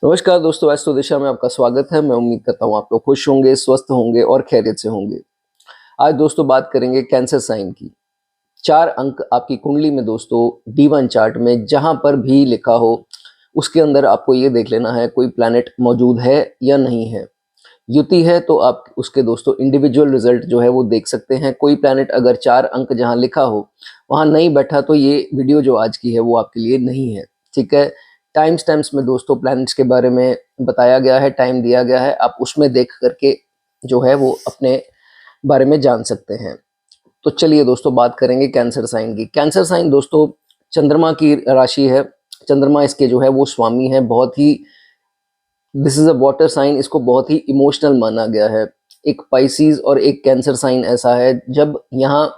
नमस्कार दोस्तों, एस्ट्रो दिशा में आपका स्वागत है। मैं उम्मीद करता हूँ आप लोग खुश होंगे, स्वस्थ होंगे और खैरियत से होंगे। आज दोस्तों बात करेंगे कैंसर साइन की। 4 अंक आपकी कुंडली में दोस्तों D1 चार्ट में जहाँ पर भी लिखा हो, उसके अंदर आपको ये देख लेना है कोई प्लैनेट मौजूद है या नहीं है। युति है तो आप उसके दोस्तों इंडिविजुअल रिजल्ट जो है वो देख सकते हैं। कोई प्लैनेट अगर 4 अंक जहाँ लिखा हो, वहाँ नहीं बैठा तो ये वीडियो जो आज की है वो आपके लिए नहीं है, ठीक है। टाइम स्टैम्प्स में दोस्तों प्लैनेट्स के बारे में बताया गया है, टाइम दिया गया है, आप उसमें देख करके जो है वो अपने बारे में जान सकते हैं। तो चलिए दोस्तों बात करेंगे कैंसर साइन की। कैंसर साइन दोस्तों चंद्रमा की राशि है। चंद्रमा इसके जो है वो स्वामी है। बहुत ही this is a water sign, इसको बहुत ही इमोशनल माना गया है। एक पाइसिस और एक कैंसर साइन ऐसा है, जब यहाँ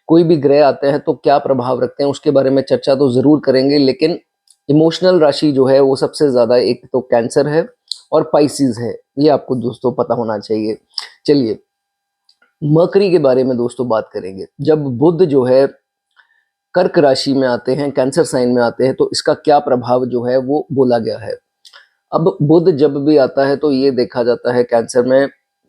कोई भी ग्रह आते हैं तो क्या प्रभाव रखते हैं उसके बारे में चर्चा तो जरूर करेंगे, लेकिन इमोशनल राशि जो है वो सबसे ज्यादा एक तो कैंसर है और पाइसिस है, ये आपको दोस्तों पता होना चाहिए। चलिए मरकरी के बारे में दोस्तों बात करेंगे। जब बुध जो है कर्क राशि में आते हैं, कैंसर साइन में आते हैं, तो इसका क्या प्रभाव जो है वो बोला गया है। अब बुध जब भी आता है तो ये देखा जाता है कैंसर में,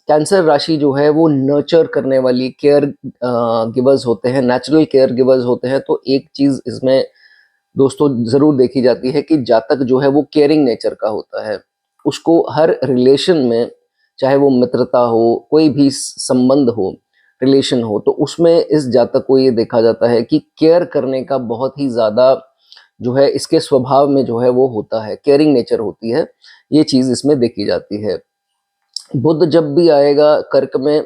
कैंसर राशि जो है वो नर्चर करने वाली केयर गिवर्स होते हैं, नेचुरल केयर गिवर्स होते हैं। तो एक चीज इसमें दोस्तों जरूर देखी जाती है कि जातक जो है वो केयरिंग नेचर का होता है। उसको हर रिलेशन में, चाहे वो मित्रता हो, कोई भी संबंध हो, रिलेशन हो, तो उसमें इस जातक को ये देखा जाता है कि केयर करने का बहुत ही ज्यादा जो है इसके स्वभाव में जो है वो होता है, केयरिंग नेचर होती है। ये चीज इसमें देखी जाती है। बुध जब भी आएगा कर्क में,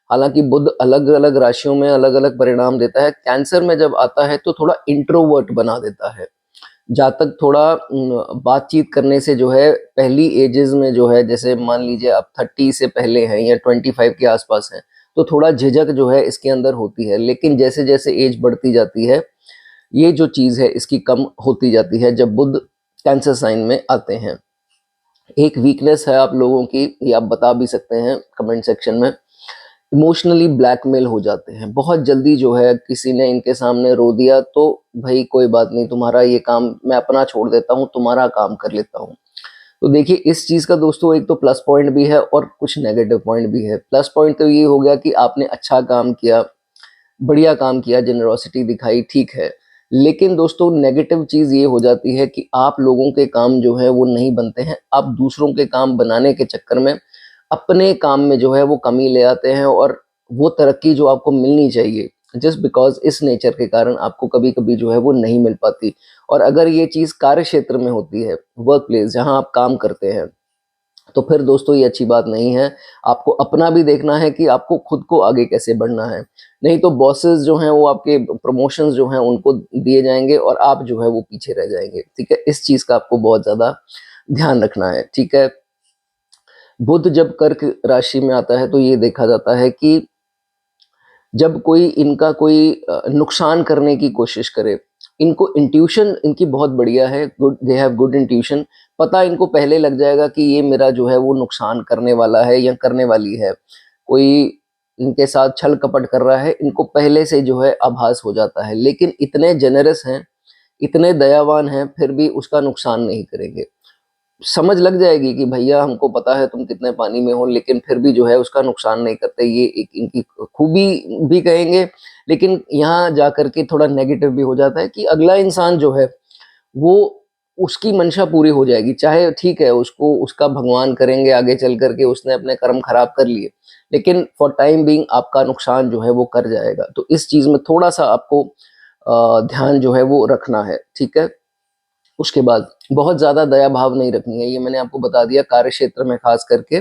हालांकि बुध अलग अलग राशियों में अलग अलग परिणाम देता है, कैंसर में जब आता है तो थोड़ा इंट्रोवर्ट बना देता है। जातक थोड़ा बातचीत करने से जो है पहली एजेस में जो है, जैसे मान लीजिए आप 30 से पहले हैं या 25 के आसपास हैं, तो थोड़ा झिझक जो है इसके अंदर होती है। लेकिन जैसे जैसे एज बढ़ती जाती है, ये जो चीज है इसकी कम होती जाती है जब बुध कैंसर साइन में आते हैं। एक वीकनेस है आप लोगों की, ये आप बता भी सकते हैं कमेंट सेक्शन में। इमोशनली ब्लैकमेल हो जाते हैं बहुत जल्दी। जो है किसी ने इनके सामने रो दिया तो भाई कोई बात नहीं, तुम्हारा ये काम मैं अपना छोड़ देता हूँ, तुम्हारा काम कर लेता हूँ। तो देखिए इस चीज का दोस्तों एक तो प्लस पॉइंट भी है और कुछ नेगेटिव पॉइंट भी है। प्लस पॉइंट तो ये हो गया कि आपने अच्छा काम किया, बढ़िया काम किया, जेनरोसिटी दिखाई, ठीक है। लेकिन दोस्तों नेगेटिव चीज ये हो जाती है कि आप लोगों के काम जो है वो नहीं बनते हैं। आप दूसरों के काम बनाने के चक्कर में अपने काम में जो है वो कमी ले आते हैं, और वो तरक्की जो आपको मिलनी चाहिए जस्ट बिकॉज इस नेचर के कारण आपको कभी कभी जो है वो नहीं मिल पाती। और अगर ये चीज कार्य क्षेत्र में होती है, वर्क प्लेस जहाँ आप काम करते हैं, तो फिर दोस्तों ये अच्छी बात नहीं है। आपको अपना भी देखना है कि आपको खुद को आगे कैसे बढ़ना है। नहीं तो बॉसेस जो हैं वो आपके प्रमोशंस जो हैं उनको दिए जाएंगे और आप जो है वो पीछे रह जाएंगे, ठीक है। इस चीज का आपको बहुत ज्यादा ध्यान रखना है, ठीक है। बुध जब कर्क राशि में आता है तो ये देखा जाता है कि जब कोई इनका कोई नुकसान करने की कोशिश करे, इनको इंट्यूशन इनकी बहुत बढ़िया है, good, they have good intuition. पता इनको पहले लग जाएगा कि ये मेरा जो है वो नुकसान करने वाला है या करने वाली है, कोई इनके साथ छल कपट कर रहा है, इनको पहले से जो है आभास हो जाता है। लेकिन इतने जेनरस हैं, इतने दयावान हैं, फिर भी उसका नुकसान नहीं करेंगे। समझ लग जाएगी कि भैया हमको पता है तुम कितने पानी में हो, लेकिन फिर भी जो है उसका नुकसान नहीं करते। ये एक इनकी खूबी भी कहेंगे। लेकिन यहाँ जा करके थोड़ा नेगेटिव भी हो जाता है कि अगला इंसान जो है वो, उसकी मंशा पूरी हो जाएगी, चाहे ठीक है उसको उसका भगवान करेंगे आगे चल करके, उसने अपने कर्म खराब कर लिए, लेकिन फॉर टाइम बीइंग आपका नुकसान जो है वो कर जाएगा। तो इस चीज में थोड़ा सा आपको ध्यान जो है वो रखना है, ठीक है। उसके बाद बहुत ज्यादा दया भाव नहीं रखनी है, ये मैंने आपको बता दिया। कार्य क्षेत्र में खास करके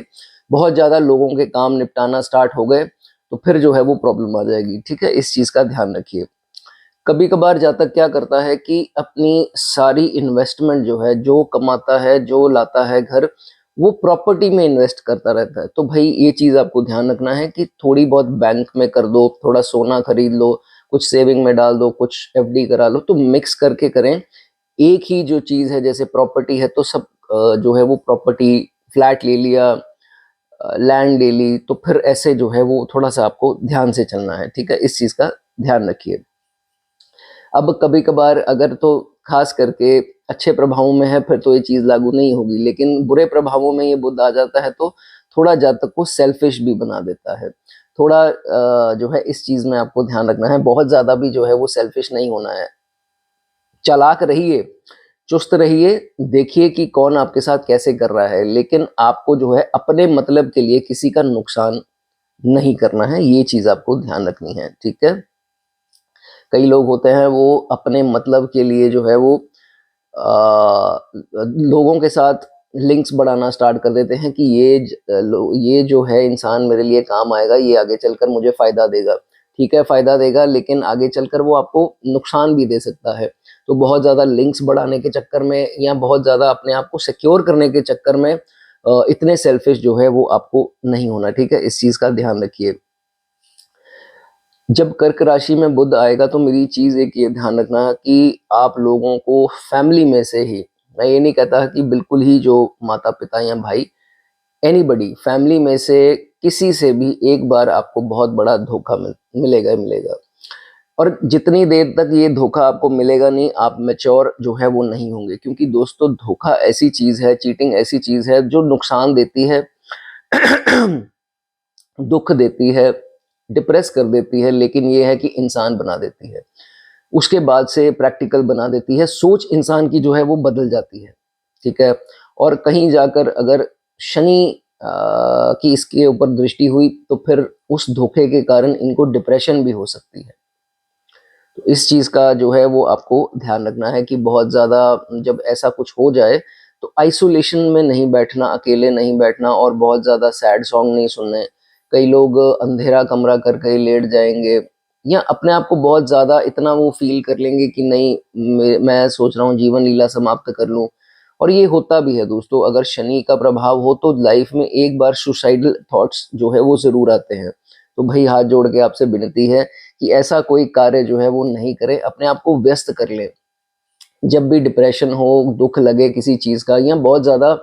बहुत ज्यादा लोगों के काम निपटाना स्टार्ट हो गए तो फिर जो है वो प्रॉब्लम आ जाएगी, ठीक है। इस चीज का ध्यान रखिए। कभी कभार जातक क्या करता है कि अपनी सारी इन्वेस्टमेंट जो है, जो कमाता है, जो लाता है घर, वो प्रॉपर्टी में इन्वेस्ट करता रहता है। तो भाई ये चीज आपको ध्यान रखना है कि थोड़ी बहुत बैंक में कर दो, थोड़ा सोना खरीद लो, कुछ सेविंग में डाल दो, कुछ एफडी करा लो, तो मिक्स करके करें। एक ही जो चीज है, जैसे प्रॉपर्टी है तो सब जो है वो प्रॉपर्टी, फ्लैट ले लिया, लैंड ले ली, तो फिर ऐसे जो है वो थोड़ा सा आपको ध्यान से चलना है, ठीक है। इस चीज का ध्यान रखिए। अब कभी कभार अगर तो खास करके अच्छे प्रभावों में है फिर तो ये चीज़ लागू नहीं होगी, लेकिन बुरे प्रभावों में ये बुध आ जाता है तो थोड़ा जातक को सेल्फिश भी बना देता है। थोड़ा जो है इस चीज़ में आपको ध्यान रखना है, बहुत ज़्यादा भी जो है वो सेल्फिश नहीं होना है। चालाक रहिए, चुस्त रहिए, देखिए कि कौन आपके साथ कैसे कर रहा है, लेकिन आपको जो है अपने मतलब के लिए किसी का नुकसान नहीं करना है, ये चीज़ आपको ध्यान रखनी है, ठीक है? कई लोग होते हैं वो अपने मतलब के लिए जो है वो लोगों के साथ लिंक्स बढ़ाना स्टार्ट कर देते हैं कि ये जो है इंसान मेरे लिए काम आएगा, ये आगे चलकर मुझे फ़ायदा देगा। ठीक है, फ़ायदा देगा, लेकिन आगे चलकर वो आपको नुकसान भी दे सकता है। तो बहुत ज़्यादा लिंक्स बढ़ाने के चक्कर में या बहुत ज़्यादा अपने आप को सिक्योर करने के चक्कर में इतने सेल्फिश जो है वो आपको नहीं होना, ठीक है? इस चीज़ का ध्यान रखिए। जब कर्क राशि में बुध आएगा तो मेरी चीज़ एक ये ध्यान रखना कि आप लोगों को फैमिली में से ही, मैं ये नहीं कहता कि बिल्कुल ही जो माता-पिता या भाई, एनीबॉडी फैमिली में से किसी से भी एक बार आपको बहुत बड़ा धोखा मिलेगा ही मिलेगा। और जितनी देर तक ये धोखा आपको मिलेगा नहीं, आप मैच्योर जो है वो नहीं होंगे, क्योंकि दोस्तों धोखा ऐसी चीज़ है, चीटिंग ऐसी चीज़ है जो नुकसान देती है, दुःख देती है, डिप्रेस कर देती है, लेकिन ये है कि इंसान बना देती है। उसके बाद से प्रैक्टिकल बना देती है, सोच इंसान की जो है वो बदल जाती है, ठीक है? और कहीं जाकर अगर शनि की इसके ऊपर दृष्टि हुई तो फिर उस धोखे के कारण इनको डिप्रेशन भी हो सकती है। तो इस चीज़ का जो है वो आपको ध्यान रखना है कि बहुत ज़्यादा जब ऐसा कुछ हो जाए तो आइसोलेशन में नहीं बैठना, अकेले नहीं बैठना और बहुत ज़्यादा सैड सॉन्ग नहीं सुनने। कई लोग अंधेरा कमरा करके लेट जाएँगे या अपने आप को बहुत ज़्यादा इतना वो फ़ील कर लेंगे कि नहीं, मैं सोच रहा हूँ जीवन लीला समाप्त कर लूँ। और ये होता भी है दोस्तों, अगर शनि का प्रभाव हो तो लाइफ़ में एक बार सुसाइडल थॉट्स जो है वो ज़रूर आते हैं। तो भई हाथ जोड़ के आपसे विनती है कि ऐसा कोई कार्य जो है वो नहीं करें, अपने आप को व्यस्त कर लें। जब भी डिप्रेशन हो, दुःख लगे किसी चीज़ का या बहुत ज़्यादा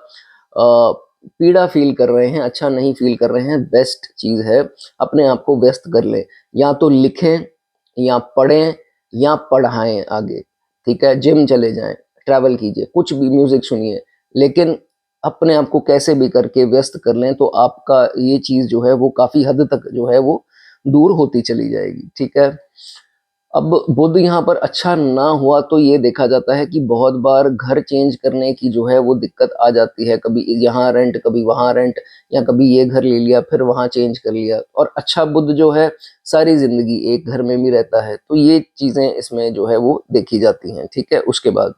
पीड़ा फ़ील कर रहे हैं, अच्छा नहीं फ़ील कर रहे हैं, बेस्ट चीज़ है अपने आप को व्यस्त कर लें। या तो लिखें या पढ़ें या पढ़ाएँ आगे, ठीक है? जिम चले जाएँ, ट्रैवल कीजिए, कुछ भी म्यूज़िक सुनिए, लेकिन अपने आप को कैसे भी करके व्यस्त कर लें तो आपका ये चीज़ जो है वो काफ़ी हद तक जो है वो दूर होती चली जाएगी, ठीक है? अब बुध यहाँ पर अच्छा ना हुआ तो ये देखा जाता है कि बहुत बार घर चेंज करने की जो है वो दिक्कत आ जाती है, कभी यहाँ रेंट, कभी वहाँ रेंट, या कभी ये घर ले लिया फिर वहाँ चेंज कर लिया। और अच्छा बुध जो है सारी ज़िंदगी एक घर में भी रहता है, तो ये चीज़ें इसमें जो है वो देखी जाती हैं, ठीक है? उसके बाद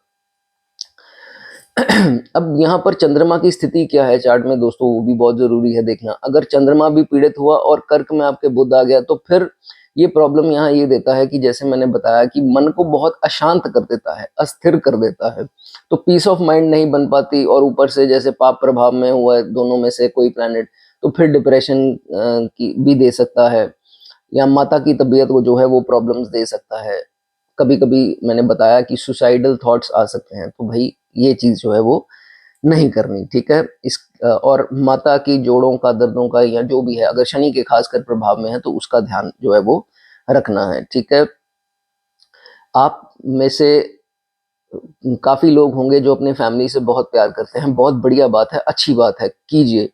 अब यहाँ पर चंद्रमा की स्थिति क्या है चार्ट में दोस्तों, वो भी बहुत ज़रूरी है देखना। अगर चंद्रमा भी पीड़ित हुआ और कर्क में आपके बुध आ गया तो फिर ये प्रॉब्लम यहाँ ये देता है कि जैसे मैंने बताया कि मन को बहुत अशांत कर देता है, अस्थिर कर देता है। तो पीस ऑफ माइंड नहीं बन पाती, और ऊपर से जैसे पाप प्रभाव में हुआ है दोनों में से कोई प्लैनेट, तो फिर डिप्रेशन की भी दे सकता है, या माता की तबीयत को जो है वो प्रॉब्लम्स दे सकता है। कभी-कभी मैंने बताया कि सुसाइडल थॉट्स आ सकते हैं, तो भई ये चीज़ जो है वो नहीं करनी, ठीक है? और माता की जोड़ों का, दर्दों का या जो भी है, अगर शनि के खासकर प्रभाव में है तो उसका ध्यान जो है वो रखना है, ठीक है? आप में से काफ़ी लोग होंगे जो अपने फैमिली से बहुत प्यार करते हैं, बहुत बढ़िया बात है, अच्छी बात है, कीजिए।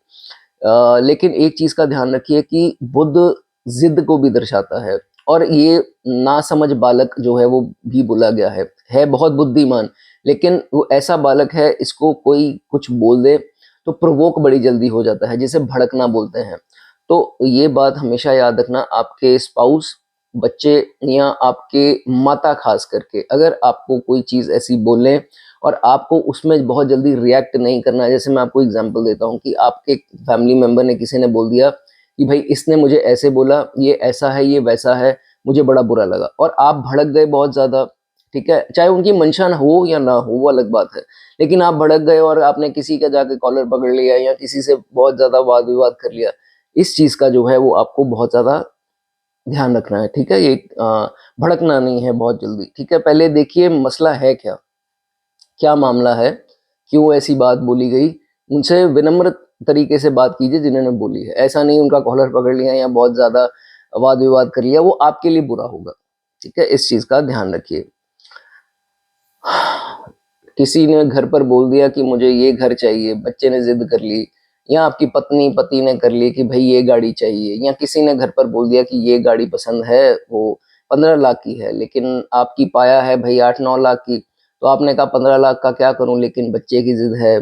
लेकिन एक चीज़ का ध्यान रखिए कि बुध ज़िद को भी दर्शाता है, और ये नासमझ बालक जो है वो भी बोला गया है बहुत बुद्धिमान, लेकिन वो ऐसा बालक है, इसको कोई कुछ बोल दे तो प्रोवोक बड़ी जल्दी हो जाता है, जिसे भड़कना बोलते हैं। तो ये बात हमेशा याद रखना, आपके स्पाउस, बच्चे या आपके माता खास करके अगर आपको कोई चीज़ ऐसी बोलें और आपको उसमें बहुत जल्दी रिएक्ट नहीं करना है। जैसे मैं आपको एग्जांपल देता हूँ कि आपके फैमिली मेंबर ने, किसी ने बोल दिया कि भाई इसने मुझे ऐसे बोला, ये ऐसा है, ये वैसा है, मुझे बड़ा बुरा लगा, और आप भड़क गए बहुत ज़्यादा, ठीक है? चाहे उनकी मंशा ना हो या ना हो, वो अलग बात है, लेकिन आप भड़क गए और आपने किसी का जाके कॉलर पकड़ लिया या किसी से बहुत ज़्यादा वाद विवाद कर लिया। इस चीज़ का जो है वो आपको बहुत ज़्यादा ध्यान रखना है, ठीक है? ये भड़कना नहीं है बहुत जल्दी, ठीक है? पहले देखिए मसला है क्या? क्या मामला है? क्यों ऐसी बात बोली गई? उनसे विनम्र तरीके से बात कीजिए जिन्होंने बोली है। ऐसा नहीं उनका कॉलर पकड़ लिया या बहुत ज़्यादा वाद-विवाद कर लिया, वो आपके लिए बुरा होगा, ठीक है? इस चीज़ का ध्यान रखिए। किसी ने घर पर बोल दिया कि मुझे ये घर चाहिए, बच्चे ने जिद कर ली, या आपकी पत्नी पति ने कर ली कि भाई ये गाड़ी चाहिए, या किसी ने घर पर बोल दिया कि ये गाड़ी पसंद है, वो 15 लाख की है, लेकिन आपकी पाया है भाई 8-9 लाख की। तो आपने कहा 15 लाख का क्या करूं, लेकिन बच्चे की जिद है,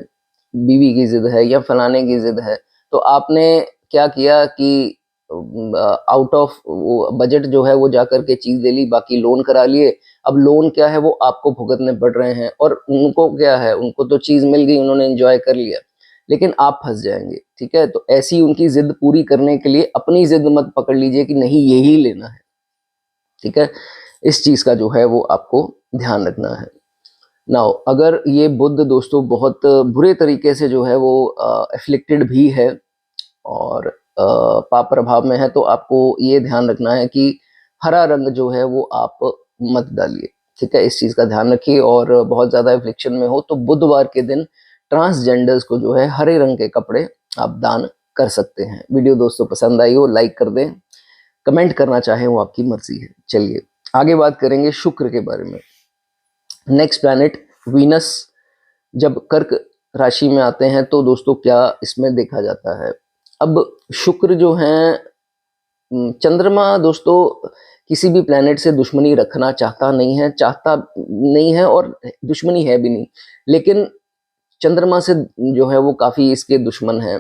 बीवी की जिद है, या फलाने की जिद है। तो आपने क्या किया कि आउट ऑफ वो बजट जो है वो जाकर के चीज ले ली, बाकी लोन करा लिए। अब लोन क्या है वो आपको भुगतने पड़ रहे हैं, और उनको क्या है, उनको तो चीज मिल गई, उन्होंने एंजॉय कर लिया, लेकिन आप फंस जाएंगे। ठीक है, तो ऐसी उनकी जिद पूरी करने के लिए अपनी जिद मत पकड़ लीजिए कि नहीं यही लेना है। ठीक है, इस चीज का जो है वो आपको ध्यान रखना है। नाउ अगर ये बुध दोस्तों बहुत बुरे तरीके से जो है वो एफ्लिक्टेड भी है और पाप प्रभाव में है, तो आपको ये ध्यान रखना है कि हरा रंग जो है वो आप मत डालिए। ठीक है, इस चीज का ध्यान रखिए। और बहुत ज्यादा एफ्लिक्शन में हो तो बुधवार के दिन ट्रांसजेंडर्स को जो है हरे रंग के कपड़े आप दान कर सकते हैं। वीडियो दोस्तों पसंद आई हो लाइक कर दें, कमेंट करना चाहें वो आपकी मर्जी है। चलिए आगे बात करेंगे शुक्र के बारे में। नेक्स्ट प्लैनेट वीनस जब कर्क राशि में आते हैं तो दोस्तों क्या इसमें देखा जाता है। अब शुक्र जो है, चंद्रमा दोस्तों किसी भी प्लैनेट से दुश्मनी रखना चाहता नहीं है और दुश्मनी है भी नहीं, लेकिन चंद्रमा से जो है वो काफी इसके दुश्मन है।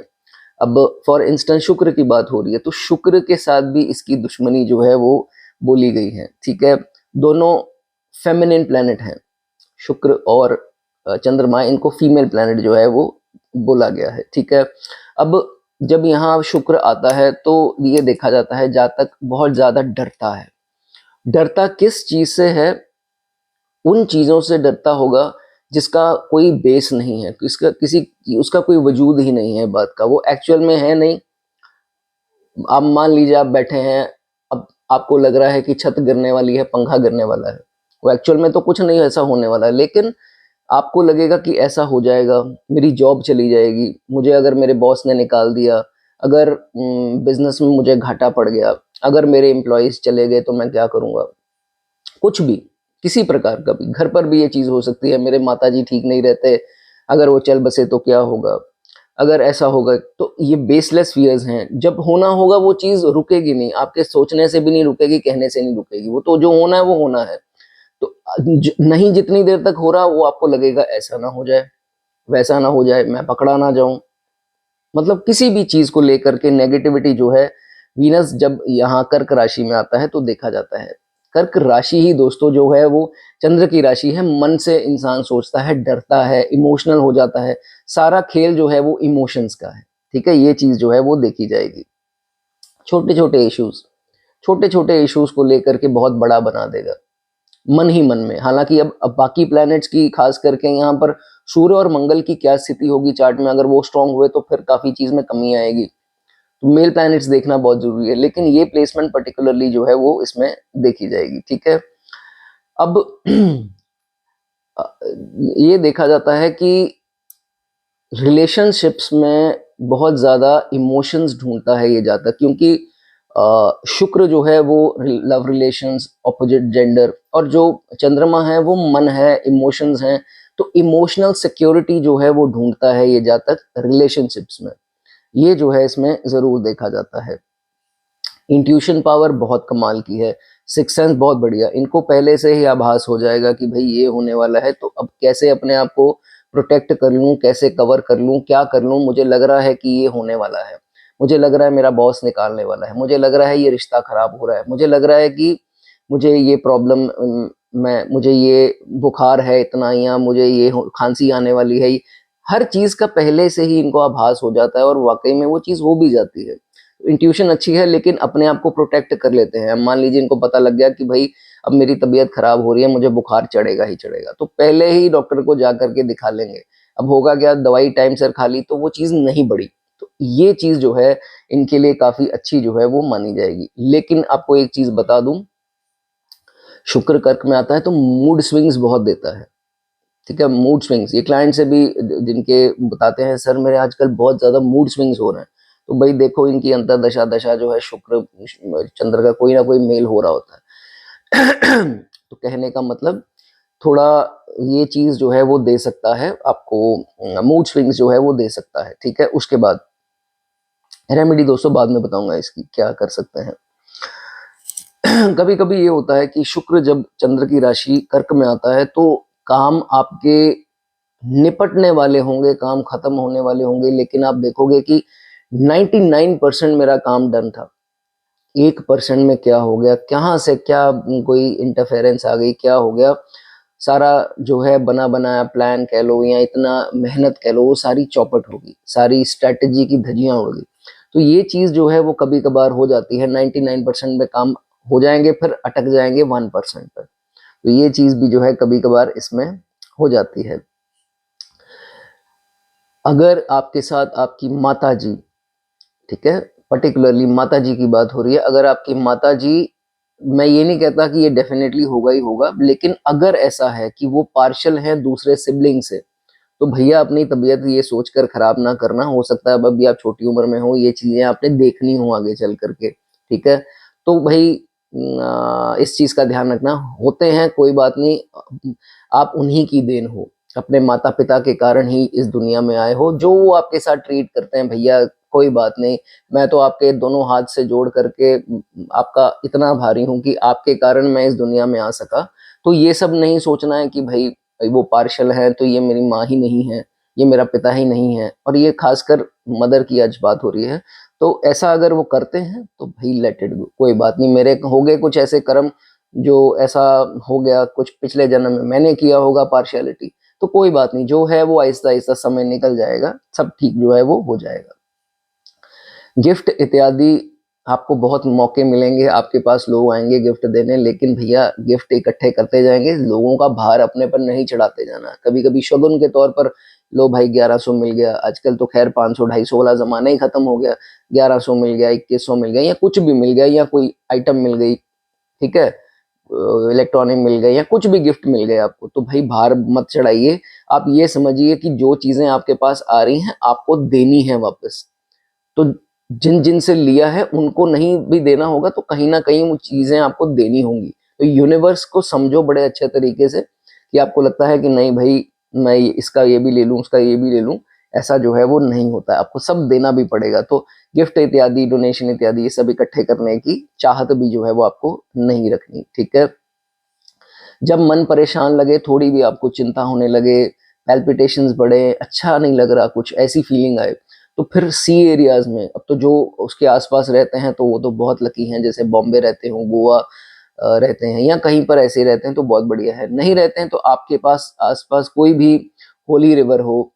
अब फॉर इंस्टेंस शुक्र की बात हो रही है तो शुक्र के साथ भी इसकी दुश्मनी जो है वो बोली गई है। ठीक है, दोनों फेमिनिन प्लैनेट हैं, शुक्र और चंद्रमा, इनको फीमेल प्लैनेट जो है वो बोला गया है। ठीक है, अब जब यहाँ शुक्र आता है तो ये देखा जाता है जातक बहुत ज्यादा डरता है। डरता किस चीज से है, उन चीजों से डरता होगा जिसका कोई बेस नहीं है, उसका कोई वजूद ही नहीं है, बात का वो एक्चुअल में है नहीं। आप मान लीजिए आप बैठे हैं, अब आपको लग रहा है कि छत गिरने वाली है, पंखा गिरने वाला है, वो एक्चुअल में तो कुछ नहीं ऐसा होने वाला है, लेकिन आपको लगेगा कि ऐसा हो जाएगा, मेरी जॉब चली जाएगी, मुझे अगर मेरे बॉस ने निकाल दिया, अगर बिजनेस में मुझे घाटा पड़ गया, अगर मेरे एम्प्लॉयज चले गए तो मैं क्या करूंगा। कुछ भी, किसी प्रकार का भी, घर पर भी ये चीज हो सकती है, मेरे माताजी ठीक नहीं रहते, अगर वो चल बसे तो क्या होगा, अगर ऐसा होगा। तो ये बेसलेस फियर्स हैं। जब होना होगा वो चीज रुकेगी नहीं, आपके सोचने से भी नहीं रुकेगी, कहने से नहीं रुकेगी, वो तो जो होना है वो होना है। तो नहीं जितनी देर तक हो रहा वो आपको लगेगा ऐसा ना हो जाए, वैसा ना हो जाए, मैं पकड़ा ना जाऊं। मतलब किसी भी चीज को लेकर के नेगेटिविटी जो है, वीनस जब यहाँ कर्क राशि में आता है तो देखा जाता है। कर्क राशि ही दोस्तों जो है वो चंद्र की राशि है। मन से इंसान सोचता है, डरता है, इमोशनल हो जाता है, सारा खेल जो है वो इमोशंस का है। ठीक है, ये चीज जो है वो देखी जाएगी। छोटे छोटे इश्यूज को लेकर के बहुत बड़ा बना देगा मन ही मन में। हालांकि अब बाकी प्लैनेट्स की खास करके यहाँ पर सूर्य और मंगल की क्या स्थिति होगी चार्ट में, अगर वो स्ट्रांग हुए तो फिर काफी चीज में कमी आएगी, तो मेल प्लैनेट्स देखना बहुत जरूरी है, लेकिन ये प्लेसमेंट पर्टिकुलरली जो है वो इसमें देखी जाएगी। ठीक है, अब ये देखा जाता है कि रिलेशनशिप्स में बहुत ज्यादा इमोशंस ढूंढता है ये जातक, क्योंकि शुक्र जो है वो लव रिलेशंस, ऑपोजिट जेंडर, और जो चंद्रमा है वो मन है, इमोशंस हैं। तो इमोशनल सिक्योरिटी जो है वो ढूंढता है ये जातक रिलेशनशिप्स में, ये जो है इसमें जरूर देखा जाता है। इंट्यूशन पावर बहुत कमाल की है, सिक्स सेंस बहुत बढ़िया, इनको पहले से ही आभास हो जाएगा कि भाई ये होने वाला है, तो अब कैसे अपने आप को प्रोटेक्ट कर लूं, कैसे कवर कर लूं, क्या कर लूं, मुझे लग रहा है कि ये होने वाला है, मुझे लग रहा है मेरा बॉस निकालने वाला है, मुझे लग रहा है ये रिश्ता खराब हो रहा है, मुझे लग रहा है कि मुझे ये प्रॉब्लम, मुझे ये बुखार है इतना, या मुझे ये खांसी आने वाली है। हर चीज का पहले से ही इनको आभास हो जाता है और वाकई में वो चीज हो भी जाती है। इंट्यूशन अच्छी है, लेकिन अपने आप को प्रोटेक्ट कर लेते हैं। मान लीजिए इनको पता लग गया कि भाई अब मेरी तबीयत खराब हो रही है, मुझे बुखार चढ़ेगा ही चढ़ेगा, तो पहले ही डॉक्टर को जा करके दिखा लेंगे। अब होगा क्या, दवाई टाइम से खा ली तो वो चीज नहीं बढ़ी, तो ये चीज जो है इनके लिए काफी अच्छी जो है वो मानी जाएगी। लेकिन आपको एक चीज बता दूं, शुक्र कर्क में आता है तो मूड स्विंग्स बहुत देता है। ठीक है, मूड स्विंग्स, ये क्लाइंट से भी जिनके बताते हैं सर मेरे आजकल बहुत ज्यादा मूड स्विंग्स हो रहे हैं, तो भाई देखो इनकी अंतरदशा दशा जो है शुक्र चंद्र का कोई ना कोई मेल हो रहा होता है। तो कहने का मतलब थोड़ा ये चीज़ जो है वो दे सकता है आपको, मूड स्विंग्स जो है वो दे सकता है। ठीक है, उसके बाद रेमेडी दोस्तों बाद में बताऊंगा इसकी क्या कर सकते हैं। कभी कभी ये होता है कि शुक्र जब चंद्र की राशि कर्क में आता है तो काम आपके निपटने वाले होंगे, काम खत्म होने वाले होंगे, लेकिन आप देखोगे कि 99% मेरा काम डन था, 1% में क्या हो गया, कहाँ से क्या कोई इंटरफेरेंस आ गई, क्या हो गया, सारा जो है बना बनाया प्लान कह लो या इतना मेहनत कह लो, वो सारी चौपट होगी, सारी स्ट्रैटेजी की धज्जियां उड़ गई। तो ये चीज़ जो है वो कभी कभार हो जाती है, 99% में काम हो जाएंगे फिर अटक जाएंगे 1% पर। तो ये चीज़ भी जो है कभी कभार इसमें हो जाती है। अगर आपके साथ आपकी माता जी, ठीक है, पर्टिकुलरली माता जी की बात हो रही है, अगर आपकी माता जी, मैं ये नहीं कहता कि ये डेफिनेटली होगा ही होगा, लेकिन अगर ऐसा है कि वो पार्शल हैं दूसरे सिबलिंग से, तो भैया अपनी तबीयत ये सोचकर खराब ना करना। हो सकता है अब अभी आप छोटी उम्र में हो, ये चीजें आपने देखनी हो आगे चल करके, ठीक है, तो भाई इस चीज का ध्यान रखना। होते हैं, कोई बात नहीं, आप उन्हीं की देन हो, अपने माता पिता के कारण ही इस दुनिया में आए हो। जो वो आपके साथ ट्रीट करते हैं भैया कोई बात नहीं, मैं तो आपके दोनों हाथ से जोड़ करके आपका इतना भारी हूं कि आपके कारण मैं इस दुनिया में आ सका। तो ये सब नहीं सोचना है कि भाई वो पार्शल है तो ये मेरी माँ ही नहीं है, ये मेरा पिता ही नहीं है, और ये खासकर मदर की आज बात हो रही है। तो ऐसा अगर वो करते हैं तो भाई लेट इट गो, कोई बात नहीं, मेरे हो गए कुछ ऐसे कर्म, जो ऐसा हो गया कुछ पिछले जन्म में मैंने किया होगा पार्शियलिटी, तो कोई बात नहीं, जो है वो आहिस्ता आहिस्ता समय निकल जाएगा, सब ठीक जो है वो हो जाएगा। गिफ्ट इत्यादि आपको बहुत मौके मिलेंगे, आपके पास लोग आएंगे गिफ्ट देने, लेकिन भैया गिफ्ट इकट्ठे करते जाएंगे, लोगों का भार अपने पर नहीं चढ़ाते जाना। कभी कभी शगुन के तौर पर लो भाई 1100 मिल गया, आजकल तो खैर 500 250 वाला जमाना ही खत्म हो गया, 1100 मिल गया, 2100 मिल गया, या कुछ भी मिल गया, या कोई आइटम मिल गई, ठीक है, इलेक्ट्रॉनिक मिल गए या कुछ भी गिफ्ट मिल गए आपको, तो भाई भार मत चढ़ाइए। आप ये समझिए कि जो चीजें आपके पास आ रही हैं आपको देनी है वापस। तो जिन जिन से लिया है उनको नहीं भी देना होगा, तो कहीं ना कहीं वो चीजें आपको देनी होंगी। तो यूनिवर्स को समझो बड़े अच्छे तरीके से, कि आपको लगता है कि नहीं भाई मैं इसका ये भी ले लूं, उसका ये भी ले लूं, ऐसा जो है वो नहीं होता है, आपको सब देना भी पड़ेगा। तो गिफ्ट इत्यादि, डोनेशन इत्यादि, ये सब इकट्ठे करने की चाहत भी जो है वो आपको नहीं रखनी, ठीक है। जब मन परेशान लगे, थोड़ी भी आपको चिंता होने लगे, पैल्पिटेशंस बढ़े, अच्छा नहीं लग रहा, कुछ ऐसी फीलिंग आए, तो फिर सी एरियाज में, अब तो जो उसके आसपास रहते हैं तो वो तो बहुत लकी हैं, जैसे बॉम्बे रहते हो, गोवा रहते हैं, या कहीं पर ऐसे रहते हैं तो बहुत बढ़िया है। नहीं रहते हैं तो आपके पास आसपास कोई भी होली रिवर हो,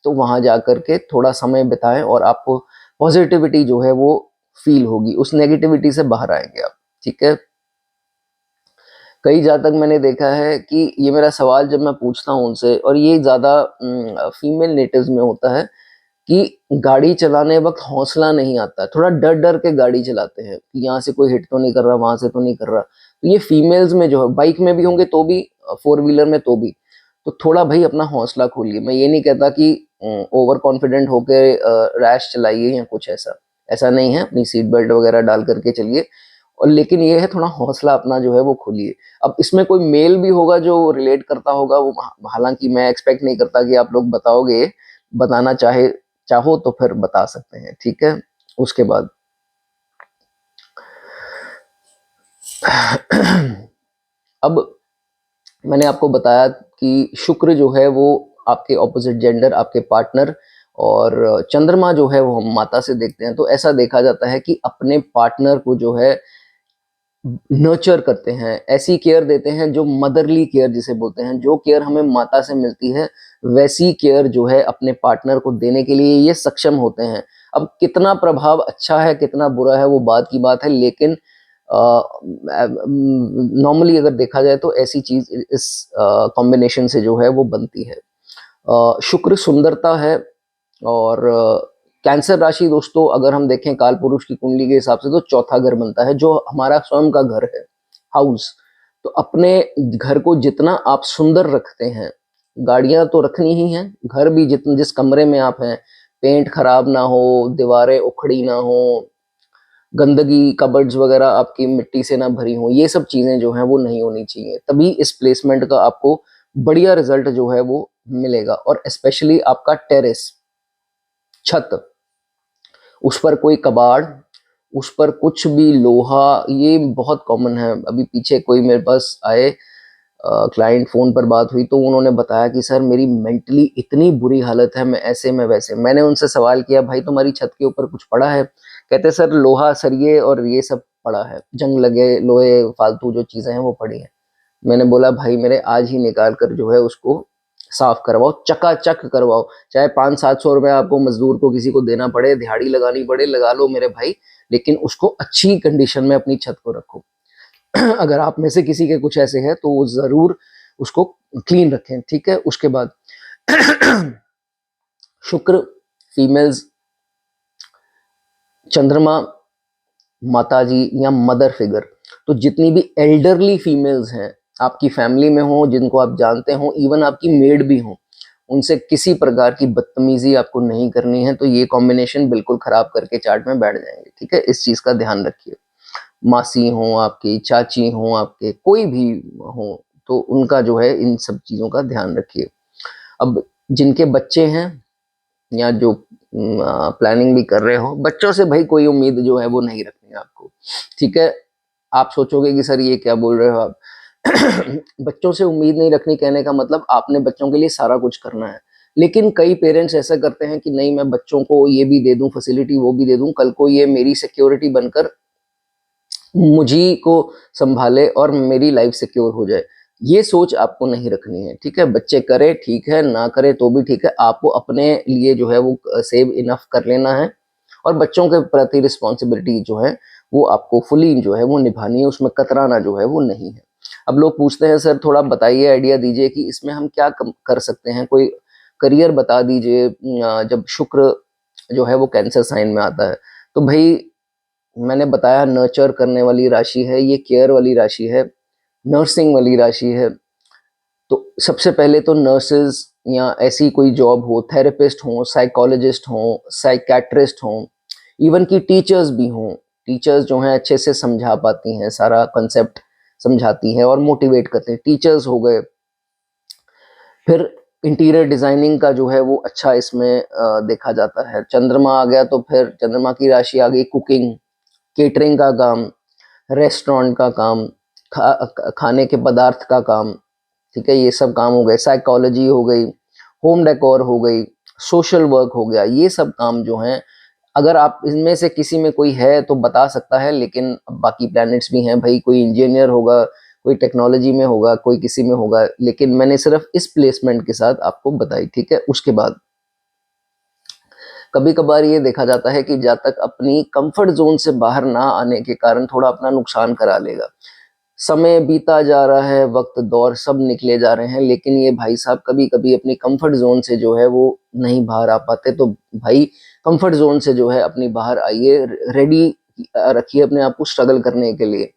तो वहां जा करके थोड़ा समय बिताएं और आपको पॉजिटिविटी जो है वो फील होगी, उस नेगेटिविटी से बाहर आएंगे आप, ठीक है। कई जातक मैंने देखा है कि ये मेरा सवाल जब मैं पूछता हूँ उनसे, और ये ज़्यादा फीमेल नेटिव्स में होता है, कि गाड़ी चलाने वक्त हौसला नहीं आता है, थोड़ा डर डर के गाड़ी चलाते हैं कि यहाँ से कोई हिट तो नहीं कर रहा, वहां से तो नहीं कर रहा। तो ये फीमेल्स में जो है, बाइक में भी होंगे तो भी, फोर व्हीलर में तो भी, तो थोड़ा भाई अपना हौसला खोलिए। मैं ये नहीं कहता कि ओवर कॉन्फिडेंट होके रैश चलाइए या कुछ ऐसा, ऐसा नहीं है, अपनी सीट बेल्ट वगैरह डाल करके चलिए, और लेकिन ये है थोड़ा हौसला अपना जो है वो खोलिए। अब इसमें कोई मेल भी होगा जो रिलेट करता होगा, वो हालांकि मैं एक्सपेक्ट नहीं करता कि आप लोग बताओगे, बताना चाहो तो फिर बता सकते हैं, ठीक है। उसके बाद अब मैंने आपको बताया कि शुक्र जो है वो आपके ऑपोजिट जेंडर, आपके पार्टनर, और चंद्रमा जो है वो हम माता से देखते हैं। तो ऐसा देखा जाता है कि अपने पार्टनर को जो है नर्चर करते हैं, ऐसी केयर देते हैं जो मदरली केयर जिसे बोलते हैं, जो केयर हमें माता से मिलती है वैसी केयर जो है अपने पार्टनर को देने के लिए ये सक्षम होते हैं। अब कितना प्रभाव अच्छा है कितना बुरा है वो बात की बात है, लेकिन नॉर्मली अगर देखा जाए तो ऐसी चीज इस कॉम्बिनेशन से जो है वो बनती है। शुक्र सुंदरता है, और कैंसर राशि दोस्तों अगर हम देखें काल पुरुष की कुंडली के हिसाब से तो चौथा घर बनता है, जो हमारा स्वयं का घर है, हाउस। तो अपने घर को जितना आप सुंदर रखते हैं, गाड़ियां तो रखनी ही हैं, घर भी जिस कमरे में आप हैं, पेंट खराब ना हो, दीवारें उखड़ी ना हो, गंदगी, कबर्ड्स वगैरह आपकी मिट्टी से ना भरी हो, ये सब चीज़ें जो हैं वो नहीं होनी चाहिए। तभी इस प्लेसमेंट का आपको बढ़िया रिजल्ट जो है वो मिलेगा। और स्पेशली आपका टेरेस, छत, उस पर कोई कबाड़, उस पर कुछ भी लोहा, ये बहुत कॉमन है। अभी पीछे कोई मेरे पास आए क्लाइंट, फ़ोन पर बात हुई तो उन्होंने बताया कि सर मेरी मेंटली इतनी बुरी हालत है, मैं ऐसे में वैसे। मैंने उनसे सवाल किया, भाई तुम्हारी छत के ऊपर कुछ पड़ा है? कहते सर लोहा, सरिये और ये सब पड़ा है, जंग लगे लोहे, फालतू जो चीज़ें हैं वो पड़ी हैं। मैंने बोला भाई मेरे आज ही निकाल कर जो है उसको साफ करवाओ, चकाचक करवाओ, चाहे 500-700 रुपये आपको मजदूर को किसी को देना पड़े, दिहाड़ी लगानी पड़े, लगा लो मेरे भाई, लेकिन उसको अच्छी कंडीशन में अपनी छत को रखो। अगर आप में से किसी के कुछ ऐसे है तो वो ज़रूर उसको क्लीन रखें, ठीक है। उसके बाद शुक्र, फीमेल्स, चंद्रमा, माताजी या मदर फिगर, तो जितनी भी एल्डरली फीमेल्स हैं आपकी फैमिली में हो, जिनको आप जानते हो, इवन आपकी मेड भी हो, उनसे किसी प्रकार की बदतमीजी आपको नहीं करनी है। तो ये कॉम्बिनेशन बिल्कुल खराब करके चार्ट में बैठ जाएंगे, ठीक है। इस चीज़ का ध्यान रखिए। मासी हो आपकी, चाची हो आपके, कोई भी हो, तो उनका जो है इन सब चीज़ों का ध्यान रखिए। अब जिनके बच्चे हैं या जो प्लानिंग भी कर रहे हो, बच्चों से भाई कोई उम्मीद जो है वो नहीं रखनी है आपको, ठीक है। आप सोचोगे कि सर ये क्या बोल रहे हो आप। बच्चों से उम्मीद नहीं रखनी कहने का मतलब आपने बच्चों के लिए सारा कुछ करना है। लेकिन कई पेरेंट्स ऐसा करते हैं कि नहीं मैं बच्चों को ये भी दे दूं फैसिलिटी, वो भी दे दूं, कल को ये मेरी सिक्योरिटी बनकर मुझी को संभाले और मेरी लाइफ सिक्योर हो जाए। ये सोच आपको नहीं रखनी है, ठीक है। बच्चे करे ठीक है, ना करे तो भी ठीक है, आपको अपने लिए जो है वो सेव इनफ कर लेना है। और बच्चों के प्रति रिस्पॉन्सिबिलिटी जो है वो आपको फुली जो है वो निभानी है, उसमें कतराना जो है वो नहीं है। अब लोग पूछते हैं सर थोड़ा बताइए, आइडिया दीजिए कि इसमें हम क्या कर सकते हैं, कोई करियर बता दीजिए। जब शुक्र जो है वो कैंसर साइन में आता है, तो भाई मैंने बताया नर्चर करने वाली राशि है, ये केयर वाली राशि है, नर्सिंग वाली राशि है। तो सबसे पहले तो नर्सेज या ऐसी कोई जॉब हो, थेरेपिस्ट हो, साइकोलॉजिस्ट हो, साइकेट्रिस्ट हो, इवन की टीचर्स भी हों। टीचर्स जो हैं अच्छे से समझा पाती हैं, सारा कंसेप्ट समझाती हैं और मोटिवेट करते हैं, टीचर्स हो गए। फिर इंटीरियर डिजाइनिंग का जो है वो अच्छा इसमें देखा जाता है। चंद्रमा आ गया तो फिर चंद्रमा की राशि आ गई कुकिंग, केटरिंग का काम, रेस्टोरेंट का काम, खाने के पदार्थ का काम, ठीक है, ये सब काम हो गए। साइकोलॉजी हो गई, होम डेकोर हो गई, सोशल वर्क हो गया, ये सब काम जो हैं अगर आप इनमें से किसी में कोई है तो बता सकता है। लेकिन बाकी प्लैनेट्स भी हैं भाई, कोई इंजीनियर होगा, कोई टेक्नोलॉजी में होगा, कोई किसी में होगा, लेकिन मैंने सिर्फ इस प्लेसमेंट के साथ आपको बताई, ठीक है। उसके बाद कभी कभार ये देखा जाता है कि जब तक अपनी कंफर्ट जोन से बाहर ना आने के कारण थोड़ा अपना नुकसान करा लेगा। समय बीता जा रहा है, वक्त दौर सब निकले जा रहे हैं, लेकिन ये भाई साहब कभी कभी अपनी कंफर्ट जोन से जो है वो नहीं बाहर आ पाते। तो भाई कंफर्ट जोन से जो है अपनी बाहर आइए, रेडी रखिए अपने आप को स्ट्रगल करने के लिए।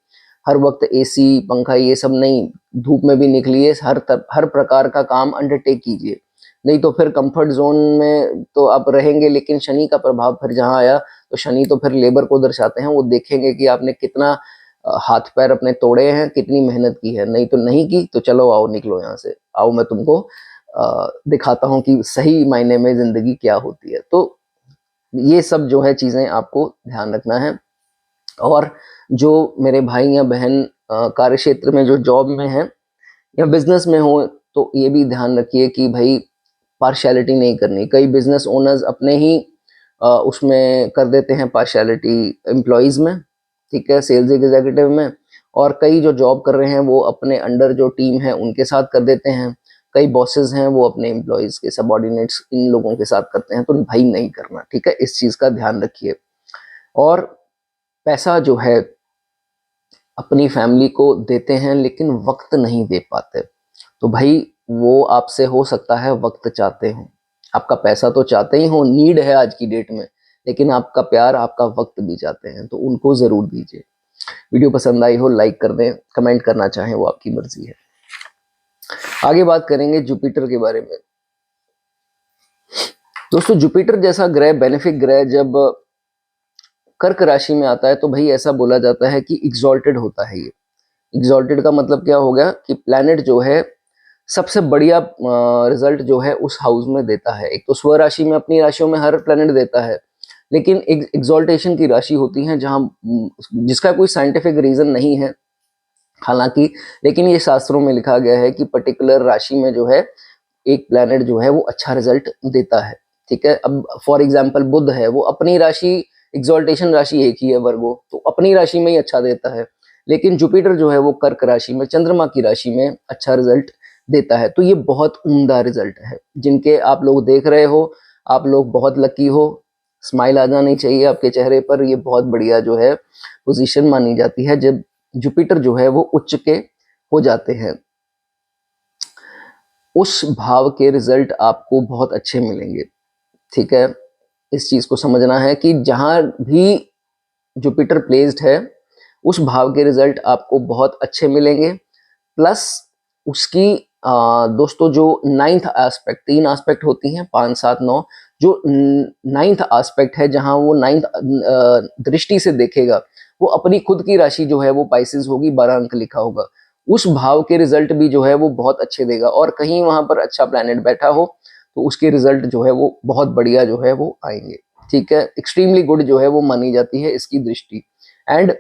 हर वक्त एसी पंखा ये सब नहीं, धूप में भी निकलिए, हर प्रकार का काम अंडरटेक कीजिए। नहीं तो फिर कंफर्ट जोन में तो आप रहेंगे, लेकिन शनि का प्रभाव फिर जहाँ आया, तो शनि तो फिर लेबर को दर्शाते हैं। वो देखेंगे कि आपने कितना हाथ पैर अपने तोड़े हैं, कितनी मेहनत की है। नहीं तो नहीं की तो चलो आओ निकलो यहाँ से, आओ मैं तुमको दिखाता हूँ कि सही मायने में जिंदगी क्या होती है। तो ये सब जो है चीज़ें आपको ध्यान रखना है। और जो मेरे भाई या बहन कार्य क्षेत्र में जो जॉब में है या बिजनेस में हो, तो ये भी ध्यान रखिए कि भाई पार्शियलिटी नहीं करनी। कई बिजनेस ओनर्स अपने ही उसमें कर देते हैं पार्शियलिटी एम्प्लॉयज़ में, ठीक है, सेल्स एग्जीक्यूटिव में। और कई जो जॉब कर रहे हैं वो अपने अंडर जो टीम है उनके साथ कर देते हैं। कई बॉसेस हैं वो अपने एम्प्लॉयज़ के सबॉर्डिनेट्स इन लोगों के साथ करते हैं, तो भाई नहीं करना, ठीक है। इस चीज़ का ध्यान रखिए। और पैसा जो है अपनी फैमिली को देते हैं लेकिन वक्त नहीं दे पाते, तो भाई वो आपसे हो सकता है वक्त चाहते हो, आपका पैसा तो चाहते ही हो, नीड है आज की डेट में, लेकिन आपका प्यार आपका वक्त भी चाहते हैं, तो उनको ज़रूर दीजिए। वीडियो पसंद आई हो लाइक कर दें, कमेंट करना चाहें वो आपकी मर्जी है। आगे बात करेंगे जुपिटर के बारे में। दोस्तों जुपिटर जैसा ग्रह, बेनिफिक ग्रह, जब कर्क राशि में आता है तो भाई ऐसा बोला जाता है कि एग्जॉल्टेड होता है ये। एग्जॉल्टेड का मतलब क्या हो गया कि प्लैनेट जो है सबसे बढ़िया रिजल्ट जो है उस हाउस में देता है। एक तो स्व राशि में अपनी राशियों में हर प्लैनेट देता है, लेकिन एग्जॉल्टेशन की राशि होती है जहां जिसका कोई साइंटिफिक रीजन नहीं है हालांकि, लेकिन ये शास्त्रों में लिखा गया है कि पर्टिकुलर राशि में जो है एक प्लैनेट जो है वो अच्छा रिजल्ट देता है। ठीक है, अब फॉर एग्जाम्पल बुध है, वो अपनी राशि एग्जॉल्टेशन राशि एक ही है वर्गो, तो अपनी राशि में ही अच्छा देता है। लेकिन जुपिटर जो है वो कर्क राशि में चंद्रमा की राशि में अच्छा रिजल्ट देता है। तो ये बहुत उम्दा रिजल्ट है जिनके आप लोग देख रहे हो, आप लोग बहुत लकी हो, स्माइल आ जानी चाहिए आपके चेहरे पर। ये बहुत बढ़िया जो है पोजीशन मानी जाती है जब जुपिटर जो है वो उच्च के हो जाते हैं। उस भाव के रिजल्ट आपको बहुत अच्छे मिलेंगे। ठीक है, इस चीज को समझना है कि जहां भी जुपिटर प्लेस्ड है उस भाव के रिजल्ट आपको बहुत अच्छे मिलेंगे। प्लस उसकी दोस्तों जो नाइन्थ एस्पेक्ट, 3 एस्पेक्ट होती हैं 5 7 9, जो नाइन्थ एस्पेक्ट है जहां वो नाइन्थ दृष्टि से देखेगा, वो अपनी खुद की राशि जो है वो पाइसेस होगी, 12 अंक लिखा होगा, उस भाव के रिजल्ट भी जो है वो बहुत अच्छे देगा। और कहीं वहां पर अच्छा प्लैनेट बैठा हो तो उसके रिजल्ट जो है वो बहुत बढ़िया जो है वो आएंगे। ठीक है, एक्सट्रीमली गुड जो है वो मानी जाती है इसकी दृष्टि। एंड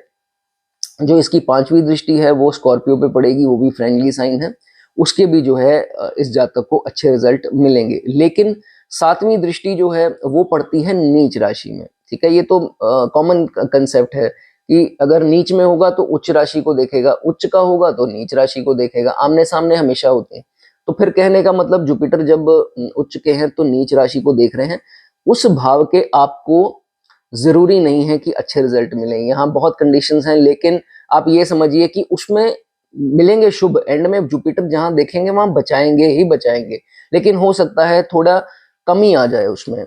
जो इसकी 5वीं दृष्टि है वो स्कॉर्पियो पे पड़ेगी, वो भी फ्रेंडली साइन है, उसके भी जो है इस जातक को अच्छे रिजल्ट मिलेंगे। लेकिन 7वीं दृष्टि जो है वो पड़ती है नीच राशि में। ठीक है, ये तो कॉमन कंसेप्ट है कि अगर नीच में होगा तो उच्च राशि को देखेगा, उच्च का होगा तो नीच राशि को देखेगा, आमने सामने हमेशा होते हैं। तो फिर कहने का मतलब जुपिटर जब उच्च के हैं तो नीच राशि को देख रहे हैं, उस भाव के आपको जरूरी नहीं है कि अच्छे रिजल्ट मिलेंगे। यहाँ बहुत कंडीशंस हैं, लेकिन आप ये समझिए कि उसमें मिलेंगे शुभ। एंड में जुपिटर जहां देखेंगे वहां बचाएंगे ही बचाएंगे, लेकिन हो सकता है थोड़ा कमी आ जाए उसमें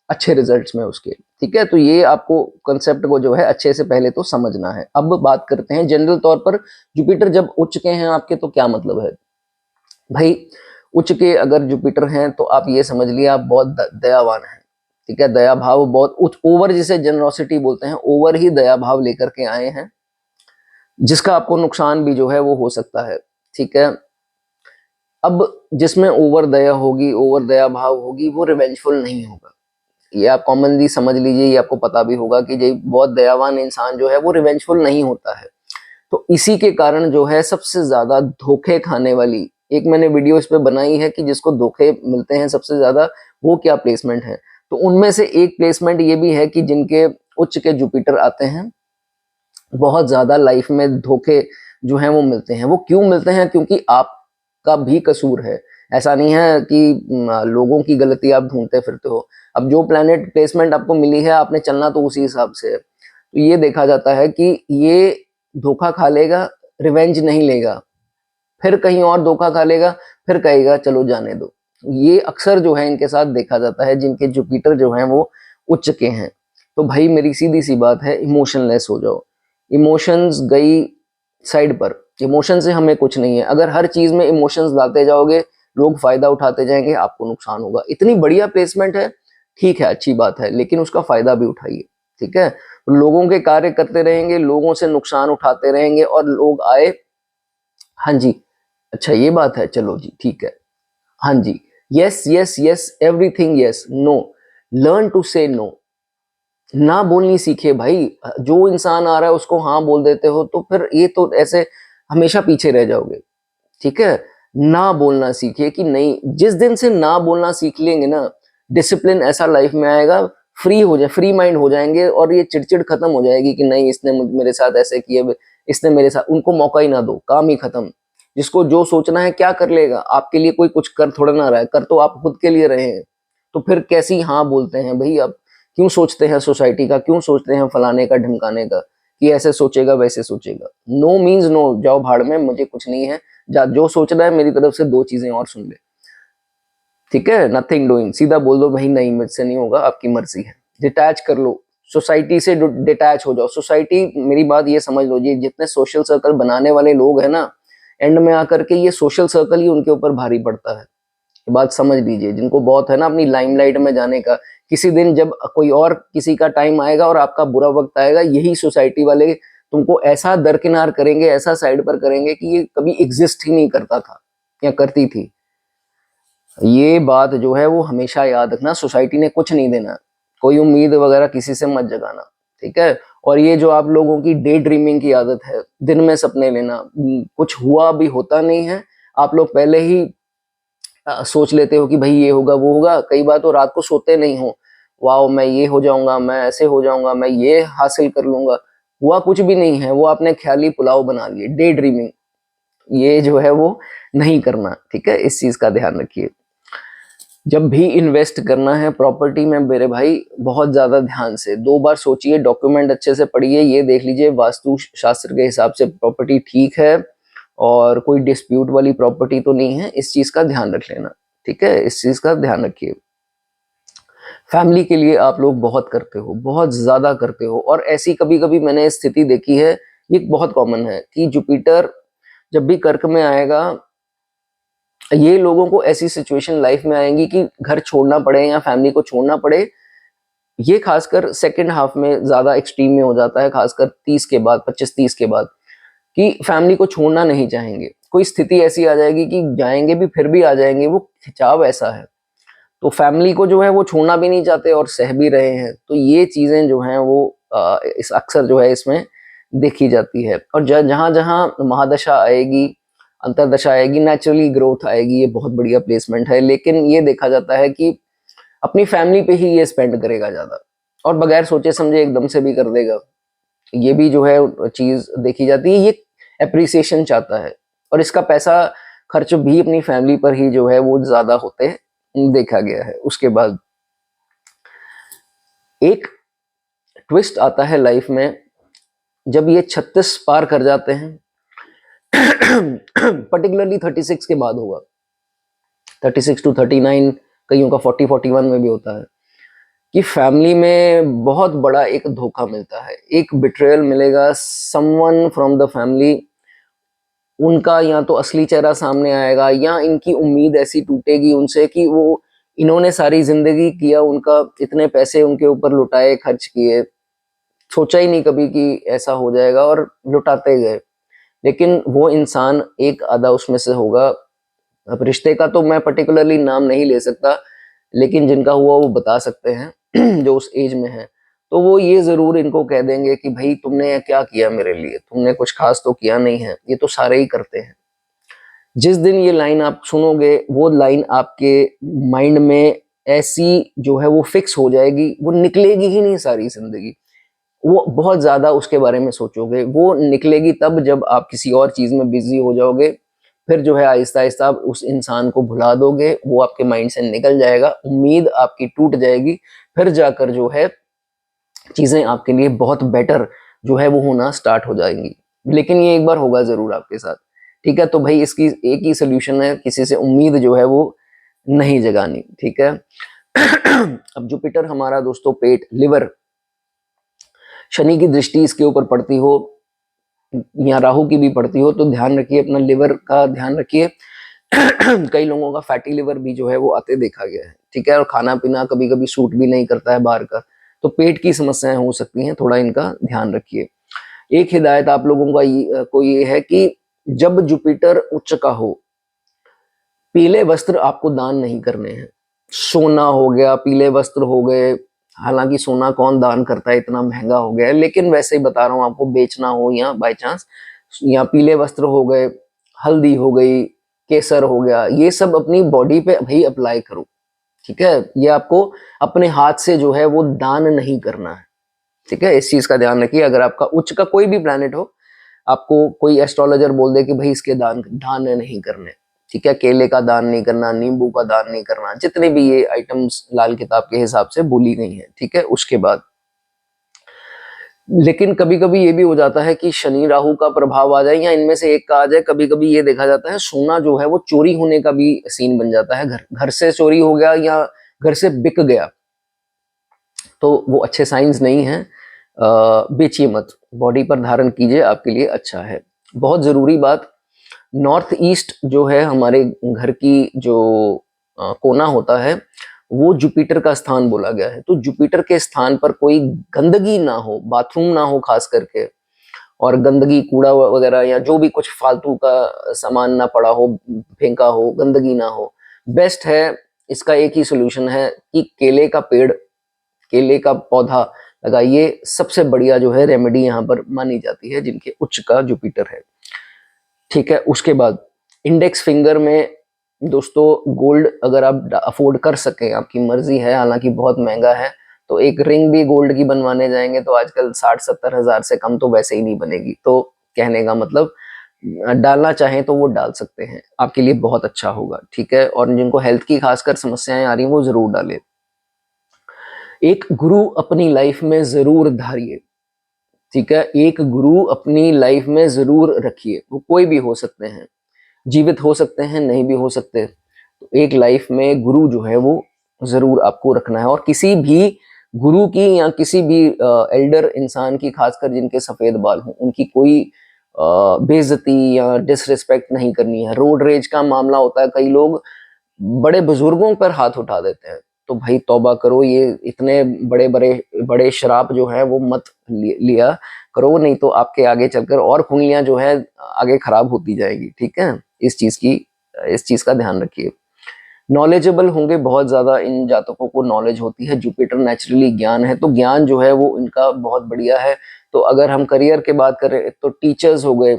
अच्छे रिजल्ट्स में उसके। ठीक है, तो ये आपको कंसेप्ट को जो है अच्छे से पहले तो समझना है। अब बात करते हैं जनरल तौर पर जुपिटर जब उच्च के हैं आपके तो क्या मतलब है। भाई उच्च के अगर जुपिटर हैं तो आप ये समझ लिए आप बहुत दयावान हैं। ठीक है, दया भाव बहुत उच्च, ओवर जिसे जनरोसिटी बोलते हैं, ओवर ही दया भाव लेकर के आए हैं, जिसका आपको नुकसान भी जो है वो हो सकता है। ठीक है, अब जिसमें ओवर दया होगी, ओवर दया भाव होगी, वो रिवेंजफुल नहीं होगा। ये आप कॉमनली समझ लीजिए, ये आपको पता भी होगा कि जो बहुत दयावान इंसान जो है वो रिवेंजफुल नहीं होता है। तो इसी के कारण जो है सबसे ज्यादा धोखे खाने वाली एक मैंने वीडियो इस पे बनाई है कि जिसको धोखे मिलते हैं सबसे ज्यादा, वो क्या प्लेसमेंट है। तो उनमें से एक प्लेसमेंट ये भी है कि जिनके उच्च के जुपिटर आते हैं, बहुत ज्यादा लाइफ में धोखे जो हैं वो मिलते हैं। वो क्यों मिलते हैं, क्योंकि आपका भी कसूर है। ऐसा नहीं है कि लोगों की गलती आप ढूंढते फिरते हो। अब जो प्लैनेट प्लेसमेंट आपको मिली है, आपने चलना तो उसी हिसाब से है। तो ये देखा जाता है कि ये धोखा खा लेगा, रिवेंज नहीं लेगा, फिर कहीं और धोखा खा लेगा, फिर कहेगा चलो जाने दो। ये अक्सर जो है इनके साथ देखा जाता है जिनके जुपिटर जो हैं वो उच्च के हैं। तो भाई मेरी सीधी सी बात है, इमोशनलेस हो जाओ। इमोशंस गई साइड पर, इमोशन से हमें कुछ नहीं है। अगर हर चीज में इमोशंस लाते जाओगे, लोग फायदा उठाते जाएंगे, आपको नुकसान होगा। इतनी बढ़िया प्लेसमेंट है, ठीक है, अच्छी बात है, लेकिन उसका फायदा भी उठाइए। ठीक है, लोगों के कार्य करते रहेंगे, लोगों से नुकसान उठाते रहेंगे, और लोग आए, हाँ जी, अच्छा ये बात है, चलो जी ठीक है, हाँ जी, yes yes yes everything yes, no, learn to say no. ना बोलनी सीखे भाई। जो इंसान आ रहा है उसको हाँ बोल देते हो तो फिर ये तो ऐसे हमेशा पीछे रह जाओगे। ठीक है, ना बोलना सीखिए कि नहीं, जिस दिन से ना बोलना सीख लेंगे ना, डिसिप्लिन ऐसा लाइफ में आएगा, फ्री हो जाए, फ्री माइंड हो जाएंगे, और ये चिड़चिड़ खत्म हो जाएगी कि नहीं इसने मेरे साथ ऐसे किया, इसने मेरे साथ, उनको मौका ही ना दो, काम ही खत्म। जिसको जो सोचना है क्या कर लेगा, आपके लिए कोई कुछ कर थोड़ा ना रहा है, कर तो आप खुद के लिए रहे हैं। तो फिर कैसी हाँ बोलते हैं भाई आप। क्यों सोचते हैं सोसाइटी का, क्यों सोचते हैं फलाने का ढिमकाने का कि ऐसे सोचेगा वैसे सोचेगा। नो मीन्स नो, जाओ भाड़ में, मुझे कुछ नहीं है, जो सोच रहा है मेरी तरफ से 2 चीजें और सुन ले। ठीक है, नथिंग डूइंग, सीधा बोल दो भाई नहीं मुझसे नहीं होगा, आपकी मर्जी है। डिटैच कर लो, सोसाइटी से डिटैच हो जाओ। सोसाइटी, मेरी बात ये समझ लो जी, जितने सोशल सर्कल बनाने वाले लोग हैं ना, एंड में आकर के ये सोशल सर्कल ही उनके ऊपर भारी पड़ता है। बात समझ लीजिए, जिनको बहुत है ना अपनी लाइमलाइट में जाने का किसी दिन जब कोई और किसी का टाइम आएगा और आपका बुरा वक्त आएगा, यही सोसाइटी वाले तुमको ऐसा दरकिनार करेंगे, ऐसा साइड पर करेंगे कि ये कभी एग्जिस्ट ही नहीं करता था या करती थी। ये बात जो है वो हमेशा याद रखना, सोसाइटी ने कुछ नहीं देना, कोई उम्मीद वगैरह किसी से मत जगाना, ठीक है। और ये जो आप लोगों की डे ड्रीमिंग की आदत है, दिन में सपने लेना, कुछ हुआ भी होता नहीं है, आप लोग पहले ही सोच लेते हो कि भाई ये होगा वो होगा। कई बार तो रात को सोते नहीं हो, वाओ मैं ये हो जाऊंगा, मैं ऐसे हो जाऊंगा, मैं ये हासिल कर लूंगा, हुआ कुछ भी नहीं है, वो आपने ख्याली पुलाव बना लिए, डे ड्रीमिंग। ये जो है वो नहीं करना, ठीक है, इस चीज का ध्यान रखिए। जब भी इन्वेस्ट करना है प्रॉपर्टी में मेरे भाई, बहुत ज्यादा ध्यान से 2 बार सोचिए, डॉक्यूमेंट अच्छे से पढ़िए, ये देख लीजिए वास्तु शास्त्र के हिसाब से प्रॉपर्टी ठीक है और कोई डिस्प्यूट वाली प्रॉपर्टी तो नहीं है, इस चीज का ध्यान रख लेना, ठीक है, इस चीज का ध्यान रखिए। फैमिली के लिए आप लोग बहुत करते हो, बहुत ज्यादा करते हो, और ऐसी कभी कभी मैंने स्थिति देखी है, ये बहुत कॉमन है कि जुपिटर जब भी कर्क में आएगा, ये लोगों को ऐसी सिचुएशन लाइफ में आएंगी कि घर छोड़ना पड़े या फैमिली को छोड़ना पड़े। ये खासकर सेकंड हाफ में ज्यादा एक्सट्रीम में हो जाता है, खासकर 30 के बाद, 25-30 के बाद, कि फैमिली को छोड़ना नहीं चाहेंगे। कोई स्थिति ऐसी आ जाएगी कि जाएंगे भी फिर भी आ जाएंगे, वो खिंचाव ऐसा है, तो फैमिली को जो है वो छोड़ना भी नहीं चाहते और सह भी रहे हैं। तो ये चीजें जो हैं वो इस अक्सर जो है इसमें देखी जाती है। और जहां जहां महादशा आएगी, अंतरदशा आएगी, नेचुरली ग्रोथ आएगी, ये बहुत बढ़िया प्लेसमेंट है। लेकिन ये देखा जाता है कि अपनी फैमिली पे ही ये स्पेंड करेगा ज्यादा, और बगैर सोचे समझे एकदम से भी कर देगा। ये भी जो है चीज देखी जाती है। ये एप्रिसिएशन चाहता है और इसका पैसा खर्च भी अपनी फैमिली पर ही जो है वो ज्यादा होते हैं, देखा गया है। उसके बाद एक ट्विस्ट आता है लाइफ में, जब ये 36 पार कर जाते हैं, पर्टिकुलरली 36 के बाद होगा, 36 to 39, कईयों का 40-41 में भी होता है, कि फैमिली में बहुत बड़ा एक धोखा मिलता है, एक बिट्रेयल मिलेगा। समवन फ्रॉम द फैमिली, उनका या तो असली चेहरा सामने आएगा या इनकी उम्मीद ऐसी टूटेगी उनसे कि वो, इन्होंने सारी जिंदगी किया, उनका इतने पैसे उनके ऊपर लुटाए, खर्च किए, सोचा ही नहीं कभी कि ऐसा हो जाएगा, और लुटाते गए। लेकिन वो इंसान एक आधा उसमें से होगा। अब रिश्ते का तो मैं पर्टिकुलरली नाम नहीं ले सकता, लेकिन जिनका हुआ वो बता सकते हैं जो उस एज में है। तो वो ये जरूर इनको कह देंगे कि भाई तुमने क्या किया मेरे लिए, तुमने कुछ खास तो किया नहीं है, ये तो सारे ही करते हैं। जिस दिन ये लाइन आप सुनोगे, वो लाइन आपके माइंड में ऐसी जो है वो फिक्स हो जाएगी, वो निकलेगी ही नहीं सारी जिंदगी। वो बहुत ज्यादा उसके बारे में सोचोगे, वो निकलेगी तब जब आप किसी और चीज में बिजी हो जाओगे। फिर जो है आहिस्ता आहिस्ता आप उस इंसान को भुला दोगे, वो आपके माइंड से निकल जाएगा, उम्मीद आपकी टूट जाएगी। फिर जाकर जो है चीजें आपके लिए बहुत बेटर जो है वो होना स्टार्ट हो जाएंगी। लेकिन ये एक बार होगा जरूर आपके साथ, ठीक है। तो भाई इसकी एक ही सोल्यूशन है, किसी से उम्मीद जो है वो नहीं जगानी, ठीक है। अब जुपिटर हमारा दोस्तों पेट, लिवर, शनि की दृष्टि इसके ऊपर पड़ती हो या राहु की भी पड़ती हो, तो ध्यान रखिए, अपना लिवर का ध्यान रखिए। कई लोगों का फैटी लिवर भी जो है वो आते देखा गया है, ठीक है। और खाना पीना कभी कभी सूट भी नहीं करता है बाहर का, तो पेट की समस्याएं हो सकती हैं, थोड़ा इनका ध्यान रखिए। एक हिदायत आप लोगों को ये है कि जब जुपिटर उच्च का हो, पीले वस्त्र आपको दान नहीं करने हैं। सोना हो गया, पीले वस्त्र हो गए, हालांकि सोना कौन दान करता है, इतना महंगा हो गया है, लेकिन वैसे ही बता रहा हूँ आपको, बेचना हो या बाय चांस, या पीले वस्त्र हो गए, हल्दी हो गई, केसर हो गया, ये सब अपनी बॉडी पे भाई अप्लाई करो, ठीक है। ये आपको अपने हाथ से जो है वो दान नहीं करना है, ठीक है, इस चीज का ध्यान रखिए। अगर आपका उच्च का कोई भी प्लैनेट हो, आपको कोई एस्ट्रोलॉजर बोल दे कि भाई इसके दान नहीं करने, ठीक है, केले का दान नहीं करना, नींबू का दान नहीं करना, जितने भी ये आइटम्स लाल किताब के हिसाब से बोली गई हैं, ठीक है। उसके बाद लेकिन कभी कभी ये भी हो जाता है कि शनि राहु का प्रभाव आ जाए या इनमें से एक का आ जाए। कभी कभी ये देखा जाता है सोना जो है वो चोरी होने का भी सीन बन जाता है, घर से चोरी हो गया या घर से बिक गया, तो वो अच्छे साइंस नहीं है। बेचिए मत, बॉडी पर धारण कीजिए, आपके लिए अच्छा है। बहुत जरूरी बात, नॉर्थ ईस्ट जो है हमारे घर की जो कोना होता है, वो जुपिटर का स्थान बोला गया है। तो जुपिटर के स्थान पर कोई गंदगी ना हो, बाथरूम ना हो खास करके, और गंदगी कूड़ा वगैरह या जो भी कुछ फालतू का सामान ना पड़ा हो, फेंका हो, गंदगी ना हो। बेस्ट है, इसका एक ही सोल्यूशन है कि केले का पेड़, केले का पौधा लगाइए। सबसे बढ़िया जो है रेमेडी यहाँ पर मानी जाती है जिनके उच्च का जुपिटर है। ठीक है, उसके बाद इंडेक्स फिंगर में दोस्तों गोल्ड अगर आप अफोर्ड कर सकें, आपकी मर्जी है, हालांकि बहुत महंगा है, तो एक रिंग भी गोल्ड की बनवाने जाएंगे तो आजकल 60-70 हजार से कम तो वैसे ही नहीं बनेगी। तो कहने का मतलब डालना चाहें तो वो डाल सकते हैं, आपके लिए बहुत अच्छा होगा। ठीक है, और जिनको हेल्थ की खासकर समस्याएं आ रही हैं वो जरूर डालें। एक गुरु अपनी लाइफ में जरूर धारिए। ठीक है, एक गुरु अपनी लाइफ में जरूर रखिए, वो कोई भी हो सकते हैं, जीवित हो सकते हैं, नहीं भी हो सकते। तो एक लाइफ में गुरु जो है वो जरूर आपको रखना है, और किसी भी गुरु की या किसी भी एल्डर इंसान की, खासकर जिनके सफेद बाल हों, उनकी कोई बेइज्जती या डिसरिस्पेक्ट नहीं करनी है। रोड रेज का मामला होता है, कई लोग बड़े बुजुर्गों पर हाथ उठा देते हैं, तो भाई तौबा करो, ये इतने बड़े बड़े बड़े शराब जो है वो मत लिया करो, नहीं तो आपके आगे चलकर और कुंडलियां जो है आगे खराब होती जाएगी। ठीक है, इस चीज का ध्यान रखिए। नॉलेजेबल होंगे बहुत ज्यादा, इन जातकों को नॉलेज होती है। जुपिटर नेचुरली ज्ञान है, तो ज्ञान जो है वो इनका बहुत बढ़िया है। तो अगर हम करियर की बात करें तो टीचर्स हो गए,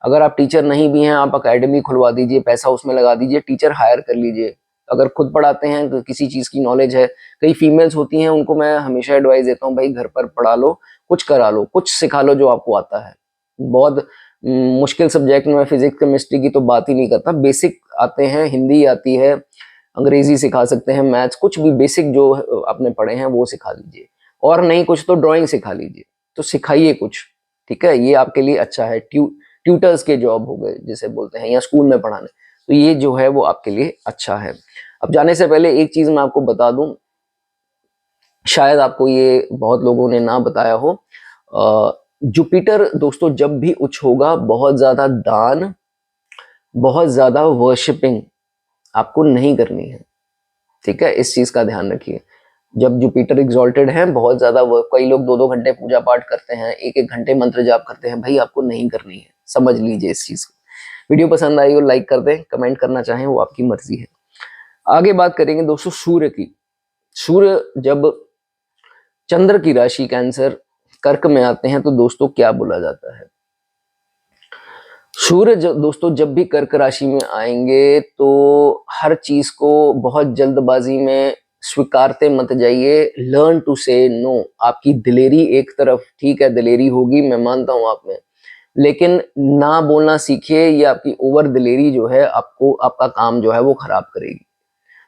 अगर आप टीचर नहीं भी हैं, आप अकेडमी खुलवा दीजिए, पैसा उसमें लगा दीजिए, टीचर हायर कर लीजिए। अगर खुद पढ़ाते हैं तो किसी चीज की नॉलेज है, कई फीमेल्स होती हैं, उनको मैं हमेशा एडवाइस देता हूँ, भाई घर पर पढ़ा लो, कुछ करा लो, कुछ सिखा लो जो आपको आता है। बहुत मुश्किल सब्जेक्ट में फिजिक्स केमिस्ट्री की तो बात ही नहीं करता, बेसिक आते हैं, हिंदी आती है, अंग्रेजी सिखा सकते हैं, मैथ्स, कुछ भी बेसिक जो आपने पढ़े हैं वो सिखा लीजिए, और नहीं कुछ तो ड्राइंग सिखा लीजिए, तो सिखाइए कुछ। ठीक है, ये आपके लिए अच्छा है। ट्यूटर्स के जॉब हो गए जिसे बोलते हैं, या स्कूल में पढ़ाने, तो ये जो है वो आपके लिए अच्छा है। अब जाने से पहले एक चीज मैं आपको बता दूं, शायद आपको ये बहुत लोगों ने ना बताया हो, जुपिटर दोस्तों जब भी उच्च होगा, बहुत ज्यादा दान, बहुत ज्यादा वर्शिपिंग आपको नहीं करनी है। ठीक है, इस चीज का ध्यान रखिए। जब जुपिटर एग्जॉल्टेड है, बहुत ज्यादा वर्क, कई लोग 2-2 घंटे पूजा पाठ करते हैं, 1-1 घंटे मंत्र जाप करते हैं, भाई आपको नहीं करनी है, समझ लीजिए इस चीज को। वीडियो पसंद आई हो लाइक कर दें, कमेंट करना चाहें वो आपकी मर्जी है। आगे बात करेंगे दोस्तों सूर्य की। सूर्य जब चंद्र की राशि कैंसर कर्क में आते हैं तो दोस्तों क्या बोला जाता है? सूर्य दोस्तों जब भी कर्क राशि में आएंगे तो हर चीज को बहुत जल्दबाजी में स्वीकारते मत जाइए। Learn to say no. आपकी दिलेरी एक तरफ, ठीक है दिलेरी होगी, मैं मानता हूं आप में, लेकिन ना बोलना सीखिए। ये आपकी ओवर दिलेरी जो है आपको, आपका काम जो है वो खराब करेगी।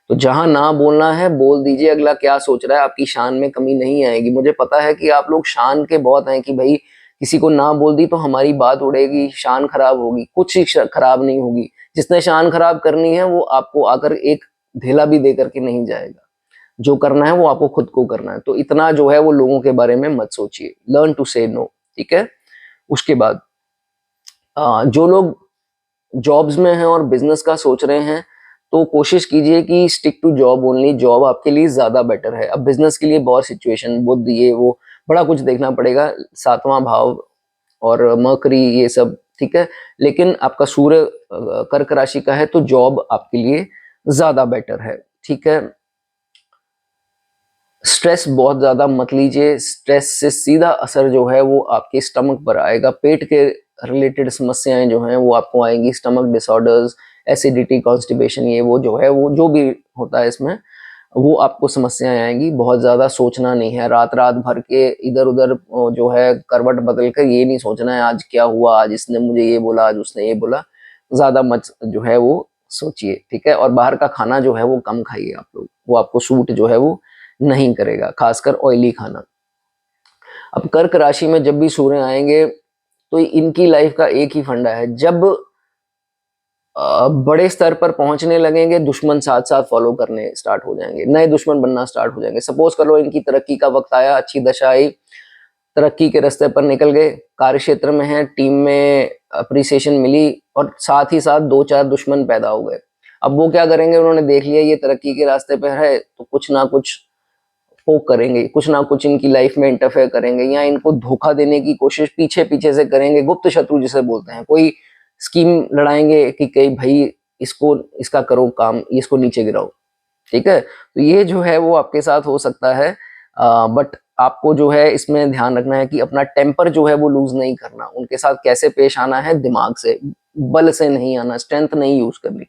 तो जहां ना बोलना है बोल दीजिए, अगला क्या सोच रहा है, आपकी शान में कमी नहीं आएगी। मुझे पता है कि आप लोग शान के बहुत हैं कि भाई किसी को ना बोल दी तो हमारी बात उड़ेगी, शान खराब होगी। कुछ ही खराब नहीं होगी, जिसने शान खराब करनी है वो आपको आकर एक ढेला भी दे करके नहीं जाएगा। जो करना है वो आपको खुद को करना है। तो इतना जो है वो लोगों के बारे में मत सोचिए, लर्न टू से नो। ठीक है, उसके बाद जो लोग जॉब्स में हैं और बिजनेस का सोच रहे हैं तो कोशिश कीजिए कि stick to job only, job आपके लिए ज्यादा बेटर है। अब बिजनेस के लिए बहुत सिचुएशन, बुद्ध, ये वो बड़ा कुछ देखना पड़ेगा, 7वां भाव और मरकरी ये सब, ठीक है। लेकिन आपका सूर्य कर्क राशि का है तो जॉब आपके लिए ज्यादा बेटर है। ठीक है, स्ट्रेस बहुत ज्यादा मत लीजिए, स्ट्रेस से सीधा असर जो है वो आपके स्टमक पर आएगा। पेट के रिलेटेड समस्याएं जो हैं वो आपको आएंगी, स्टमक डिसऑर्डर्स, एसिडिटी, कॉन्स्टिपेशन, ये वो जो है वो जो भी होता है इसमें, वो आपको समस्याएं आएंगी। बहुत ज्यादा सोचना नहीं है, रात रात भर के इधर उधर जो है करवट बदल कर ये नहीं सोचना है आज क्या हुआ, आज इसने मुझे ये बोला, आज उसने ये बोला, ज्यादा मत जो है वो सोचिए। ठीक है, और बाहर का खाना जो है वो कम खाइए आप लोग, वो आपको सूट जो है वो नहीं करेगा, खासकर ऑयली खाना। अब कर्क राशि में जब भी सूर्य आएंगे तो इनकी लाइफ का एक ही फंडा है, जब बड़े स्तर पर पहुंचने लगेंगे दुश्मन साथ साथ फॉलो करने स्टार्ट हो जाएंगे, नए दुश्मन बनना स्टार्ट हो जाएंगे। सपोज कर लो इनकी तरक्की का वक्त आया, अच्छी दशा आई, तरक्की के रास्ते पर निकल गए, कार्य क्षेत्र में है, टीम में अप्रिसिएशन मिली, और साथ ही साथ 2-4 दुश्मन पैदा हो गए। अब वो क्या करेंगे, उन्होंने देख लिया ये तरक्की के रास्ते पे है तो कुछ ना कुछ पोक करेंगे, कुछ ना कुछ इनकी लाइफ में इंटरफेयर करेंगे या इनको धोखा देने की कोशिश पीछे पीछे से करेंगे, गुप्त शत्रु जिसे बोलते हैं। कोई स्कीम लड़ाएंगे कि कहीं भाई इसको इसका करो काम, इसको नीचे गिराओ, ठीक है। तो ये जो है वो आपके साथ हो सकता है, बट आपको जो है इसमें ध्यान रखना है कि अपना टेम्पर जो है वो लूज नहीं करना। उनके साथ कैसे पेश आना है, दिमाग से, बल से नहीं आना, स्ट्रेंथ नहीं यूज करनी,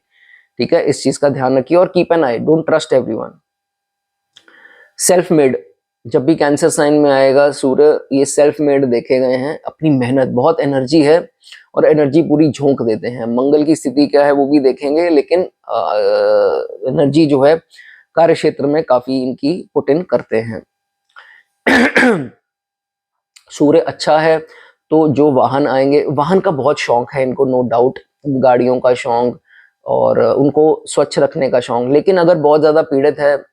ठीक है। इस चीज का ध्यान रखिए। और keep an I, don't trust everyone. Self made, जब भी कैंसर साइन में आएगा सूर्य, ये सेल्फ मेड देखे गए हैं। अपनी मेहनत, बहुत एनर्जी है और एनर्जी पूरी झोंक देते हैं। मंगल की स्थिति क्या है वो भी देखेंगे, लेकिन एनर्जी जो है कार्य क्षेत्र में काफी इनकी पुट इन करते हैं। सूर्य अच्छा है तो जो वाहन आएंगे, वाहन का बहुत शौक है इनको, नो डाउट, गाड़ियों का शौक और उनको स्वच्छ रखने का शौक। लेकिन अगर बहुत ज्यादा पीड़ित है,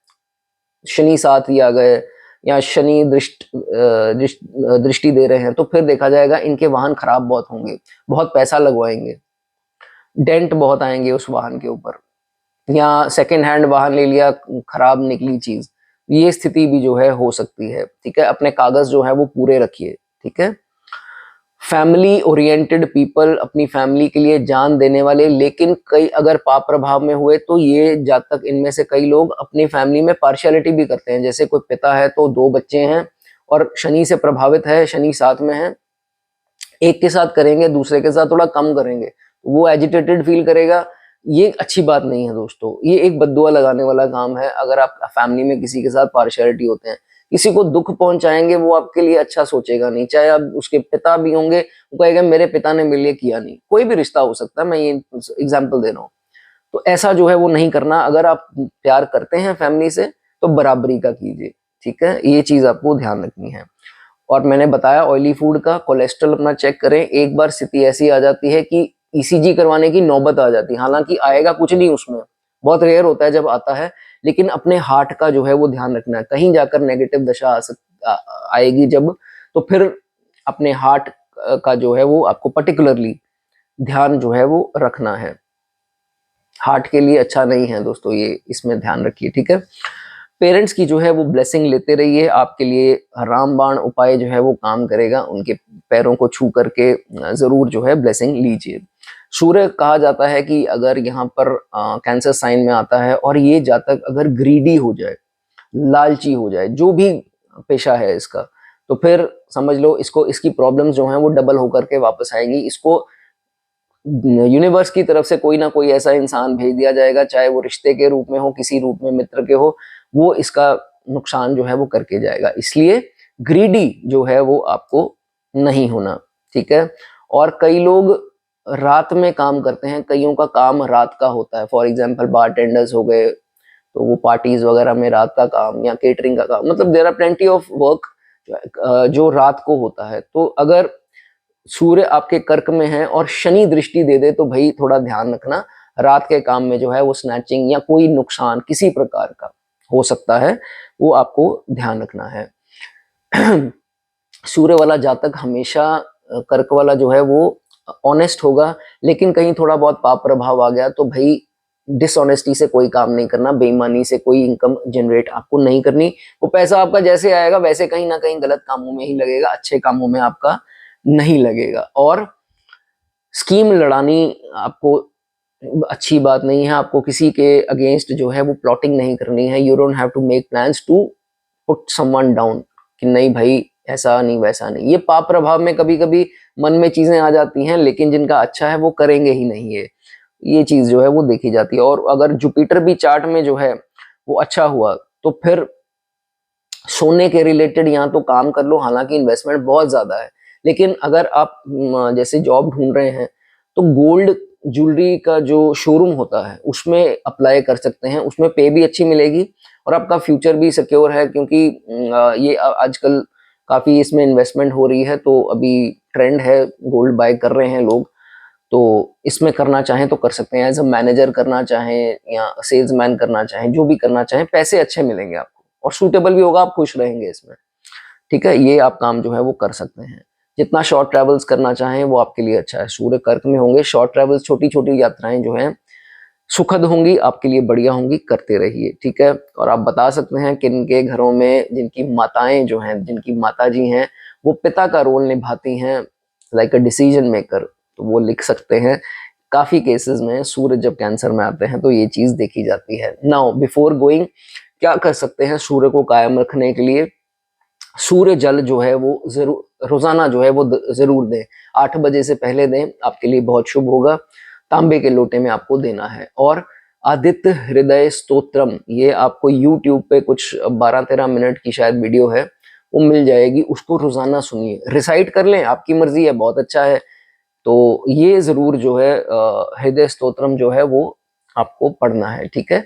शनि साथ ही आ गए या शनि दृष्टि दे रहे हैं, तो फिर देखा जाएगा इनके वाहन खराब बहुत होंगे, बहुत पैसा लगवाएंगे, डेंट बहुत आएंगे उस वाहन के ऊपर, या सेकंड हैंड वाहन ले लिया, खराब निकली चीज, ये स्थिति भी जो है हो सकती है, ठीक है। अपने कागज जो है वो पूरे रखिए, ठीक है। फैमिली ओरिएंटेड पीपल, अपनी फैमिली के लिए जान देने वाले, लेकिन कई अगर पाप प्रभाव में हुए तो ये जातक, इनमें से कई लोग अपनी फैमिली में पार्शियलिटी भी करते हैं। जैसे कोई पिता है तो दो बच्चे हैं और शनि से प्रभावित है, शनि साथ में है, एक के साथ करेंगे, दूसरे के साथ थोड़ा कम करेंगे, वो एजिटेटेड फील करेगा। ये अच्छी बात नहीं है दोस्तों, ये एक बद्दुआ लगाने वाला काम है। अगर आप फैमिली में किसी के साथ पार्शियलिटी होते हैं, किसी को दुख पहुंचाएंगे, वो आपके लिए अच्छा सोचेगा नहीं। चाहे आप उसके पिता भी होंगे, वो कहेगा मेरे पिता ने मेरे लिए किया नहीं। कोई भी रिश्ता हो सकता है, मैं ये एग्जाम्पल दे रहा हूँ। तो ऐसा जो है वो नहीं करना। अगर आप प्यार करते हैं फैमिली से तो बराबरी का कीजिए, ठीक है। ये चीज आपको ध्यान रखनी है। और मैंने बताया ऑयली फूड का, कोलेस्ट्रॉल अपना चेक करें। एक बार स्थिति ऐसी आ जाती है कि ईसीजी करवाने की नौबत आ जाती है, हालांकि आएगा कुछ नहीं उसमें, बहुत रेयर होता है जब आता है, लेकिन अपने हार्ट का जो है वो ध्यान रखना है। कहीं जाकर नेगेटिव दशा आएगी जब, तो फिर अपने हार्ट का जो है वो आपको पर्टिकुलरली ध्यान जो है वो रखना है। हार्ट के लिए अच्छा नहीं है दोस्तों ये, इसमें ध्यान रखिए, ठीक है। पेरेंट्स की जो है वो ब्लेसिंग लेते रहिए, आपके लिए रामबाण उपाय जो है वो काम करेगा। उनके पैरों को छू करके जरूर जो है ब्लेसिंग लीजिए। सूर्य कहा जाता है कि अगर यहाँ पर कैंसर साइन में आता है और ये जातक अगर ग्रीडी हो जाए, लालची हो जाए, जो भी पेशा है इसका, तो फिर समझ लो इसको, इसकी प्रॉब्लम्स जो हैं वो डबल होकर के वापस आएंगी। इसको यूनिवर्स की तरफ से कोई ना कोई ऐसा इंसान भेज दिया जाएगा, चाहे वो रिश्ते के रूप में हो, किसी रूप में मित्र के हो, वो इसका नुकसान जो है वो करके जाएगा। इसलिए ग्रीडी जो है वो आपको नहीं होना, ठीक है। और कई लोग रात में काम करते हैं, कईयों का काम रात का होता है। फॉर एग्जाम्पल बारटेंडर्स हो गए, तो वो पार्टीज वगैरह में रात का काम, या केटरिंग का काम, मतलब there are plenty of work जो रात को होता है। तो अगर सूर्य आपके कर्क में है और शनि दृष्टि दे दे तो भाई थोड़ा ध्यान रखना, रात के काम में जो है वो स्नैचिंग या कोई नुकसान किसी प्रकार का हो सकता है, वो आपको ध्यान रखना है। सूर्य वाला जातक हमेशा, कर्क वाला जो है वो ऑनेस्ट होगा, लेकिन कहीं थोड़ा बहुत पाप प्रभाव आ गया तो भाई डिसऑनेस्टी से कोई काम नहीं करना, बेईमानी से कोई इनकम जनरेट आपको नहीं करनी। वो पैसा आपका जैसे आएगा वैसे कहीं ना कहीं गलत कामों में ही लगेगा, अच्छे कामों में आपका नहीं लगेगा। और स्कीम लड़ानी आपको अच्छी बात नहीं है। आपको किसी के अगेंस्ट जो है वो प्लॉटिंग नहीं करनी है। You don't have to make plans to put someone down, कि नहीं भाई ऐसा नहीं वैसा नहीं। ये पाप प्रभाव में कभी कभी मन में चीजें आ जाती हैं, लेकिन जिनका अच्छा है वो करेंगे ही नहीं। ये चीज जो है वो देखी जाती है। और अगर जुपिटर भी चार्ट में जो है वो अच्छा हुआ तो फिर सोने के रिलेटेड यहाँ तो काम कर लो, हालांकि इन्वेस्टमेंट बहुत ज्यादा है। लेकिन अगर आप जैसे जॉब ढूंढ रहे हैं तो गोल्ड ज्वेलरी का जो शोरूम होता है उसमें अप्लाई कर सकते हैं, उसमें पे भी अच्छी मिलेगी और आपका फ्यूचर भी सिक्योर है। क्योंकि ये आजकल काफी इसमें इन्वेस्टमेंट हो रही है, तो अभी ट्रेंड है, गोल्ड बाय कर रहे हैं लोग। तो इसमें करना चाहें तो कर सकते हैं, एज अ मैनेजर करना चाहें या सेल्समैन करना चाहें, जो भी करना चाहें, पैसे अच्छे मिलेंगे आपको और सूटेबल भी होगा, आप खुश रहेंगे इसमें, ठीक है। ये आप काम जो है वो कर सकते हैं। जितना शॉर्ट ट्रेवल्स करना चाहें वो आपके लिए अच्छा है। सूर्य कर्क में होंगे, शॉर्ट ट्रेवल्स, छोटी छोटी यात्राएं जो हैं सुखद होंगी, आपके लिए बढ़िया होंगी, करते रहिए, ठीक है। और आप बता सकते हैं किन के घरों में जिनकी माताएं जो हैं, जिनकी माताजी हैं, वो पिता का रोल निभाती हैं, लाइक अ डिसीजन मेकर, तो वो लिख सकते हैं। काफी केसेस में सूर्य जब कैंसर में आते हैं तो ये चीज देखी जाती है। नाउ बिफोर गोइंग, क्या कर सकते हैं सूर्य को कायम रखने के लिए? सूर्य जल जो है वो जरूर रोजाना जो है वो जरूर दें, 8 बजे से पहले दें, आपके लिए बहुत शुभ होगा। तांबे के लोटे में आपको देना है। और आदित्य हृदय स्तोत्रम, ये आपको यूट्यूब पे कुछ 12-13 मिनट की शायद वीडियो है, वो मिल जाएगी, उसको रोजाना सुनिए, रिसाइट कर लें, आपकी मर्जी है, बहुत अच्छा है। तो ये जरूर जो है हृदय स्तोत्रम जो है वो आपको पढ़ना है, ठीक है।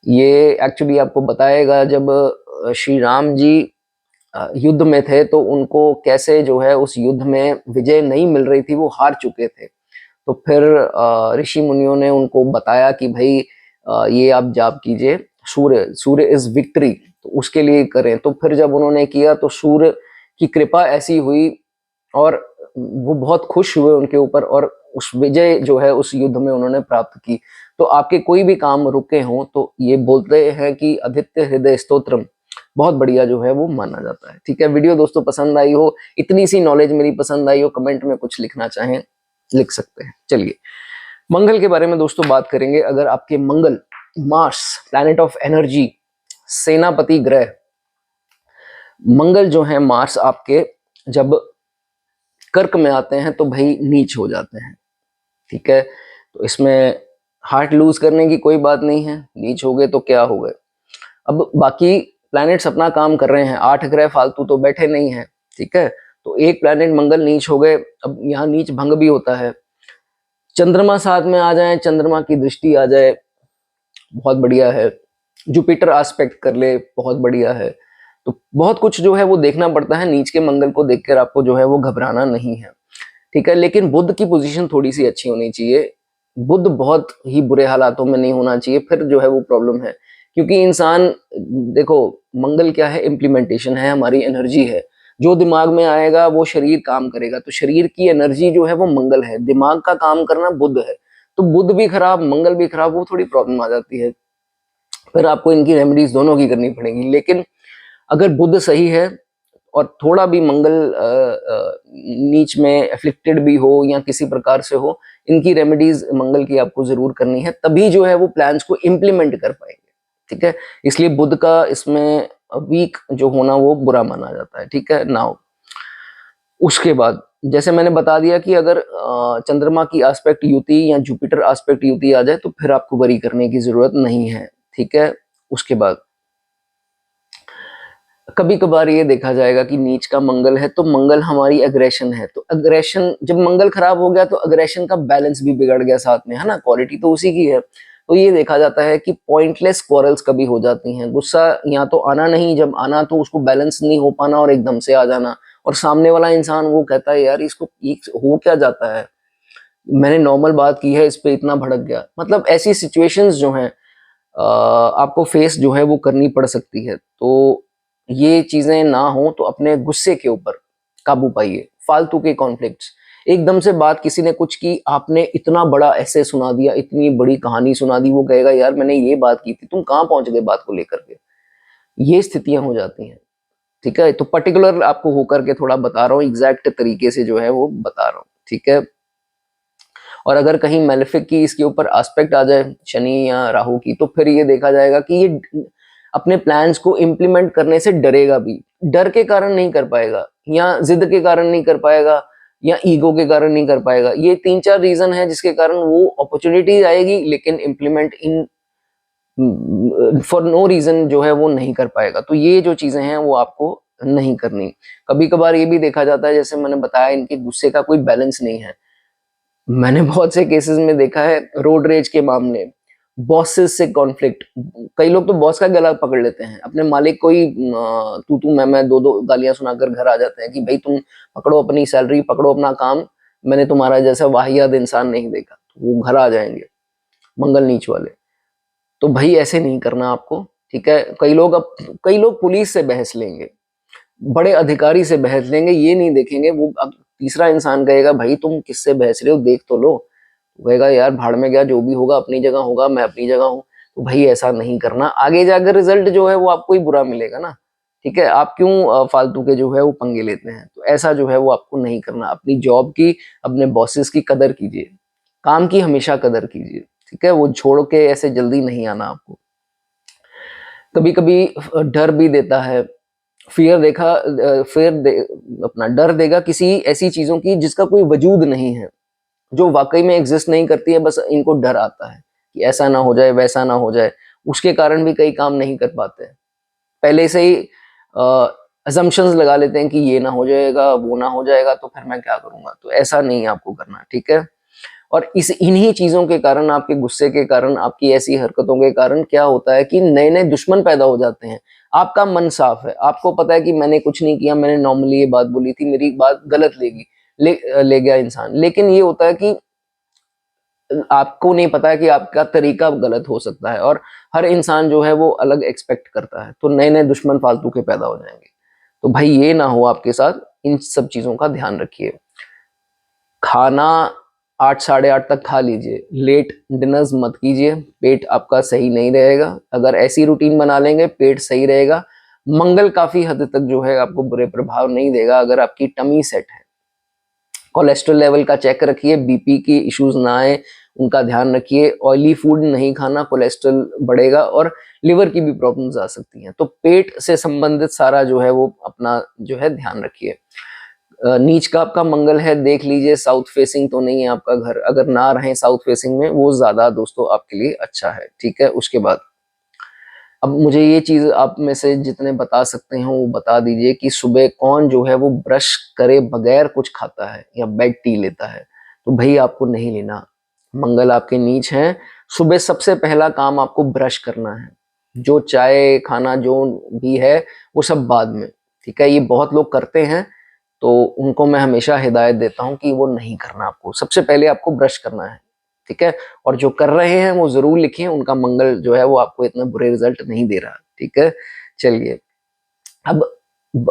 ये एक्चुअली आपको बताएगा जब श्री राम जी युद्ध में थे तो उनको कैसे जो है उस युद्ध में विजय नहीं मिल रही थी, वो हार चुके थे। तो फिर ऋषि मुनियों ने उनको बताया कि भाई ये आप जाप कीजिए, सूर्य सूर्य इज विक्ट्री, तो उसके लिए करें। तो फिर जब उन्होंने किया तो सूर्य की कृपा ऐसी हुई और वो बहुत खुश हुए उनके ऊपर, और उस विजय जो है उस युद्ध में उन्होंने प्राप्त की। तो आपके कोई भी काम रुके हों तो ये बोलते हैं कि आदित्य हृदय स्तोत्रम बहुत बढ़िया जो है वो माना जाता है, ठीक है। वीडियो दोस्तों पसंद आई हो, इतनी सी नॉलेज मेरी पसंद आई हो, कमेंट में कुछ लिखना चाहें लिख सकते हैं। चलिए मंगल के बारे में दोस्तों बात करेंगे। अगर आपके मंगल, मार्स, प्लैनेट ऑफ एनर्जी, सेनापति ग्रह मंगल जो है, मार्स आपके जब कर्क में आते हैं तो भाई नीच हो जाते हैं, ठीक है। तो इसमें हार्ट लूज करने की कोई बात नहीं है, नीच हो गए तो क्या हो गए। अब बाकी प्लैनेट्स अपना काम कर रहे हैं, 8 ग्रह फालतू तो बैठे नहीं है, ठीक है। तो एक प्लैनेट मंगल नीच हो गए, अब यहाँ नीच भंग भी होता है। चंद्रमा साथ में आ जाए, चंद्रमा की दृष्टि आ जाए, बहुत बढ़िया है। जुपिटर एस्पेक्ट कर ले, बहुत बढ़िया है। तो बहुत कुछ जो है वो देखना पड़ता है, नीच के मंगल को देखकर आपको जो है वो घबराना नहीं है, ठीक है। लेकिन बुध की पोजीशन थोड़ी सी अच्छी होनी चाहिए, बुध बहुत ही बुरे हालातों में नहीं होना चाहिए, फिर जो है वो प्रॉब्लम है। क्योंकि इंसान, देखो मंगल क्या है, इम्प्लीमेंटेशन है, हमारी एनर्जी है, जो दिमाग में आएगा वो शरीर काम करेगा। तो शरीर की एनर्जी जो है वो मंगल है, दिमाग का काम करना बुध है। तो बुध भी खराब, मंगल भी खराब, वो थोड़ी प्रॉब्लम आ जाती है। फिर आपको इनकी रेमेडीज दोनों की करनी पड़ेगी। लेकिन अगर बुध सही है और थोड़ा भी मंगल नीच में एफ्लिक्टेड भी हो या किसी प्रकार से हो, इनकी रेमेडीज मंगल की आपको जरूर करनी है, तभी जो है वो प्लान्स को इम्प्लीमेंट कर पाएंगे, ठीक है। इसलिए बुध का इसमें वीक जो होना वो बुरा माना जाता है, ठीक है। नाउ उसके बाद जैसे मैंने बता दिया कि अगर चंद्रमा की एस्पेक्ट युति या जुपिटर एस्पेक्ट युति आ जाए तो फिर आपको वरी करने की जरूरत नहीं है, ठीक है। उसके बाद कभी कभार ये देखा जाएगा कि नीच का मंगल है तो मंगल हमारी एग्रेशन है, तो एग्रेशन जब मंगल खराब हो गया तो एग्रेशन का बैलेंस भी बिगड़ गया साथ में, है ना, क्वालिटी तो उसी की है। तो ये देखा जाता है कि पॉइंटलेस क्वारल्स कभी हो जाती हैं, गुस्सा या तो आना नहीं, जब आना तो उसको बैलेंस नहीं हो पाना और एकदम से आ जाना, और सामने वाला इंसान वो कहता है यार इसको ये हो क्या जाता है, मैंने नॉर्मल बात की है, इस पे इतना भड़क गया। मतलब ऐसी सिचुएशंस जो हैं आपको फेस जो है वो करनी पड़ सकती है। तो ये चीजें ना हो तो अपने गुस्से के ऊपर काबू पाइए। फालतू के कॉन्फ्लिक्ट्स, एकदम से बात किसी ने कुछ की, आपने इतना बड़ा ऐसे सुना दिया, इतनी बड़ी कहानी सुना दी, वो कहेगा यार मैंने ये बात की थी, तुम कहाँ पहुंच गए बात को लेकर के। ये स्थितियां हो जाती हैं, ठीक है। तो पर्टिकुलर आपको होकर के थोड़ा बता रहा हूँ, एग्जैक्ट तरीके से जो है वो बता रहा हूँ, ठीक है। और अगर कहीं मेलेफिक की इसके ऊपर एस्पेक्ट आ जाए, शनि या राहु की, तो फिर ये देखा जाएगा कि ये अपने प्लान्स को इम्प्लीमेंट करने से डरेगा भी, डर के कारण नहीं कर पाएगा, या जिद के कारण नहीं कर पाएगा, या ईगो के कारण नहीं कर पाएगा। ये 3-4 रीजन है जिसके कारण वो अपॉर्चुनिटी आएगी लेकिन implement in for no reason जो है वो नहीं कर पाएगा। तो ये जो चीजें हैं वो आपको नहीं करनी। कभी कभार ये भी देखा जाता है, जैसे मैंने बताया, इनके गुस्से का कोई बैलेंस नहीं है। मैंने बहुत से केसेस में देखा है, रोड रेज के मामले, बॉसेस से कॉन्फ्लिक्ट, कई लोग तो बॉस का गला पकड़ लेते हैं, अपने मालिक को ही तू तू मैं दो दो गालियां सुनाकर घर आ जाते हैं कि भाई तुम पकड़ो अपनी सैलरी, पकड़ो अपना काम, मैंने तुम्हारा जैसा वाहियात इंसान नहीं देखा। तो वो घर आ जाएंगे मंगल नीच वाले। तो भाई ऐसे नहीं करना आपको, ठीक है। कई लोग पुलिस से बहस लेंगे, बड़े अधिकारी से बहस लेंगे, ये नहीं देखेंगे वो अब तीसरा इंसान कहेगा भाई तुम किससे बहस रहे हो, देख तो लो, कहेगा यार भाड़ में गया, जो भी होगा अपनी जगह होगा, मैं अपनी जगह हूँ। तो भाई ऐसा नहीं करना, आगे जाकर रिजल्ट जो है वो आपको ही बुरा मिलेगा ना। ठीक है, आप क्यों फालतू के जो है वो पंगे लेते हैं। तो ऐसा जो है वो आपको नहीं करना। अपनी जॉब की, अपने बॉसेस की कदर कीजिए, काम की हमेशा कदर कीजिए। ठीक है, वो छोड़ के ऐसे जल्दी नहीं आना आपको। कभी कभी डर भी देता है, फियर देखा, अपना डर देगा किसी ऐसी चीजों की जिसका कोई वजूद नहीं है, जो वाकई में एग्जिस्ट नहीं करती है, बस इनको डर आता है कि ऐसा ना हो जाए, वैसा ना हो जाए। उसके कारण भी कई काम नहीं कर पाते हैं। पहले से ही अजम्पशंस लगा लेते हैं कि ये ना हो जाएगा, वो ना हो जाएगा, तो फिर मैं क्या करूंगा। तो ऐसा नहीं आपको करना। ठीक है, और इस इन्हीं चीजों के कारण, आपके गुस्से के कारण, आपकी ऐसी हरकतों के कारण क्या होता है कि नए नए दुश्मन पैदा हो जाते हैं। आपका मन साफ है, आपको पता है कि मैंने कुछ नहीं किया, मैंने नॉर्मली ये बात बोली थी, मेरी बात गलत ले गया इंसान। लेकिन ये होता है कि आपको नहीं पता है कि आपका तरीका गलत हो सकता है, और हर इंसान जो है वो अलग एक्सपेक्ट करता है। तो नए नए दुश्मन फालतू के पैदा हो जाएंगे। तो भाई ये ना हो आपके साथ, इन सब चीजों का ध्यान रखिए। खाना 8 साढ़े 8 तक खा लीजिए, लेट डिनर्स मत कीजिए, पेट आपका सही नहीं रहेगा। अगर ऐसी रूटीन बना लेंगे पेट सही रहेगा। मंगल काफी हद तक जो है आपको बुरे प्रभाव नहीं देगा अगर आपकी टमी सेट है। कोलेस्ट्रॉल लेवल का चेक रखिए, बीपी की इश्यूज ना आए उनका ध्यान रखिए। ऑयली फूड नहीं खाना, कोलेस्ट्रॉल बढ़ेगा और लिवर की भी प्रॉब्लम्स आ सकती हैं। तो पेट से संबंधित सारा जो है वो अपना जो है ध्यान रखिए। नीच का आपका मंगल है, देख लीजिए साउथ फेसिंग तो नहीं है आपका घर। अगर ना रहे साउथ फेसिंग में, वो ज्यादा दोस्तों आपके लिए अच्छा है। ठीक है, उसके बाद अब मुझे ये चीज आप में से जितने बता सकते हैं वो बता दीजिए कि सुबह कौन जो है वो ब्रश करे बगैर कुछ खाता है या बेड टी लेता है। तो भाई आपको नहीं लेना, मंगल आपके नीच हैं। सुबह सबसे पहला काम आपको ब्रश करना है। जो चाय खाना जो भी है वो सब बाद में। ठीक है, ये बहुत लोग करते हैं, तो उनको मैं हमेशा हिदायत देता हूँ कि वो नहीं करना। आपको सबसे पहले आपको ब्रश करना है। ठीक है, और जो कर रहे हैं वो जरूर लिखें, उनका मंगल जो है वो आपको इतना बुरे रिजल्ट नहीं दे रहा। ठीक है, चलिए अब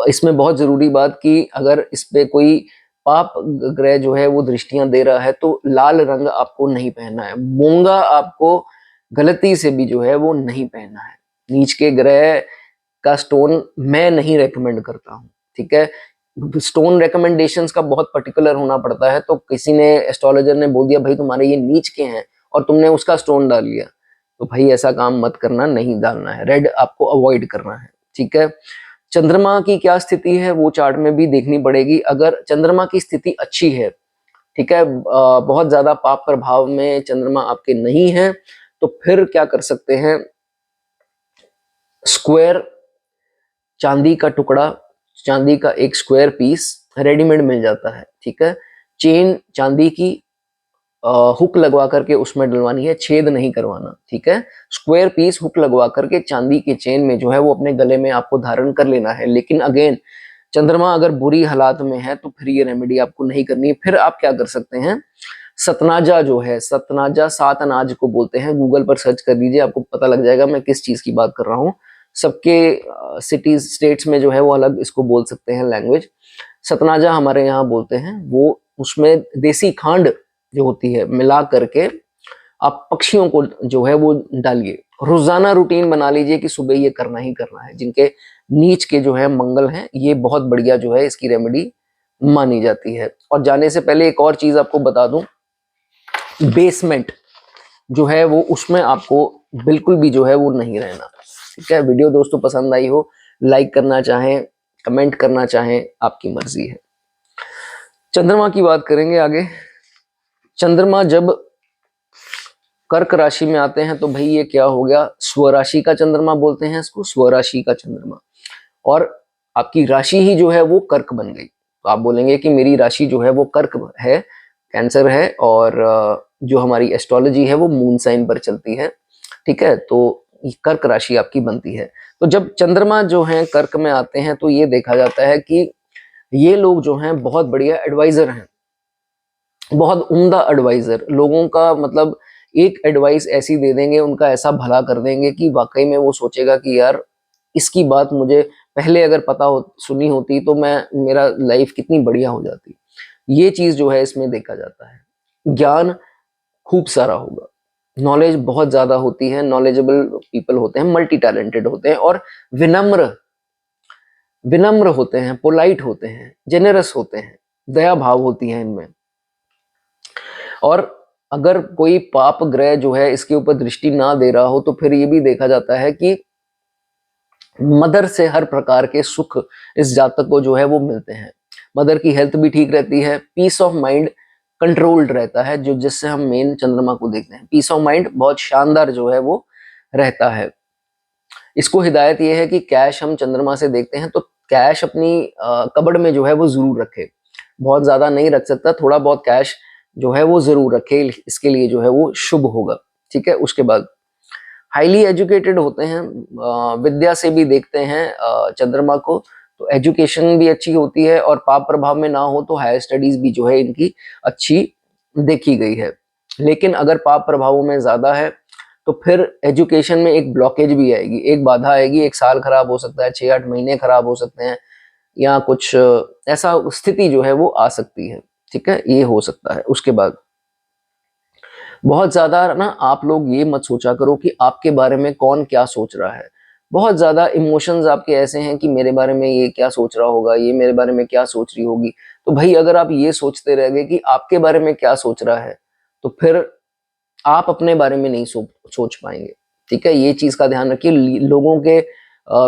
इसमें बहुत जरूरी बात कि अगर इस पे कोई पाप ग्रह जो है वो दृष्टियां दे रहा है, तो लाल रंग आपको नहीं पहनना है। मूंगा आपको गलती से भी जो है वो नहीं पहनना है। नीच के ग्रह का स्टोन मैं नहीं रेकमेंड करता हूँ। ठीक है, स्टोन रिकमेंडेशंस का बहुत पर्टिकुलर होना पड़ता है। तो किसी ने एस्ट्रोलॉजर ने बोल दिया भाई तुम्हारे ये नीच के हैं, और तुमने उसका स्टोन डाल लिया, तो भाई ऐसा काम मत करना, नहीं डालना है। रेड आपको अवॉइड करना है। ठीक है, चंद्रमा की क्या स्थिति है वो चार्ट में भी देखनी पड़ेगी। अगर चंद्रमा की स्थिति अच्छी है, ठीक है, बहुत ज्यादा पाप प्रभाव में चंद्रमा आपके नहीं है, तो फिर क्या कर सकते हैं, स्क्वायर चांदी का टुकड़ा, चांदी का एक स्क्वायर पीस रेडीमेड मिल जाता है। ठीक है, चेन चांदी की हुक लगवा करके उसमें डलवानी है, छेद नहीं करवाना। ठीक है, स्क्वायर पीस हुक लगवा करके चांदी के चेन में जो है वो अपने गले में आपको धारण कर लेना है। लेकिन अगेन चंद्रमा अगर बुरी हालात में है तो फिर ये रेमेडी आपको नहीं करनी है। फिर आप क्या कर सकते हैं, सतनाजा जो है, सतनाजा 7 अनाज को बोलते हैं, गूगल पर सर्च कर लीजिए, आपको पता लग जाएगा मैं किस चीज की बात कर रहा हूँ। सबके सिटीज स्टेट्स में जो है वो अलग इसको बोल सकते हैं लैंग्वेज। सतनाजा हमारे यहाँ बोलते हैं। वो उसमें देसी खांड जो होती है मिला करके आप पक्षियों को जो है वो डालिए। रोजाना रूटीन बना लीजिए कि सुबह ये करना ही करना है। जिनके नीच के जो है मंगल हैं, ये बहुत बढ़िया जो है इसकी रेमेडी मानी जाती है। और जाने से पहले एक और चीज आपको बता दूं, बेसमेंट जो है वो उसमें आपको बिल्कुल भी जो है वो नहीं रहना। ठीक है, वीडियो दोस्तों पसंद आई हो, लाइक करना चाहें, कमेंट करना चाहें, आपकी मर्जी है। चंद्रमा की बात करेंगे आगे। चंद्रमा जब कर्क राशि में आते हैं तो भाई ये क्या हो गया, स्वराशि का चंद्रमा बोलते हैं इसको, स्वराशि का चंद्रमा। और आपकी राशि ही जो है वो कर्क बन गई। तो आप बोलेंगे कि मेरी राशि जो है वो कर्क है, कैंसर है, और जो हमारी एस्ट्रोलॉजी है वो मून साइन पर चलती है। ठीक है, तो कर्क राशि आपकी बनती है। तो जब चंद्रमा जो है कर्क में आते हैं तो ये देखा जाता है कि ये लोग जो हैं बहुत बढ़िया एडवाइजर हैं, बहुत उम्दा एडवाइजर। लोगों का मतलब एक एडवाइस ऐसी दे देंगे, उनका ऐसा भला कर देंगे कि वाकई में वो सोचेगा कि यार इसकी बात मुझे पहले अगर पता हो सुनी होती तो मैं मेरा लाइफ कितनी बढ़िया हो जाती। ये चीज जो है इसमें देखा जाता है। ज्ञान खूब सारा होगा। नॉलेज बहुत ज्यादा होती है, नॉलेजेबल पीपल होते हैं, मल्टी टैलेंटेड होते हैं और विनम्र विनम्र होते हैं, पोलाइट होते हैं, जेनरस होते हैं, दया भाव होती है इनमें। और अगर कोई पाप ग्रह जो है इसके ऊपर दृष्टि ना दे रहा हो तो फिर ये भी देखा जाता है कि मदर से हर प्रकार के सुख इस जातक को जो है वो मिलते हैं। मदर की हेल्थ भी ठीक रहती है, पीस ऑफ माइंड कंट्रोल्ड रहता है, जो जिससे हम मेन चंद्रमा को देखते हैं। पीस ऑफ माइंड बहुत शानदार जो है वो रहता है। इसको हिदायत ये है कि कैश हम चंद्रमा से देखते हैं तो कैश अपनी कबड़ में जो है वो जरूर रखे। बहुत ज्यादा नहीं रख सकता, थोड़ा बहुत कैश जो है वो जरूर रखे, इसके लिए जो है वो शुभ होगा। ठीक है, उसके बाद हाईली एजुकेटेड होते हैं, विद्या से भी देखते हैं चंद्रमा को, तो एजुकेशन भी अच्छी होती है और पाप प्रभाव में ना हो तो हायर स्टडीज भी जो है इनकी अच्छी देखी गई है। लेकिन अगर पाप प्रभावों में ज्यादा है तो फिर एजुकेशन में एक ब्लॉकेज भी आएगी, एक बाधा आएगी, एक साल खराब हो सकता है, 6-8 महीने खराब हो सकते हैं, या कुछ ऐसा स्थिति जो है वो आ सकती है। ठीक है, ये हो सकता है। उसके बाद बहुत ज्यादा ना आप लोग ये मत सोचा करो कि आपके बारे में कौन क्या सोच रहा है। बहुत ज्यादा इमोशंस आपके ऐसे हैं कि मेरे बारे में ये क्या सोच रहा होगा, ये मेरे बारे में क्या सोच रही होगी। तो भाई अगर आप ये सोचते रह गए कि आपके बारे में क्या सोच रहा है तो फिर आप अपने बारे में नहीं सोच पाएंगे। ठीक है, ये चीज का ध्यान रखिए। लोगों के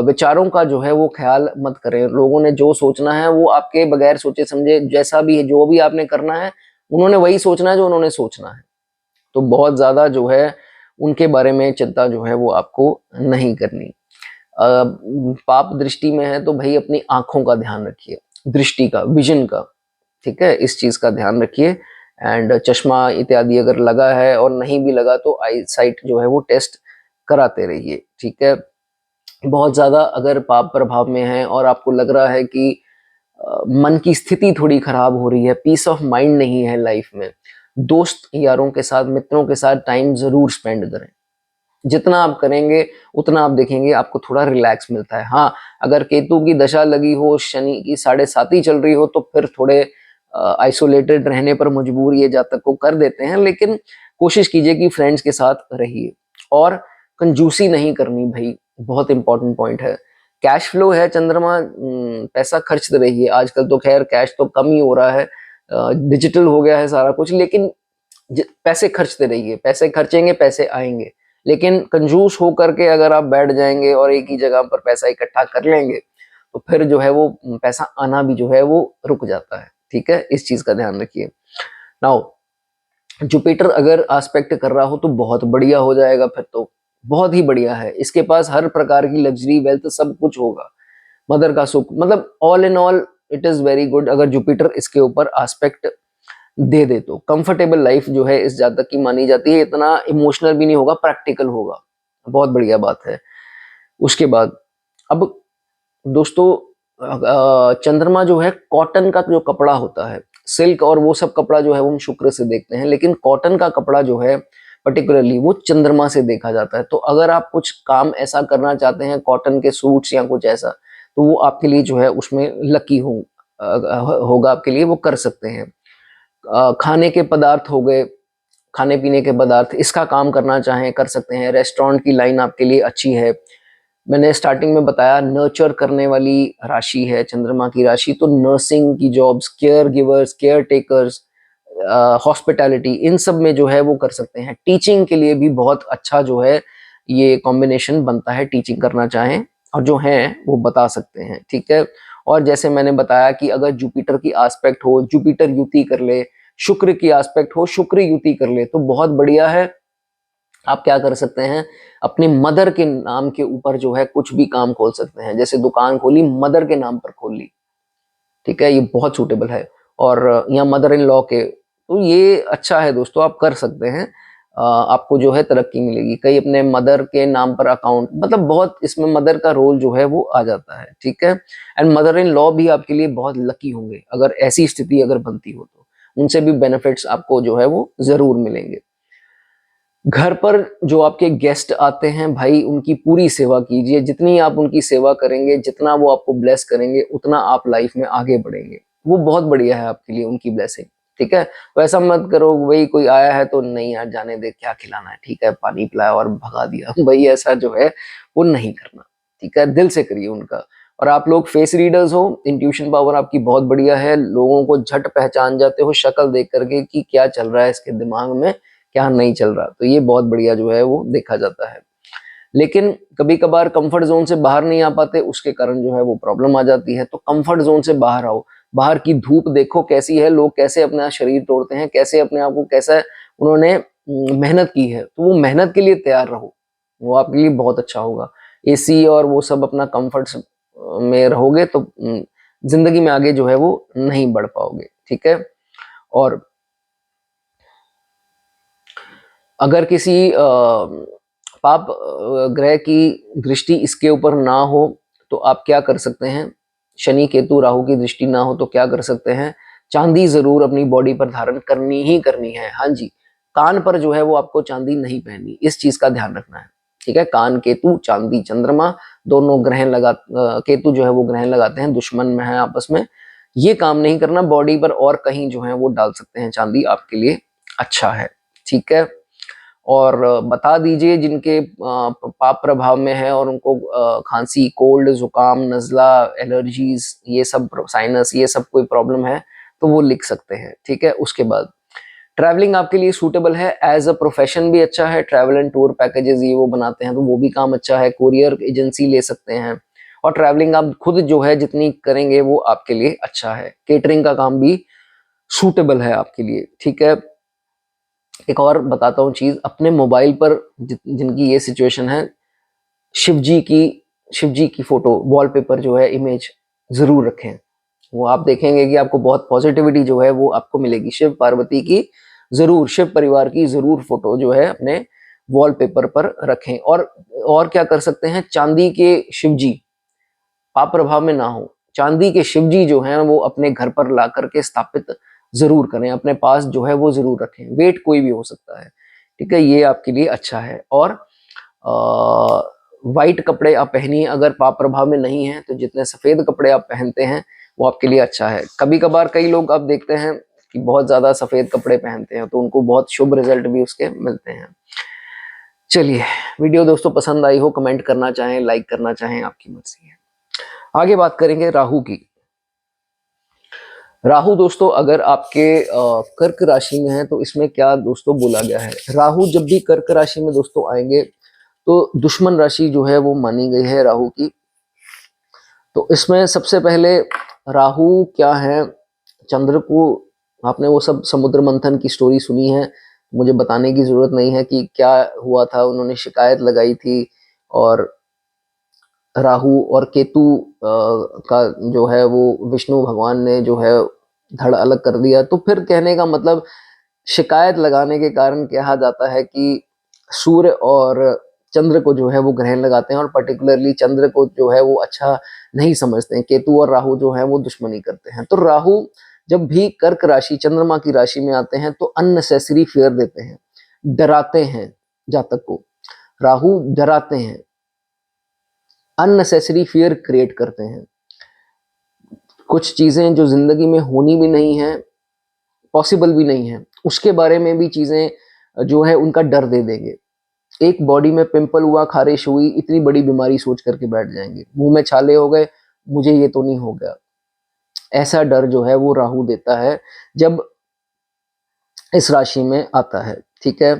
विचारों का जो है वो ख्याल मत करें। लोगों ने जो सोचना है वो आपके बगैर सोचे समझे, जैसा भी है, जो भी आपने करना है उन्होंने वही सोचना है जो उन्होंने सोचना है। तो बहुत ज्यादा जो है उनके बारे में चिंता जो है वो आपको नहीं करनी। पाप दृष्टि में है तो भाई अपनी आंखों का ध्यान रखिए, दृष्टि का, विजन का। ठीक है, इस चीज का ध्यान रखिए। एंड चश्मा इत्यादि अगर लगा है और नहीं भी लगा तो आई साइट जो है वो टेस्ट कराते रहिए। ठीक है, बहुत ज्यादा अगर पाप प्रभाव में है और आपको लग रहा है कि मन की स्थिति थोड़ी खराब हो रही है, पीस ऑफ माइंड नहीं है लाइफ में, दोस्त यारों के साथ, मित्रों के साथ टाइम जरूर स्पेंड करें। जितना आप करेंगे उतना आप देखेंगे आपको थोड़ा रिलैक्स मिलता है। हाँ, अगर केतु की दशा लगी हो, शनि की 7.5 चल रही हो तो फिर थोड़े आइसोलेटेड रहने पर मजबूर ये जातक को कर देते हैं। लेकिन कोशिश कीजिए कि फ्रेंड्स के साथ रहिए और कंजूसी नहीं करनी भाई, बहुत इंपॉर्टेंट पॉइंट है। कैश फ्लो है चंद्रमा, पैसा खर्चते रहिए। आजकल तो खैर कैश तो कम ही हो रहा है, डिजिटल हो गया है सारा कुछ, लेकिन पैसे खर्चते रहिए। पैसे खर्चेंगे पैसे आएंगे, लेकिन कंजूस हो करके अगर आप बैठ जाएंगे और एक ही जगह पर पैसा इकट्ठा कर लेंगे तो फिर जो है वो पैसा आना भी जो है वो रुक जाता है। ठीक है, इस चीज का ध्यान रखिए। नाउ जुपिटर अगर एस्पेक्ट कर रहा हो तो बहुत बढ़िया हो जाएगा, फिर तो बहुत ही बढ़िया है। इसके पास हर प्रकार की लग्जरी, वेल्थ, सब कुछ होगा, मदर का सुख, मतलब all in all it is very good. अगर जुपिटर इसके ऊपर एस्पेक्ट दे दे तो कंफर्टेबल लाइफ जो है इस जातक की मानी जाती है। इतना इमोशनल भी नहीं होगा, प्रैक्टिकल होगा, बहुत बढ़िया बात है। उसके बाद अब दोस्तों चंद्रमा जो है, कॉटन का जो कपड़ा होता है, सिल्क और वो सब कपड़ा जो है वो हम शुक्र से देखते हैं, लेकिन कॉटन का कपड़ा जो है पर्टिकुलरली वो चंद्रमा से देखा जाता है। तो अगर आप कुछ काम ऐसा करना चाहते हैं, कॉटन के सूट्स या कुछ ऐसा, तो वो आपके लिए जो है उसमें लकी होगा आपके लिए, वो कर सकते हैं। खाने के पदार्थ हो गए, खाने पीने के पदार्थ, इसका काम करना चाहें कर सकते हैं। रेस्टोरेंट की लाइन आपके लिए अच्छी है। मैंने स्टार्टिंग में बताया नर्चर करने वाली राशि है चंद्रमा की राशि, तो नर्सिंग की jobs, care givers, care takers, hospitality, इन सब में जो है वो कर सकते हैं। टीचिंग के लिए भी बहुत अच्छा जो है ये कॉम्बिनेशन बनता है, टीचिंग करना चाहें और जो हैं वो बता सकते हैं। ठीक है, और जैसे मैंने बताया कि अगर जुपिटर की एस्पेक्ट हो, जुपिटर युति कर ले, शुक्र की एस्पेक्ट हो, शुक्र युति कर ले, तो बहुत बढ़िया है। आप क्या कर सकते हैं, अपनी मदर के नाम के ऊपर जो है कुछ भी काम खोल सकते हैं। जैसे दुकान खोली, मदर के नाम पर खोल ली। ठीक है, ये बहुत सूटेबल है। और यहाँ मदर इन लॉ के, तो ये अच्छा है दोस्तों, आप कर सकते हैं। आपको जो है तरक्की मिलेगी। कई अपने मदर के नाम पर अकाउंट, मतलब बहुत इसमें मदर का रोल जो है वो आ जाता है। ठीक है, एंड मदर इन लॉ भी आपके लिए बहुत लकी होंगे अगर ऐसी स्थिति अगर बनती हो तो, उनसे भी बेनिफिट्स आपको जो है वो जरूर मिलेंगे। घर पर जो आपके गेस्ट आते हैं भाई, उनकी पूरी सेवा कीजिए। जितनी आप उनकी सेवा करेंगे, जितना वो आपको ब्लेस करेंगे, उतना आप लाइफ में आगे बढ़ेंगे। वो बहुत बढ़िया है आपके लिए, उनकी ब्लेसिंग। ठीक है। तो ऐसा मत करो भाई कोई आया है तो नहीं यार जाने दे, क्या खिलाना है, ठीक है, पानी पिलाया और भगा दिया भाई, ऐसा जो है वो नहीं करना, ठीक है, दिल से करिए उनका। और आप लोग फेस रीडर्स हो, इंट्यूशन पावर आपकी बहुत बढ़िया है, लोगों को झट पहचान जाते हो शक्ल देख करके कि क्या चल रहा है इसके दिमाग में, क्या नहीं चल रहा, तो ये बहुत बढ़िया जो है वो देखा जाता है। लेकिन कभी कभार कंफर्ट जोन से बाहर नहीं आ पाते, उसके कारण जो है वो प्रॉब्लम आ जाती है। तो कंफर्ट जोन से बाहर आओ, बाहर की धूप देखो कैसी है, लोग कैसे अपना शरीर तोड़ते हैं, कैसे अपने आप को कैसा उन्होंने मेहनत की है, तो वो मेहनत के लिए तैयार रहो, वो आपके लिए बहुत अच्छा होगा। एसी और वो सब अपना कंफर्ट में रहोगे तो जिंदगी में आगे जो है वो नहीं बढ़ पाओगे, ठीक है। और अगर किसी पाप ग्रह की दृष्टि इसके ऊपर ना हो तो आप क्या कर सकते हैं, शनि केतु राहु की दृष्टि ना हो तो क्या कर सकते हैं, चांदी जरूर अपनी बॉडी पर धारण करनी ही करनी है। हाँ जी, कान पर जो है वो आपको चांदी नहीं पहननी, इस चीज का ध्यान रखना है, ठीक है। कान केतु चांदी चंद्रमा दोनों ग्रहण केतु जो है वो ग्रहण लगाते हैं, दुश्मन में है आपस में, ये काम नहीं करना। बॉडी पर और कहीं जो है वो डाल सकते हैं चांदी, आपके लिए अच्छा है, ठीक है। और बता दीजिए जिनके पाप प्रभाव में है और उनको खांसी कोल्ड जुकाम नजला एलर्जीज ये सब साइनस ये सब कोई प्रॉब्लम है तो वो लिख सकते हैं, ठीक है। उसके बाद ट्रैवलिंग आपके लिए सूटेबल है, एज अ प्रोफेशन भी अच्छा है, ट्रैवल एंड टूर पैकेजेस ये वो बनाते हैं तो वो भी काम अच्छा है, कुरियर एजेंसी ले सकते हैं। और ट्रैवलिंग आप खुद जो है जितनी करेंगे वो आपके लिए अच्छा है, केटरिंग का काम भी सूटेबल है आपके लिए, ठीक है। एक और बताता हूँ चीज, अपने मोबाइल पर जिनकी ये सिचुएशन है, शिव जी की शिव जी की फोटो वॉलपेपर जो है इमेज जरूर रखें, वो आप देखेंगे कि आपको बहुत पॉजिटिविटी जो है वो आपको मिलेगी। शिव पार्वती की जरूर, शिव परिवार की जरूर फोटो जो है अपने वॉलपेपर पर रखें। और क्या कर सकते हैं, चांदी के शिव जी पाप प्रभाव में ना हो, चांदी के शिव जी जो हैं वो अपने घर पर ला करके स्थापित जरूर करें, अपने पास जो है वो जरूर रखें, वेट कोई भी हो सकता है, ठीक है, ये आपके लिए अच्छा है। और वाइट कपड़े आप पहनिए, अगर पाप प्रभाव में नहीं है तो जितने सफेद कपड़े आप पहनते हैं वो आपके लिए अच्छा है। कभी कभार कई लोग आप देखते हैं कि बहुत ज्यादा सफेद कपड़े पहनते हैं तो उनको बहुत शुभ रिजल्ट भी उसके मिलते हैं। चलिए, वीडियो दोस्तों पसंद आई हो, कमेंट करना चाहें लाइक करना चाहें आपकी मर्जी है। आगे बात करेंगे राहु की। राहु दोस्तों अगर आपके कर्क राशि में है तो इसमें क्या दोस्तों बोला गया है, राहु जब भी कर्क राशि में दोस्तों आएंगे तो दुश्मन राशि जो है वो मानी गई है राहु की। तो इसमें सबसे पहले राहु क्या है, चंद्र को, आपने वो सब समुद्र मंथन की स्टोरी सुनी है, मुझे बताने की जरूरत नहीं है कि क्या हुआ था, उन्होंने शिकायत लगाई थी और राहु और केतु का जो है वो विष्णु भगवान ने जो है धड़ अलग कर दिया। तो फिर कहने का मतलब, शिकायत लगाने के कारण कहा जाता है कि सूर्य और चंद्र को जो है वो ग्रहण लगाते हैं और पर्टिकुलरली चंद्र को जो है वो अच्छा नहीं समझते हैं, केतु और राहु जो है वो दुश्मनी करते हैं। तो राहु जब भी कर्क राशि चंद्रमा की राशि में आते हैं तो अननेसेसरी फियर देते हैं, डराते हैं जातक को, राहु डराते हैं, अननेसेसरी फियर क्रिएट करते हैं। कुछ चीजें जो जिंदगी में होनी भी नहीं है, पॉसिबल भी नहीं है, उसके बारे में भी चीजें जो है उनका डर दे देंगे। एक बॉडी में पिंपल हुआ, खारिश हुई, इतनी बड़ी बीमारी सोच करके बैठ जाएंगे, मुंह में छाले हो गए, मुझे ये तो नहीं हो गया, ऐसा डर जो है वो राहु देता है जब इस राशि में आता है, ठीक है।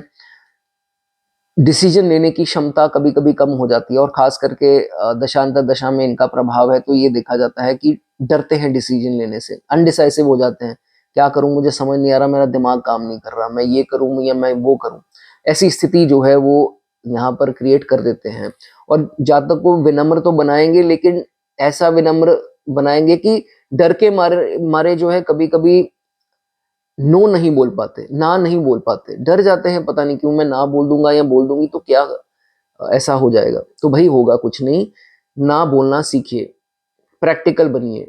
डिसीजन लेने की क्षमता कभी कभी कम हो जाती है और खास करके दशांतर दशा में इनका प्रभाव है तो ये देखा जाता है कि डरते हैं डिसीजन लेने से, अनडिसाइसिव हो जाते हैं, क्या करूं मुझे समझ नहीं आ रहा, मेरा दिमाग काम नहीं कर रहा, मैं ये करूं या मैं वो करूं, ऐसी स्थिति जो है वो यहाँ पर क्रिएट कर देते हैं। और जातक को विनम्र तो बनाएंगे लेकिन ऐसा विनम्र बनाएंगे कि डर के मारे मारे जो है कभी कभी नो नहीं बोल पाते, ना नहीं बोल पाते, डर जाते हैं, पता नहीं क्यों, मैं ना बोल दूंगा या बोल दूंगी तो क्या ऐसा हो जाएगा, तो भाई होगा कुछ नहीं, ना बोलना सीखिए, प्रैक्टिकल बनिए,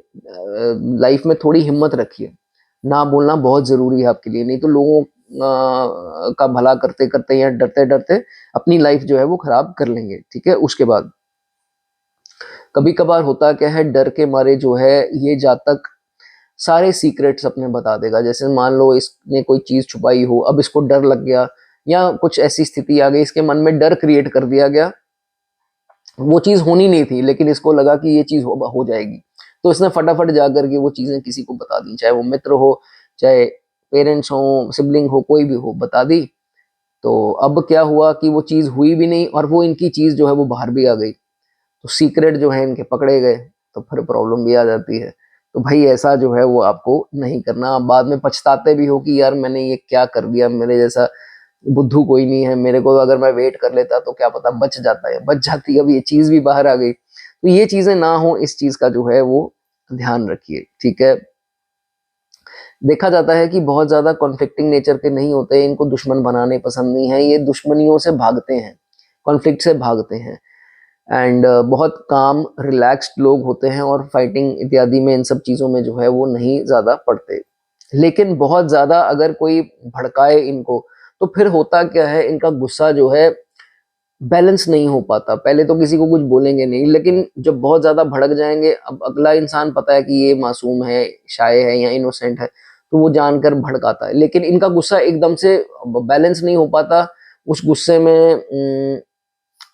लाइफ में थोड़ी हिम्मत रखिए, ना बोलना बहुत जरूरी है आपके लिए, नहीं तो लोगों का भला करते करते या डरते डरते अपनी लाइफ जो है वो खराब कर लेंगे, ठीक है। उसके बाद कभी कभार होता क्या है, डर के मारे जो है ये जातक सारे सीक्रेट्स अपने बता देगा। जैसे मान लो इसने कोई चीज छुपाई हो, अब इसको डर लग गया या कुछ ऐसी स्थिति आ गई, इसके मन में डर क्रिएट कर दिया गया, वो चीज होनी नहीं थी लेकिन इसको लगा कि ये चीज हो जाएगी, तो इसने फटाफट जा करके वो चीजें किसी को बता दी, चाहे वो मित्र हो, चाहे पेरेंट्स हो, सिबलिंग हो, कोई भी हो, बता दी। तो अब क्या हुआ कि वो चीज हुई भी नहीं और वो इनकी चीज जो है वो बाहर भी आ गई, तो सीक्रेट जो है इनके पकड़े गए, तो फिर प्रॉब्लम भी आ जाती है। तो भाई ऐसा जो है वो आपको नहीं करना। आप बाद में पछताते भी हो कि यार मैंने ये क्या कर दिया, मेरे जैसा बुद्धू कोई नहीं है, मेरे को अगर मैं वेट कर लेता तो क्या पता बच जाता है, बच जाती। अब ये चीज भी बाहर आ गई, तो ये चीजें ना हो, इस चीज का जो है वो ध्यान रखिए, ठीक है। देखा जाता है कि बहुत ज्यादा कॉन्फ्लिक्टिंग नेचर के नहीं होते, इनको दुश्मन बनाने पसंद नहीं है, ये दुश्मनियों से भागते हैं, कॉन्फ्लिक्ट से भागते हैं। एंड बहुत काम रिलैक्स्ड लोग होते हैं और फाइटिंग इत्यादि में, इन सब चीज़ों में जो है वो नहीं ज़्यादा पड़ते। लेकिन बहुत ज़्यादा अगर कोई भड़काए इनको, तो फिर होता क्या है, इनका गुस्सा जो है बैलेंस नहीं हो पाता। पहले तो किसी को कुछ बोलेंगे नहीं, लेकिन जब बहुत ज़्यादा भड़क जाएंगे, अब अगला इंसान पता है कि ये मासूम है, शाये है या इनोसेंट है, तो वो जानकर भड़काता है, लेकिन इनका गुस्सा एकदम से बैलेंस नहीं हो पाता। उस गुस्से में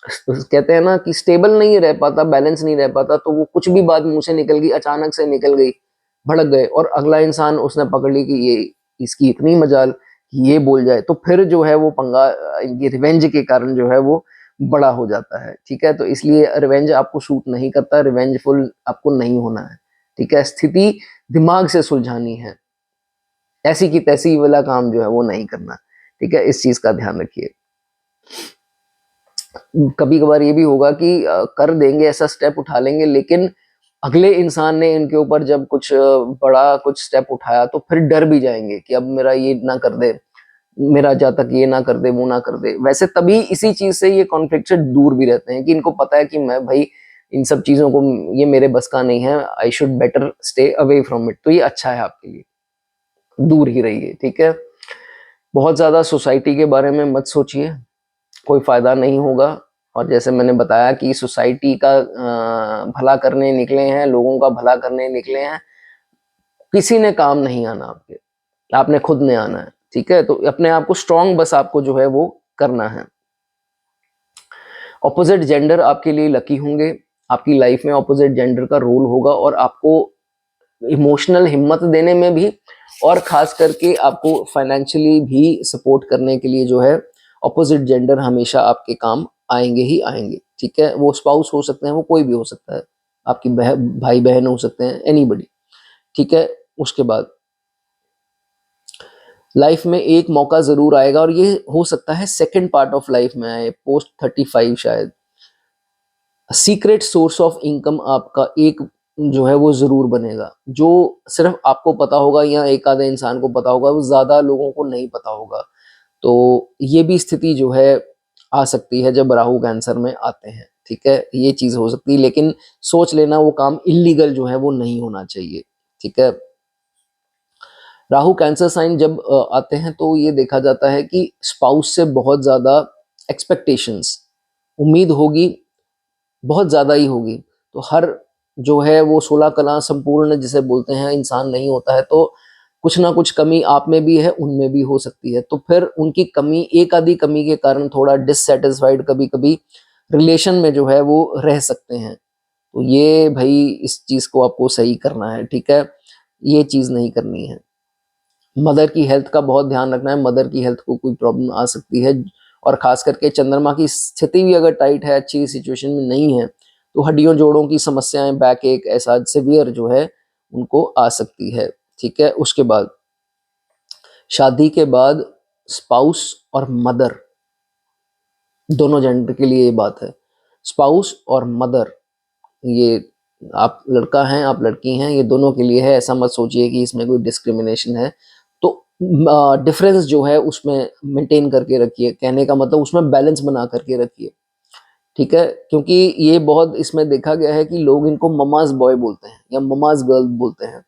कहते हैं ना कि स्टेबल नहीं रह पाता, बैलेंस नहीं रह पाता, तो वो कुछ भी बात मुंह से निकल गई, अचानक से निकल गई, भड़क गए, और अगला इंसान उसने पकड़ ली कि ये इसकी इतनी मजाल कि ये बोल जाए, तो फिर जो है वो पंगा इनकी रिवेंज के कारण जो है वो बड़ा हो जाता है, ठीक है। तो इसलिए रिवेंज आपको सूट नहीं करता, रिवेंजफुल आपको नहीं होना है, ठीक है। स्थिति दिमाग से सुलझानी है, ऐसी की तैसी वाला काम जो है वो नहीं करना, ठीक है। इस चीज का ध्यान रखिए। कभी कभार ये भी होगा कि कर देंगे, ऐसा स्टेप उठा लेंगे, लेकिन अगले इंसान ने इनके ऊपर जब कुछ बड़ा कुछ स्टेप उठाया तो फिर डर भी जाएंगे कि अब मेरा ये ना कर दे, मेरा जब तक ये ना कर दे, वो ना कर दे। वैसे तभी इसी चीज से ये कॉन्फ्लिक्ट से दूर भी रहते हैं कि इनको पता है कि मैं भाई इन सब चीजों को, ये मेरे बस का नहीं है, I should better stay away from it, तो ये अच्छा है आपके लिए, दूर ही रहिए, ठीक है। बहुत ज्यादा सोसाइटी के बारे में मत सोचिए, कोई फायदा नहीं होगा। और जैसे मैंने बताया कि सोसाइटी का भला करने निकले हैं, लोगों का भला करने निकले हैं, किसी ने काम नहीं आना आपके, आपने खुद ने आना है, ठीक है। तो अपने आप को स्ट्रांग बस आपको जो है वो करना है। ऑपोजिट जेंडर आपके लिए लकी होंगे, आपकी लाइफ में ऑपोजिट जेंडर का रोल होगा और आपको इमोशनल हिम्मत देने में भी, और खास करके आपको फाइनेंशियली भी सपोर्ट करने के लिए जो है ऑपोजिट जेंडर हमेशा आपके काम आएंगे ही आएंगे, ठीक है। वो स्पाउस हो सकते हैं, वो कोई भी हो सकता है, आपकी भाई बहन हो सकते हैं, एनीबडी, ठीक है। उसके बाद लाइफ में एक मौका जरूर आएगा, और ये हो सकता है सेकंड पार्ट ऑफ लाइफ में आए, पोस्ट 35 शायद। सीक्रेट सोर्स ऑफ इनकम आपका एक जो है वो जरूर बनेगा, जो सिर्फ आपको पता होगा या एक आधे इंसान को पता होगा, वो ज्यादा लोगों को नहीं पता होगा। तो ये भी स्थिति जो है आ सकती है जब राहु कैंसर में आते हैं, ठीक है। ये चीज हो सकती है, लेकिन सोच लेना वो काम इलीगल जो है वो नहीं होना चाहिए, ठीक है। राहु कैंसर साइन जब आते हैं तो ये देखा जाता है कि स्पाउस से बहुत ज्यादा एक्सपेक्टेशंस, उम्मीद होगी, बहुत ज्यादा ही होगी। तो हर जो है वो 16 कला संपूर्ण जिसे बोलते हैं इंसान नहीं होता है, तो कुछ ना कुछ कमी आप में भी है, उनमें भी हो सकती है। तो फिर उनकी कमी, एक आधी कमी के कारण थोड़ा डिससेटिस्फाइड कभी कभी रिलेशन में जो है वो रह सकते हैं। तो ये भाई इस चीज को आपको सही करना है, ठीक है, ये चीज नहीं करनी है। मदर की हेल्थ का बहुत ध्यान रखना है, मदर की हेल्थ को कोई प्रॉब्लम आ सकती है, और खास करके चंद्रमा की स्थिति भी अगर टाइट है, अच्छी सिचुएशन में नहीं है, तो हड्डियों जोड़ों की समस्याएं, बैक एक ऐसा सिवियर जो है उनको आ सकती है, ठीक है। उसके बाद शादी के बाद स्पाउस और मदर, दोनों जेंडर के लिए ये बात है, स्पाउस और मदर, ये आप लड़का हैं आप लड़की हैं, ये दोनों के लिए है। ऐसा मत सोचिए कि इसमें कोई डिस्क्रिमिनेशन है, तो डिफरेंस जो है उसमें मेंटेन करके रखिए, कहने का मतलब उसमें बैलेंस बना करके रखिए, ठीक है। क्योंकि ये बहुत इसमें देखा गया है कि लोग इनको ममाज बॉय बोलते हैं या ममाज गर्ल बोलते हैं,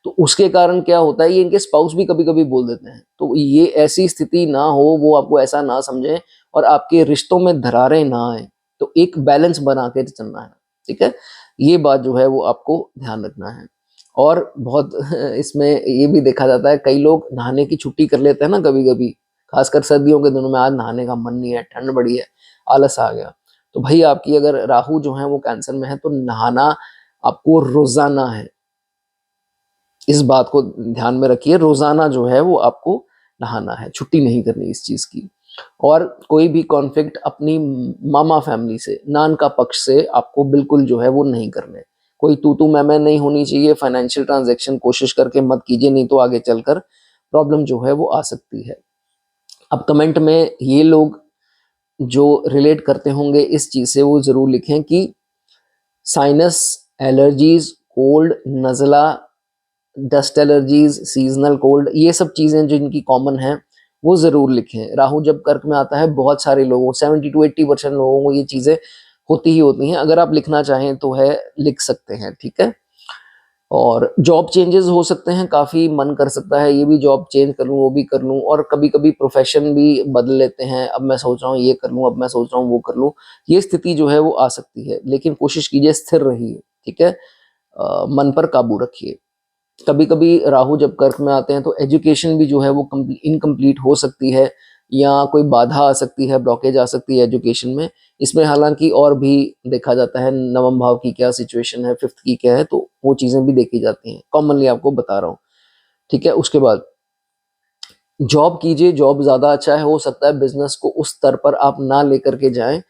तो उसके कारण क्या होता है, ये इनके स्पाउस भी कभी कभी बोल देते हैं। तो ये ऐसी स्थिति ना हो, वो आपको ऐसा ना समझे और आपके रिश्तों में दरारें ना आए, तो एक बैलेंस बना के चलना है, ठीक है। ये बात जो है वो आपको ध्यान रखना है। और बहुत इसमें ये भी देखा जाता है, कई लोग नहाने की छुट्टी कर लेते हैं ना कभी कभी, खासकर सर्दियों के दिनों में, आज नहाने का मन नहीं है, ठंड बड़ी है, आलस आ गया। तो भाई आपकी अगर राहु जो है वो कैंसर में है तो नहाना आपको रोजाना है, इस बात को ध्यान में रखिए, रोजाना जो है वो आपको नहाना है, छुट्टी नहीं करनी इस चीज की। और कोई भी कॉन्फ्लिक्ट अपनी मामा फैमिली से, नान का पक्ष से आपको बिल्कुल जो है वो नहीं करने, कोई तू तू मैं नहीं होनी चाहिए। फाइनेंशियल ट्रांजैक्शन कोशिश करके मत कीजिए, नहीं तो आगे चलकर प्रॉब्लम जो है वो आ सकती है। अब कमेंट में ये लोग जो रिलेट करते होंगे इस चीज से वो जरूर लिखें कि साइनस, एलर्जीज, कोल्ड, नज़ला, डस्ट एलर्जीज, सीजनल कोल्ड, ये सब चीजें जो इनकी कॉमन है वो जरूर लिखें। राहु जब कर्क में आता है बहुत सारे लोगों, 70 to 80% लोगों को ये चीजें होती ही होती हैं। अगर आप लिखना चाहें तो है, लिख सकते हैं, ठीक है। और जॉब चेंजेस हो सकते हैं, काफी मन कर सकता है ये भी जॉब चेंज कर लूं, वो भी कर लूं, और कभी कभी प्रोफेशन भी बदल लेते हैं, अब मैं सोच रहा हूँ ये कर लूं, अब मैं सोच रहा हूँ वो कर लूं, ये स्थिति जो है वो आ सकती है। लेकिन कोशिश कीजिए स्थिर रहिए, ठीक है। मन पर काबू रखिए। कभी कभी राहु जब कर्क में आते हैं तो एजुकेशन भी जो है वो इनकम्प्लीट हो सकती है, या कोई बाधा आ सकती है, ब्लॉकेज आ सकती है एजुकेशन में। इसमें हालांकि और भी देखा जाता है, नवम भाव की क्या सिचुएशन है, फिफ्थ की क्या है, तो वो चीजें भी देखी जाती हैं, कॉमनली आपको बता रहा हूँ, ठीक है। उसके बाद जॉब कीजिए, जॉब ज्यादा अच्छा है। हो सकता है बिजनेस को उस स्तर पर आप ना लेकर के जाएं,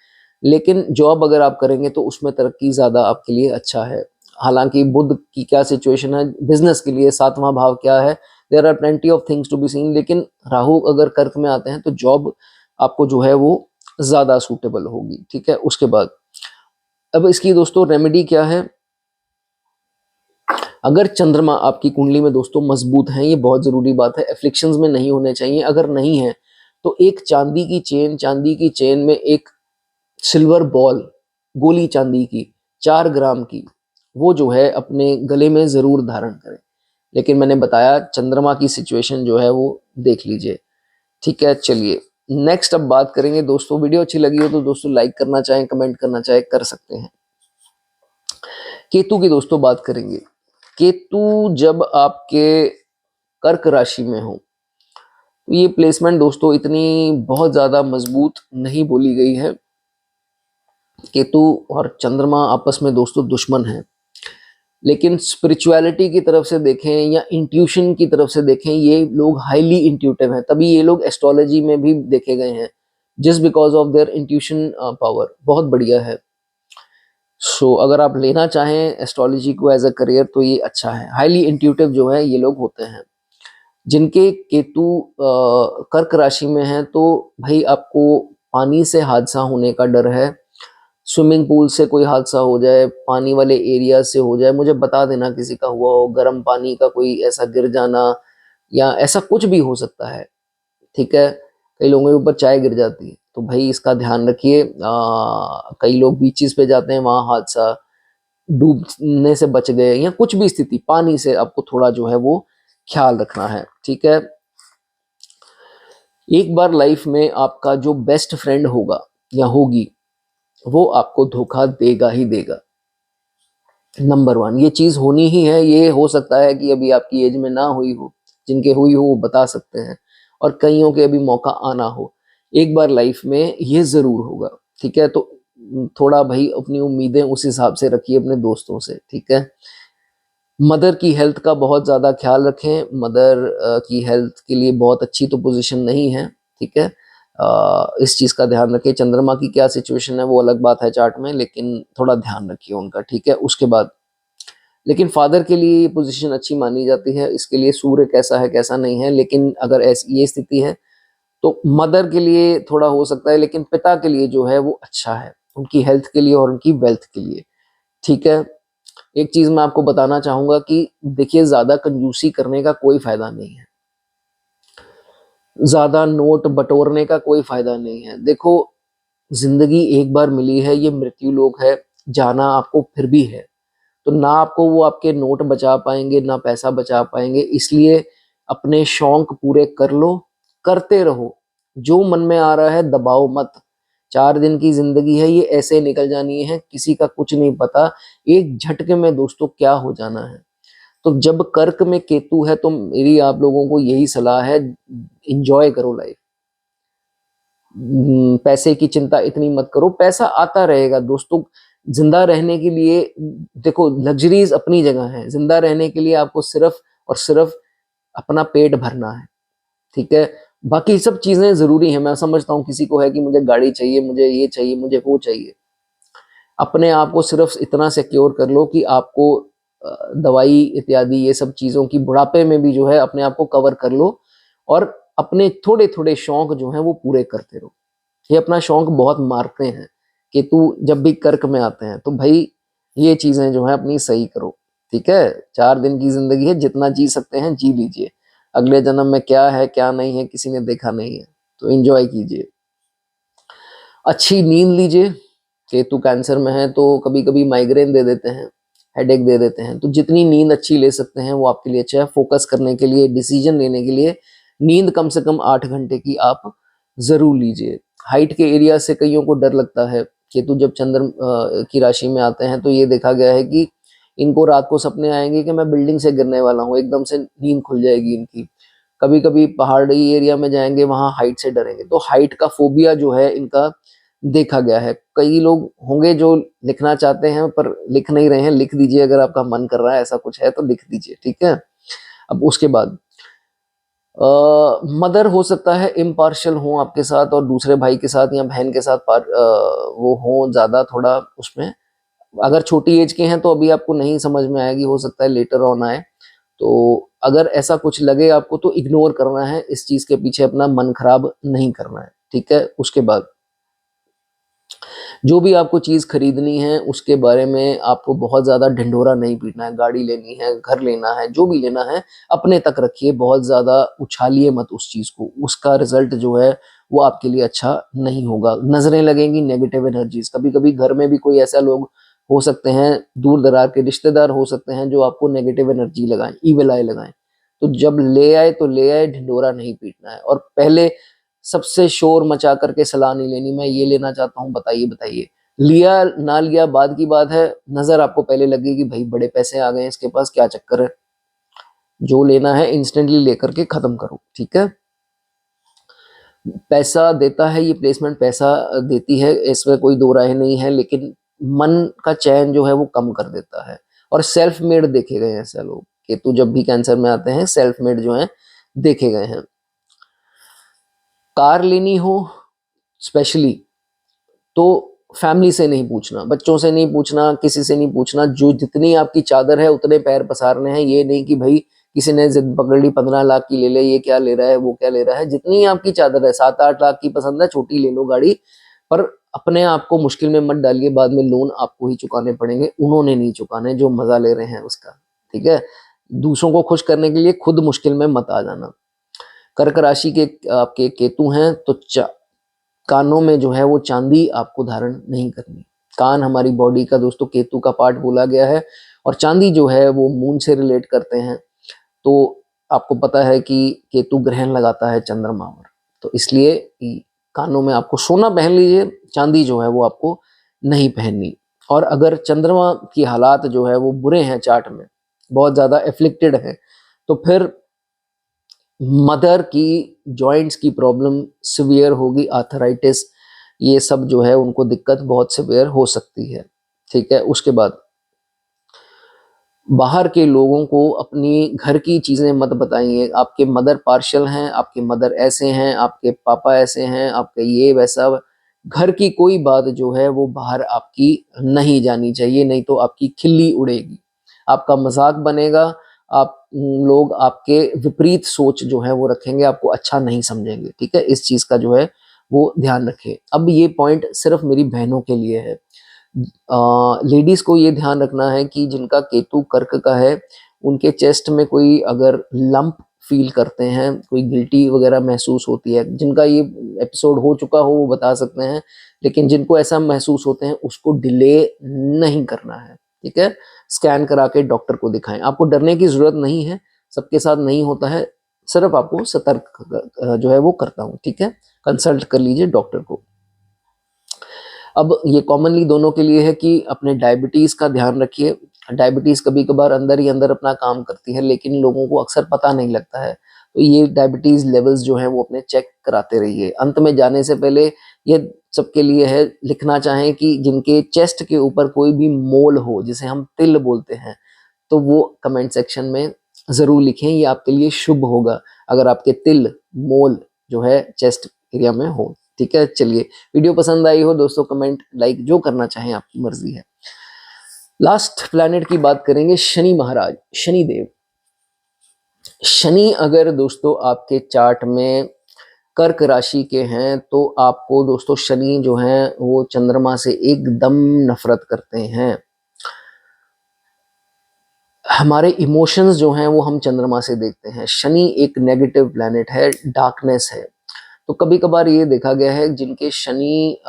लेकिन जॉब अगर आप करेंगे तो उसमें तरक्की ज्यादा आपके लिए अच्छा है। हालांकि बुध की क्या सिचुएशन है बिजनेस के लिए, सातवां भाव क्या है, there are plenty of things to be seen, लेकिन राहु अगर कर्क में आते हैं तो जॉब आपको जो है वो ज्यादा सूटेबल होगी, ठीक है। उसके बाद अब इसकी दोस्तों रेमेडी क्या है। अगर चंद्रमा आपकी कुंडली में दोस्तों मजबूत है, ये बहुत जरूरी बात है, एफ्लिक्शंस में नहीं होने चाहिए। अगर नहीं है तो एक चांदी की चेन में एक सिल्वर बॉल, गोली चांदी की 4 ग्राम की, वो जो है अपने गले में जरूर धारण करें। लेकिन मैंने बताया चंद्रमा की सिचुएशन जो है वो देख लीजिए, ठीक है। चलिए नेक्स्ट अब बात करेंगे दोस्तों, वीडियो अच्छी लगी हो तो दोस्तों लाइक करना चाहें, कमेंट करना चाहें, कर सकते हैं। केतु की दोस्तों बात करेंगे। केतु जब आपके कर्क राशि में हो तो ये प्लेसमेंट दोस्तों इतनी बहुत ज्यादा मजबूत नहीं बोली गई है। केतु और चंद्रमा आपस में दोस्तों दुश्मन है, लेकिन स्पिरिचुअलिटी की तरफ से देखें या इंट्यूशन की तरफ से देखें, ये लोग हाईली इंट्यूटिव हैं, तभी ये लोग एस्ट्रोलॉजी में भी देखे गए हैं, just because of their intuition power, बहुत बढ़िया है। सो अगर आप लेना चाहें एस्ट्रोलॉजी को एज अ करियर तो ये अच्छा है। हाईली इंट्यूटिव जो है ये लोग होते हैं। जिनके केतु कर्क राशि में है तो भाई आपको पानी से हादसा होने का डर है, स्विमिंग पूल से कोई हादसा हो जाए, पानी वाले एरिया से हो जाए, मुझे बता देना किसी का हुआ हो, गर्म पानी का कोई ऐसा गिर जाना, या ऐसा कुछ भी हो सकता है, ठीक है। कई लोगों के ऊपर चाय गिर जाती है, तो भाई इसका ध्यान रखिए। कई लोग बीचेस पे जाते हैं, वहां हादसा, डूबने से बच गए, या कुछ भी स्थिति, पानी से आपको थोड़ा जो है वो ख्याल रखना है, ठीक है। एक बार लाइफ में आपका जो बेस्ट फ्रेंड होगा या होगी, वो आपको धोखा देगा ही देगा। नंबर 1 ये चीज होनी ही है। ये हो सकता है कि अभी आपकी एज में ना हुई हो, जिनके हुई हो वो बता सकते हैं, और कईयों के अभी मौका आना हो। एक बार लाइफ में ये जरूर होगा, ठीक है। तो थोड़ा भाई अपनी उम्मीदें उस हिसाब से रखिए अपने दोस्तों से, ठीक है। मदर की हेल्थ का बहुत ज़्यादा ख्याल रखें। मदर की हेल्थ के लिए बहुत अच्छी तो पोजीशन नहीं है, ठीक है। इस चीज़ का ध्यान रखें। चंद्रमा की क्या सिचुएशन है वो अलग बात है चार्ट में, लेकिन थोड़ा ध्यान रखिए उनका, ठीक है। उसके बाद लेकिन फादर के लिए ये पोजीशन अच्छी मानी जाती है। इसके लिए सूर्य कैसा है कैसा नहीं है, लेकिन अगर ऐसी ये स्थिति है तो मदर के लिए थोड़ा हो सकता है, लेकिन पिता के लिए जो है वो अच्छा है, उनकी हेल्थ के लिए और उनकी वेल्थ के लिए, ठीक है। एक चीज मैं आपको बताना चाहूंगा कि देखिए ज्यादा कंजूसी करने का कोई फायदा नहीं है, ज्यादा नोट बटोरने का कोई फायदा नहीं है। देखो जिंदगी एक बार मिली है, ये मृत्यु लोक है, जाना आपको फिर भी है। तो ना आपको वो आपके नोट बचा पाएंगे ना पैसा बचा पाएंगे, इसलिए अपने शौक पूरे कर लो, करते रहो। जो मन में आ रहा है दबाओ मत। 4 दिन की जिंदगी है, ये ऐसे निकल जानी है, किसी का कुछ नहीं पता, एक झटके में दोस्तों क्या हो जाना है। तो जब कर्क में केतु है तो मेरी आप लोगों को यही सलाह है, इंजॉय करो लाइफ। पैसे की चिंता इतनी मत करो, पैसा आता रहेगा दोस्तों। जिंदा रहने के लिए देखो, लग्जरीज अपनी जगह है, जिंदा रहने के लिए आपको सिर्फ और सिर्फ अपना पेट भरना है, ठीक है। बाकी सब चीजें जरूरी हैं, मैं समझता हूँ किसी को है कि मुझे गाड़ी चाहिए, मुझे ये चाहिए, मुझे वो चाहिए। अपने आप को सिर्फ इतना सिक्योर कर लो कि आपको दवाई इत्यादि ये सब चीजों की बुढ़ापे में भी जो है अपने आप को कवर कर लो, और अपने थोड़े थोड़े शौक जो हैं वो पूरे करते रहो। ये अपना शौक बहुत मारते हैं कि तू जब भी कर्क में आते हैं, तो भाई ये चीजें जो है अपनी सही करो, ठीक है। 4 दिन की जिंदगी है, जितना जी सकते हैं जी लीजिए। अगले जन्म में क्या है क्या नहीं है किसी ने देखा नहीं है, तो एंजॉय कीजिए, अच्छी नींद लीजिए। केतु कैंसर में है तो कभी कभी माइग्रेन दे देते हैं, हेडेक दे देते हैं, तो जितनी नींद अच्छी ले सकते हैं वो आपके लिए अच्छा है। फोकस करने के लिए, डिसीजन लेने के लिए नींद कम से कम 8 घंटे की आप जरूर लीजिए। हाइट के एरिया से कईयों को डर लगता है। केतु जब चंद्र की राशि में आते हैं तो ये देखा गया है कि इनको रात को सपने आएंगे कि मैं बिल्डिंग से गिरने वाला हूँ, एकदम से नींद खुल जाएगी इनकी। कभी कभी पहाड़ी एरिया में जाएंगे, वहां हाइट से डरेंगे, तो हाइट का फोबिया जो है इनका देखा गया है। कई लोग होंगे जो लिखना चाहते हैं पर लिख नहीं रहे हैं, लिख दीजिए अगर आपका मन कर रहा है, ऐसा कुछ है तो लिख दीजिए, ठीक है। अब उसके बाद मदर हो सकता है इम्पार्शियल हो आपके साथ, और दूसरे भाई के साथ या बहन के साथ वो हो ज्यादा थोड़ा उसमें। अगर छोटी एज के हैं तो अभी आपको नहीं समझ में आएगी, हो सकता है लेटर ऑन आए। तो अगर ऐसा कुछ लगे आपको तो इग्नोर करना है, इस चीज के पीछे अपना मन खराब नहीं करना है, ठीक है। उसके बाद जो भी आपको चीज खरीदनी है उसके बारे में आपको बहुत ज्यादा ढिंढोरा नहीं पीटना है। गाड़ी लेनी है, घर लेना है, जो भी लेना है अपने तक रखिए, बहुत ज्यादा उछालिए मत उस चीज को, उसका रिजल्ट जो है वो आपके लिए अच्छा नहीं होगा। नजरें लगेंगी, नेगेटिव एनर्जीज। कभी कभी घर में भी कोई ऐसा लोग हो सकते हैं, दूर दरार के रिश्तेदार हो सकते हैं जो आपको नेगेटिव एनर्जी लगाएं, ईविल आई लगाएं। तो जब ले आए तो ले आए, ढिंढोरा नहीं पीटना है। और पहले सबसे शोर मचा करके सलाह नहीं लेनी, मैं ये लेना चाहता हूँ, बताइए बताइए। लिया ना लिया बाद की बात है, नजर आपको पहले लगेगी भाई बड़े पैसे आ गए इसके पास, क्या चक्कर है। जो लेना है इंस्टेंटली लेकर के खत्म करो, ठीक है। पैसा देता है ये प्लेसमेंट, पैसा देती है, इसमें कोई दो राय नहीं है, लेकिन मन का चैन जो है वो कम कर देता है। और सेल्फ मेड देखे गए हैं ऐसे लोग, केतु जब भी कैंसर में आते हैं सेल्फ मेड जो है देखे गए हैं। कार लेनी हो स्पेशली तो फैमिली से नहीं पूछना, बच्चों से नहीं पूछना, किसी से नहीं पूछना। जो जितनी आपकी चादर है उतने पैर पसारने हैं। ये नहीं कि भाई किसी ने जिद पकड़ ली 15 लाख की ले ले, ये क्या ले रहा है वो क्या ले रहा है। जितनी आपकी चादर है, 7-8 लाख की पसंद है, छोटी ले लो गाड़ी, पर अपने आप को मुश्किल में मत डालिए। बाद में लोन आपको ही चुकाने पड़ेंगे, उन्होंने नहीं चुकाने जो मजा ले रहे हैं उसका, ठीक है। दूसरों को खुश करने के लिए खुद मुश्किल में मत आ जाना। कर्क राशि के आपके केतु हैं तो कानों में जो है वो चांदी आपको धारण नहीं करनी। कान हमारी बॉडी का दोस्तों केतु का पार्ट बोला गया है, और चांदी जो है वो मून से रिलेट करते हैं। तो आपको पता है कि केतु ग्रहण लगाता है चंद्रमा पर, तो इसलिए कानों में आपको सोना पहन लीजिए, चांदी जो है वो आपको नहीं पहननी। और अगर चंद्रमा की हालात जो है वो बुरे हैं चार्ट में, बहुत ज्यादा एफ्लिक्टेड है, तो फिर मदर की जॉइंट्स की प्रॉब्लम सिवियर होगी, आर्थराइटिस, ये सब जो है उनको दिक्कत बहुत सिवियर हो सकती है, ठीक है। उसके बाद बाहर के लोगों को अपनी घर की चीजें मत बताइए। आपके मदर पार्शियल हैं, आपके मदर ऐसे हैं, आपके पापा ऐसे हैं, आपके ये वैसा। घर की कोई बात जो है वो बाहर आपकी नहीं जानी चाहिए, नहीं तो आपकी खिल्ली उड़ेगी, आपका मजाक बनेगा। आप लोग आपके विपरीत सोच जो है वो रखेंगे, आपको अच्छा नहीं समझेंगे, ठीक है। इस चीज का जो है वो ध्यान रखें। अब ये पॉइंट सिर्फ मेरी बहनों के लिए है। लेडीज को ये ध्यान रखना है कि जिनका केतु कर्क का है, उनके चेस्ट में कोई अगर लंप फील करते हैं, कोई गिल्टी वगैरह महसूस होती है, जिनका ये एपिसोड हो चुका हो वो बता सकते हैं, लेकिन जिनको ऐसा महसूस होते हैं उसको डिले नहीं करना है, ठीक है। स्कैन करा के डॉक्टर को दिखाएं, आपको डरने की जरूरत नहीं है, सबके साथ नहीं होता है, सिर्फ आपको सतर्क जो है वो करता हूँ, ठीक है। कंसल्ट कर लीजिए डॉक्टर को। अब ये कॉमनली दोनों के लिए है कि अपने डायबिटीज का ध्यान रखिए। डायबिटीज कभी कभार अंदर ही अंदर अपना काम करती है, लेकिन लोगों को अक्सर पता नहीं लगता है। तो ये डायबिटीज लेवल्स जो हैं वो अपने चेक कराते रहिए। अंत में जाने से पहले ये सबके लिए है, लिखना चाहें कि जिनके चेस्ट के ऊपर कोई भी मोल हो, जिसे हम तिल बोलते हैं, तो वो कमेंट सेक्शन में ज़रूर लिखें। ये आपके लिए शुभ होगा अगर आपके तिल, मोल जो है चेस्ट एरिया में हो। ठीक है, चलिए, वीडियो पसंद आई हो दोस्तों, कमेंट, लाइक जो करना चाहें आपकी मर्जी है। लास्ट प्लैनेट की बात करेंगे, शनि महाराज, शनि देव। शनि अगर दोस्तों आपके चार्ट में कर्क राशि के हैं तो आपको दोस्तों शनि जो हैं वो चंद्रमा से एकदम नफरत करते हैं। हमारे इमोशंस जो हैं वो हम चंद्रमा से देखते हैं। शनि एक नेगेटिव प्लैनेट है, डार्कनेस है। तो कभी कभार ये देखा गया है जिनके शनि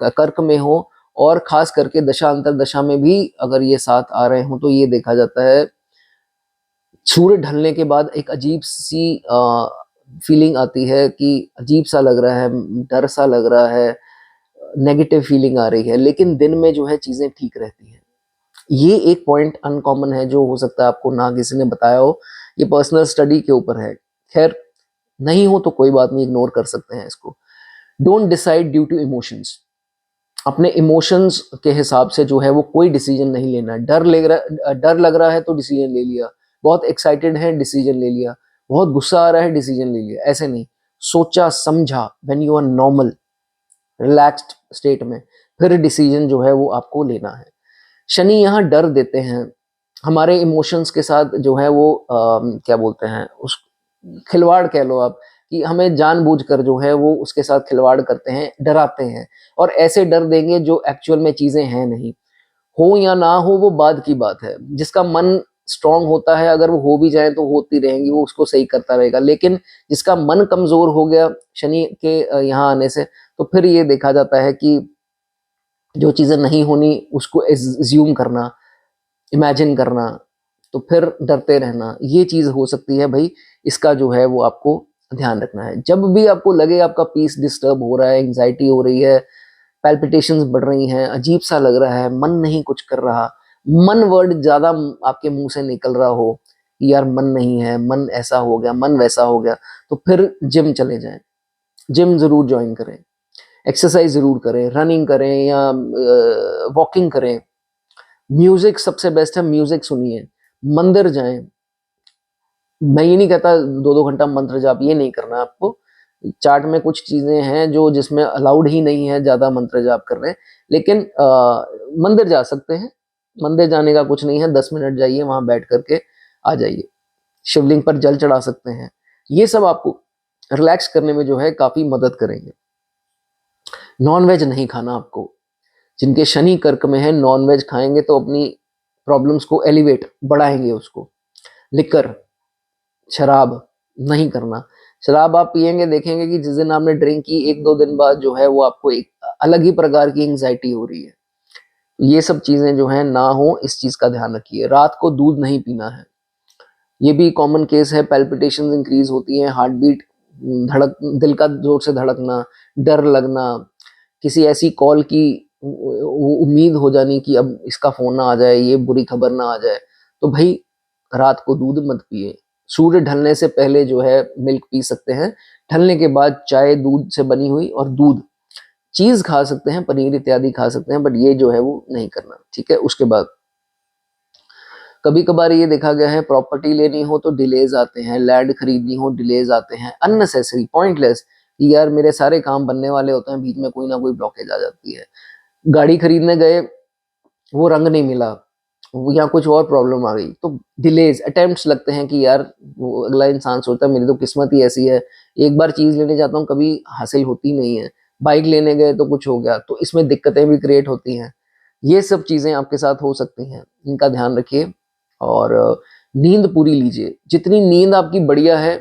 कर्क में हो और खास करके दशा अंतर दशा में भी अगर ये साथ आ रहे हो, तो ये देखा जाता है सूर्य ढलने के बाद एक अजीब सी फीलिंग आती है कि अजीब सा लग रहा है, डर सा लग रहा है, नेगेटिव फीलिंग आ रही है, लेकिन दिन में जो है चीज़ें ठीक रहती हैं। ये एक पॉइंट अनकॉमन है जो हो सकता है आपको ना किसी ने बताया हो, ये पर्सनल स्टडी के ऊपर है। खैर, नहीं हो तो कोई बात नहीं, इग्नोर कर सकते हैं इसको। Don't decide due to emotions. अपने इमोशंस के हिसाब से जो है वो कोई डिसीजन नहीं लेना है। डर लग रहा है तो डिसीजन ले लिया, बहुत एक्साइटेड है डिसीजन ले लिया, बहुत गुस्सा आ रहा है डिसीजन ले लिया, ऐसे नहीं। सोचा समझा, when you are normal relaxed state में, फिर डिसीजन जो है वो आपको लेना है। शनि यहाँ डर देते हैं, हमारे इमोशंस के साथ जो है वो क्या बोलते हैं उस खिलवाड़ कह लो आप, कि हमें जानबूझकर जो है वो उसके साथ खिलवाड़ करते हैं, डराते हैं, और ऐसे डर देंगे जो एक्चुअल में चीजें हैं नहीं। हो या ना हो वो बाद की बात है। जिसका मन स्ट्रांग होता है, अगर वो हो भी जाए तो होती रहेंगी, वो उसको सही करता रहेगा। लेकिन जिसका मन कमजोर हो गया शनि के यहाँ आने से, तो फिर ये देखा जाता है कि जो चीजें नहीं होनी उसको एज्यूम करना, इमेजिन करना, तो फिर डरते रहना, ये चीज हो सकती है भाई। इसका जो है वो आपको ध्यान रखना है। जब भी आपको लगे आपका पीस डिस्टर्ब हो रहा है, एंजाइटी हो रही है, पैल्पिटेशंस बढ़ रही हैं, अजीब सा लग रहा है, मन नहीं कुछ कर रहा, मन वर्ड ज्यादा आपके मुंह से निकल रहा हो कि यार मन नहीं है, मन ऐसा हो गया, मन वैसा हो गया, तो फिर जिम चले जाएं। जिम जरूर ज्वाइन करें, एक्सरसाइज जरूर करें, रनिंग करें या वॉकिंग करें। म्यूजिक सबसे बेस्ट है, म्यूजिक सुनिए, मंदिर जाएं। मैं ये नहीं कहता 2-2 घंटा मंत्र जाप, ये नहीं करना आपको। चार्ट में कुछ चीजें हैं जो जिसमें अलाउड ही नहीं है ज्यादा मंत्र जाप करने, लेकिन मंदिर जा सकते हैं। मंदिर जाने का कुछ नहीं है, 10 मिनट जाइए, वहां बैठ करके आ जाइए, शिवलिंग पर जल चढ़ा सकते हैं। ये सब आपको रिलैक्स करने में जो है काफी मदद करेंगे। नॉनवेज नहीं खाना आपको। जिनके शनि कर्क में है, नॉनवेज खाएंगे तो अपनी प्रॉब्लम्स को एलिवेट बढ़ाएंगे उसको। लिकर, शराब नहीं करना। शराब आप पिएंगे, देखेंगे कि जिस दिन आपने ड्रिंक की 1-2 दिन बाद जो है वो आपको एक अलग ही प्रकार की एंग्जाइटी हो रही है। ये सब चीजें जो है ना हो, इस चीज का ध्यान रखिए। रात को दूध नहीं पीना है, ये भी कॉमन केस है। पैल्पिटेशंस इंक्रीज होती हैं, हार्ट बीट, धड़क, दिल का जोर से धड़कना, डर लगना, किसी ऐसी कॉल की उम्मीद हो जानी कि अब इसका फोन ना आ जाए, ये बुरी खबर ना आ जाए। तो भाई रात को दूध मत पिए। सूर्य ढलने से पहले जो है मिल्क पी सकते हैं, ढलने के बाद चाय दूध से बनी हुई और दूध, चीज खा सकते हैं, पनीर इत्यादि खा सकते हैं, बट ये जो है वो नहीं करना। ठीक है, उसके बाद कभी कभार ये देखा गया है प्रॉपर्टी लेनी हो तो डिलेज आते हैं, लैंड खरीदनी हो डिलेज आते हैं, अननेसेसरी, पॉइंटलेस, कि यार मेरे सारे काम बनने वाले होते हैं, बीच में कोई ना कोई ब्लॉकेज आ जाती है। गाड़ी खरीदने गए, वो रंग नहीं मिला, या कुछ और प्रॉब्लम आ गई, तो डिलेज, अटेम्प्ट्स लगते हैं कि यार वो अगला इंसान सोचता है मेरी तो किस्मत ही ऐसी है, एक बार चीज लेने जाता हूँ कभी हासिल होती नहीं है। बाइक लेने गए तो कुछ हो गया, तो इसमें दिक्कतें भी क्रिएट होती हैं। ये सब चीजें आपके साथ हो सकती हैं, इनका ध्यान रखिए। और नींद पूरी लीजिए, जितनी नींद आपकी बढ़िया है।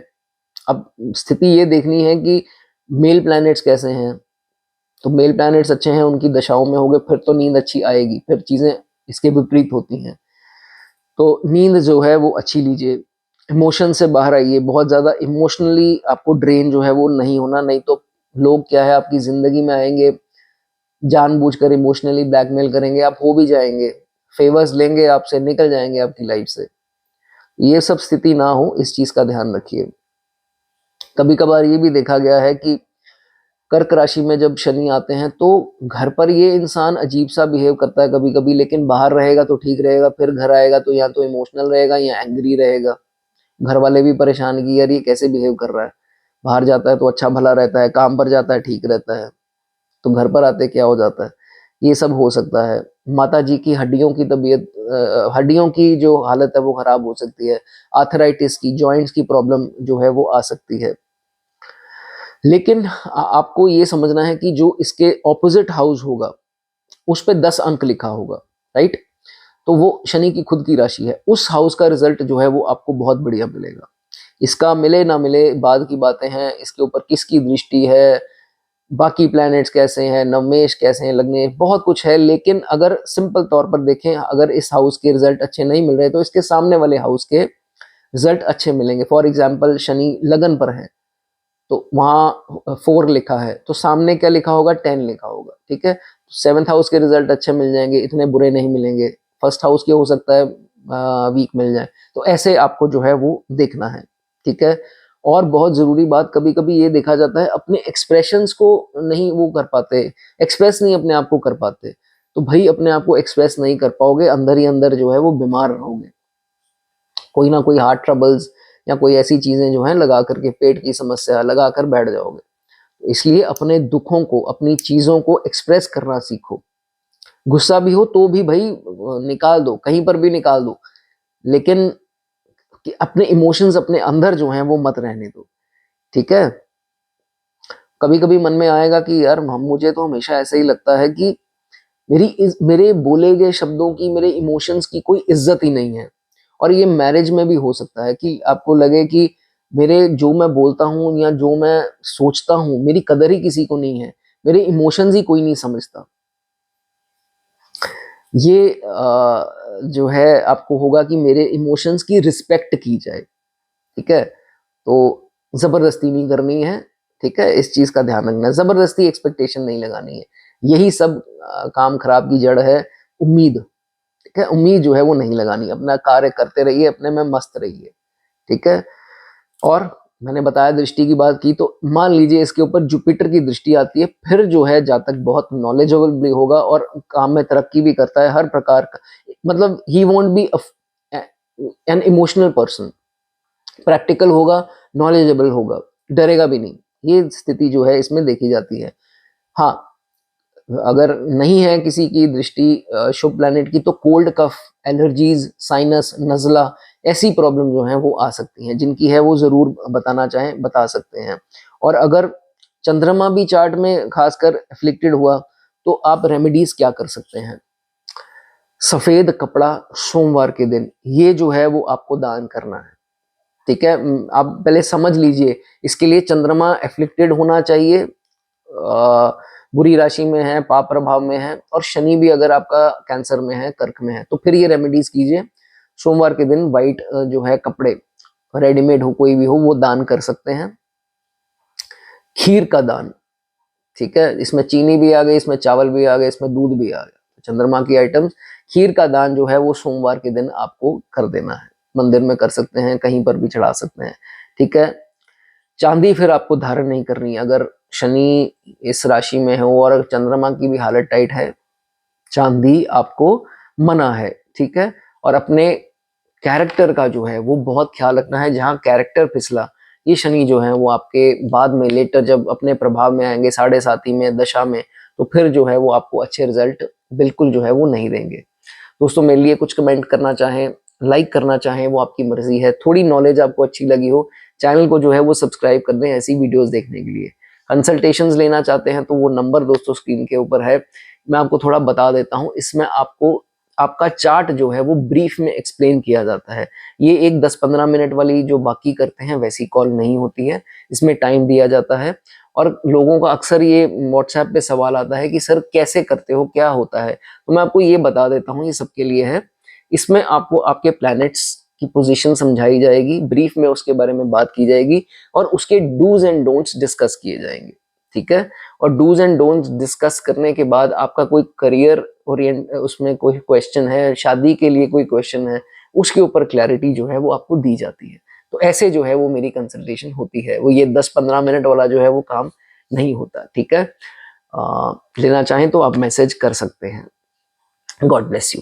अब स्थिति ये देखनी है कि मेल प्लैनेट्स कैसे हैं, तो मेल प्लैनेट्स अच्छे हैं, उनकी दशाओं में हो गए, फिर तो नींद अच्छी आएगी। फिर चीजें इसके विपरीत होती हैं, तो नींद जो है वो अच्छी लीजिए। इमोशन से बाहर आइए, बहुत ज्यादा इमोशनली आपको ड्रेन जो है वो नहीं होना, नहीं तो लोग क्या है आपकी जिंदगी में आएंगे, जानबूझकर इमोशनली ब्लैकमेल करेंगे, आप हो भी जाएंगे, फेवर्स लेंगे आपसे, निकल जाएंगे आपकी लाइफ से। ये सब स्थिति ना हो, इस चीज का ध्यान रखिए। कभी कभार ये भी देखा गया है कि कर्क राशि में जब शनि आते हैं तो घर पर ये इंसान अजीब सा बिहेव करता है कभी कभी, लेकिन बाहर रहेगा तो ठीक रहेगा, फिर घर आएगा तो या तो इमोशनल रहेगा या एंग्री रहेगा। घर वाले भी परेशान कि यार ये कैसे बिहेव कर रहा है। बाहर जाता है तो अच्छा भला रहता है, काम पर जाता है ठीक रहता है, तो घर पर आते क्या हो जाता है। ये सब हो सकता है। माता जी की हड्डियों की तबीयत, हड्डियों की जो हालत है वो खराब हो सकती है। आर्थराइटिस की, जॉइंट्स की प्रॉब्लम जो है वो आ सकती है। लेकिन आपको ये समझना है कि जो इसके ऑपोजिट हाउस होगा उस पे 10 अंक लिखा होगा, राइट। तो वो शनि की खुद की राशि है, उस हाउस का रिजल्ट जो है वो आपको बहुत बढ़िया मिलेगा। इसका मिले ना मिले बाद की बातें हैं, इसके ऊपर किसकी दृष्टि है, बाकी प्लैनेट्स कैसे हैं, नवमेश कैसे हैं, लग्नेश, बहुत कुछ है। लेकिन अगर सिंपल तौर पर देखें, अगर इस हाउस के रिजल्ट अच्छे नहीं मिल रहे तो इसके सामने वाले हाउस के रिजल्ट अच्छे मिलेंगे। फॉर एग्जाम्पल शनि लगन पर है तो वहाँ 4 लिखा है, तो सामने क्या लिखा होगा, 10 लिखा होगा, ठीक है। 7th हाउस के रिजल्ट अच्छे मिल जाएंगे, इतने बुरे नहीं मिलेंगे। फर्स्ट हाउस के हो सकता है वीक मिल जाए। तो ऐसे आपको जो है वो देखना है, ठीक है। और बहुत जरूरी बात, कभी कभी ये देखा जाता है अपने एक्सप्रेशंस को नहीं वो कर पाते, एक्सप्रेस नहीं अपने आप को कर पाते। तो भाई अपने आप को एक्सप्रेस नहीं कर पाओगे, अंदर ही अंदर जो है वो बीमार रहोगे। कोई ना कोई हार्ट ट्रबल्स या कोई ऐसी चीजें जो है लगा करके, पेट की समस्या लगा कर बैठ जाओगे। तो इसलिए अपने दुखों को, अपनी चीजों को एक्सप्रेस करना सीखो। गुस्सा भी हो तो भी भाई निकाल दो, कहीं पर भी निकाल दो, लेकिन कि अपने इमोशंस अपने अंदर जो हैं वो मत रहने दो, ठीक है। कभी कभी मन में आएगा कि यार मुझे तो हमेशा ऐसा ही लगता है कि मेरे बोले गए शब्दों की, मेरे इमोशंस की कोई इज्जत ही नहीं है। और ये मैरिज में भी हो सकता है कि आपको लगे कि मेरे जो मैं बोलता हूँ या जो मैं सोचता हूँ मेरी कदर ही किसी को नहीं है, मेरे इमोशंस ही कोई नहीं समझता। ये जो है आपको होगा कि मेरे इमोशंस की रिस्पेक्ट की जाए, ठीक है। तो जबरदस्ती नहीं करनी है, ठीक है। इस चीज का ध्यान रखना है, जबरदस्ती एक्सपेक्टेशन नहीं लगानी है। यही सब काम खराब की जड़ है, उम्मीद, ठीक है। उम्मीद जो है वो नहीं लगानी, अपना कार्य करते रहिए, अपने में मस्त रहिए, ठीक है। और मैंने बताया दृष्टि की बात की, तो मान लीजिए इसके ऊपर जुपिटर की दृष्टि आती है, फिर जो है जातक बहुत नॉलेजेबल भी होगा और काम में तरक्की भी करता है हर प्रकार का। मतलब he won't be an emotional person, practical होगा, नॉलेजेबल होगा, डरेगा भी नहीं। ये स्थिति जो है इसमें देखी जाती है। हाँ, अगर नहीं है किसी की दृष्टि शुभ प्लैनेट की, तो कोल्ड कफ, एलर्जीज, साइनस, नजला, ऐसी प्रॉब्लम जो है वो आ सकती हैं। जिनकी है वो जरूर बताना चाहें बता सकते हैं। और अगर चंद्रमा भी चार्ट में खासकर अफ्लिक्टेड हुआ तो आप रेमेडीज क्या कर सकते हैं। सफेद कपड़ा सोमवार के दिन, ये जो है वो आपको दान करना है, ठीक है। आप पहले समझ लीजिए, इसके लिए चंद्रमा एफ्लिक्टेड होना चाहिए, बुरी राशि में है, पाप प्रभाव में है, और शनि भी अगर आपका कैंसर में है, कर्क में है, तो फिर ये रेमेडीज कीजिए। सोमवार के दिन वाइट जो है कपड़े, रेडीमेड हो कोई भी हो, वो दान कर सकते हैं। खीर का दान, ठीक है। इसमें चीनी भी आ गई, इसमें चावल भी आ गए, इसमें दूध भी आ गया। चंद्रमा की आइटम्स, खीर का दान जो है वो सोमवार के दिन आपको कर देना है। मंदिर में कर सकते हैं, कहीं पर भी चढ़ा सकते हैं, ठीक है। चांदी फिर आपको धारण नहीं करनी है। अगर शनि इस राशि में हो और चंद्रमा की भी हालत टाइट है, चांदी आपको मना है, ठीक है। और अपने कैरेक्टर का जो है वो बहुत ख्याल रखना है। जहाँ कैरेक्टर फिसला, ये शनि जो है वो आपके बाद में लेटर जब अपने प्रभाव में आएंगे, साढ़े साथी में, दशा में, तो फिर जो है वो आपको अच्छे रिजल्ट बिल्कुल जो है वो नहीं देंगे। दोस्तों मेरे लिए कुछ कमेंट करना चाहें, लाइक करना चाहें, वो आपकी मर्जी है। थोड़ी नॉलेज आपको अच्छी लगी हो, चैनल को जो है वो सब्सक्राइब कर दें ऐसी वीडियोस देखने के लिए। कंसल्टेशंस लेना चाहते हैं तो वो नंबर दोस्तों स्क्रीन के ऊपर है। मैं आपको थोड़ा बता देता हूँ, इसमें आपको आपका चार्ट जो है वो ब्रीफ में एक्सप्लेन किया जाता है। ये एक 10-15 मिनट वाली जो बाकी करते हैं वैसी कॉल नहीं होती है, इसमें टाइम दिया जाता है। और लोगों का अक्सर ये व्हाट्सएप पे सवाल आता है कि सर कैसे करते हो, क्या होता है, तो मैं आपको ये बता देता हूँ, ये सबके लिए है। इसमें आपको आपके प्लैनेट्स की पोजीशन समझाई जाएगी, ब्रीफ में उसके बारे में बात की जाएगी और उसके डूज एंड डोंट्स डिस्कस किए जाएंगे, ठीक है। और डूज एंड डोंट्स डिस्कस करने के बाद आपका कोई करियर ओरिएंट उसमें कोई क्वेश्चन है, शादी के लिए कोई क्वेश्चन है, उसके ऊपर क्लैरिटी जो है वो आपको दी जाती है। तो ऐसे जो है वो मेरी कंसल्टेशन होती है, वो ये 10-15 मिनट वाला जो है वो काम नहीं होता, ठीक है। लेना चाहें तो आप मैसेज कर सकते हैं। God bless you.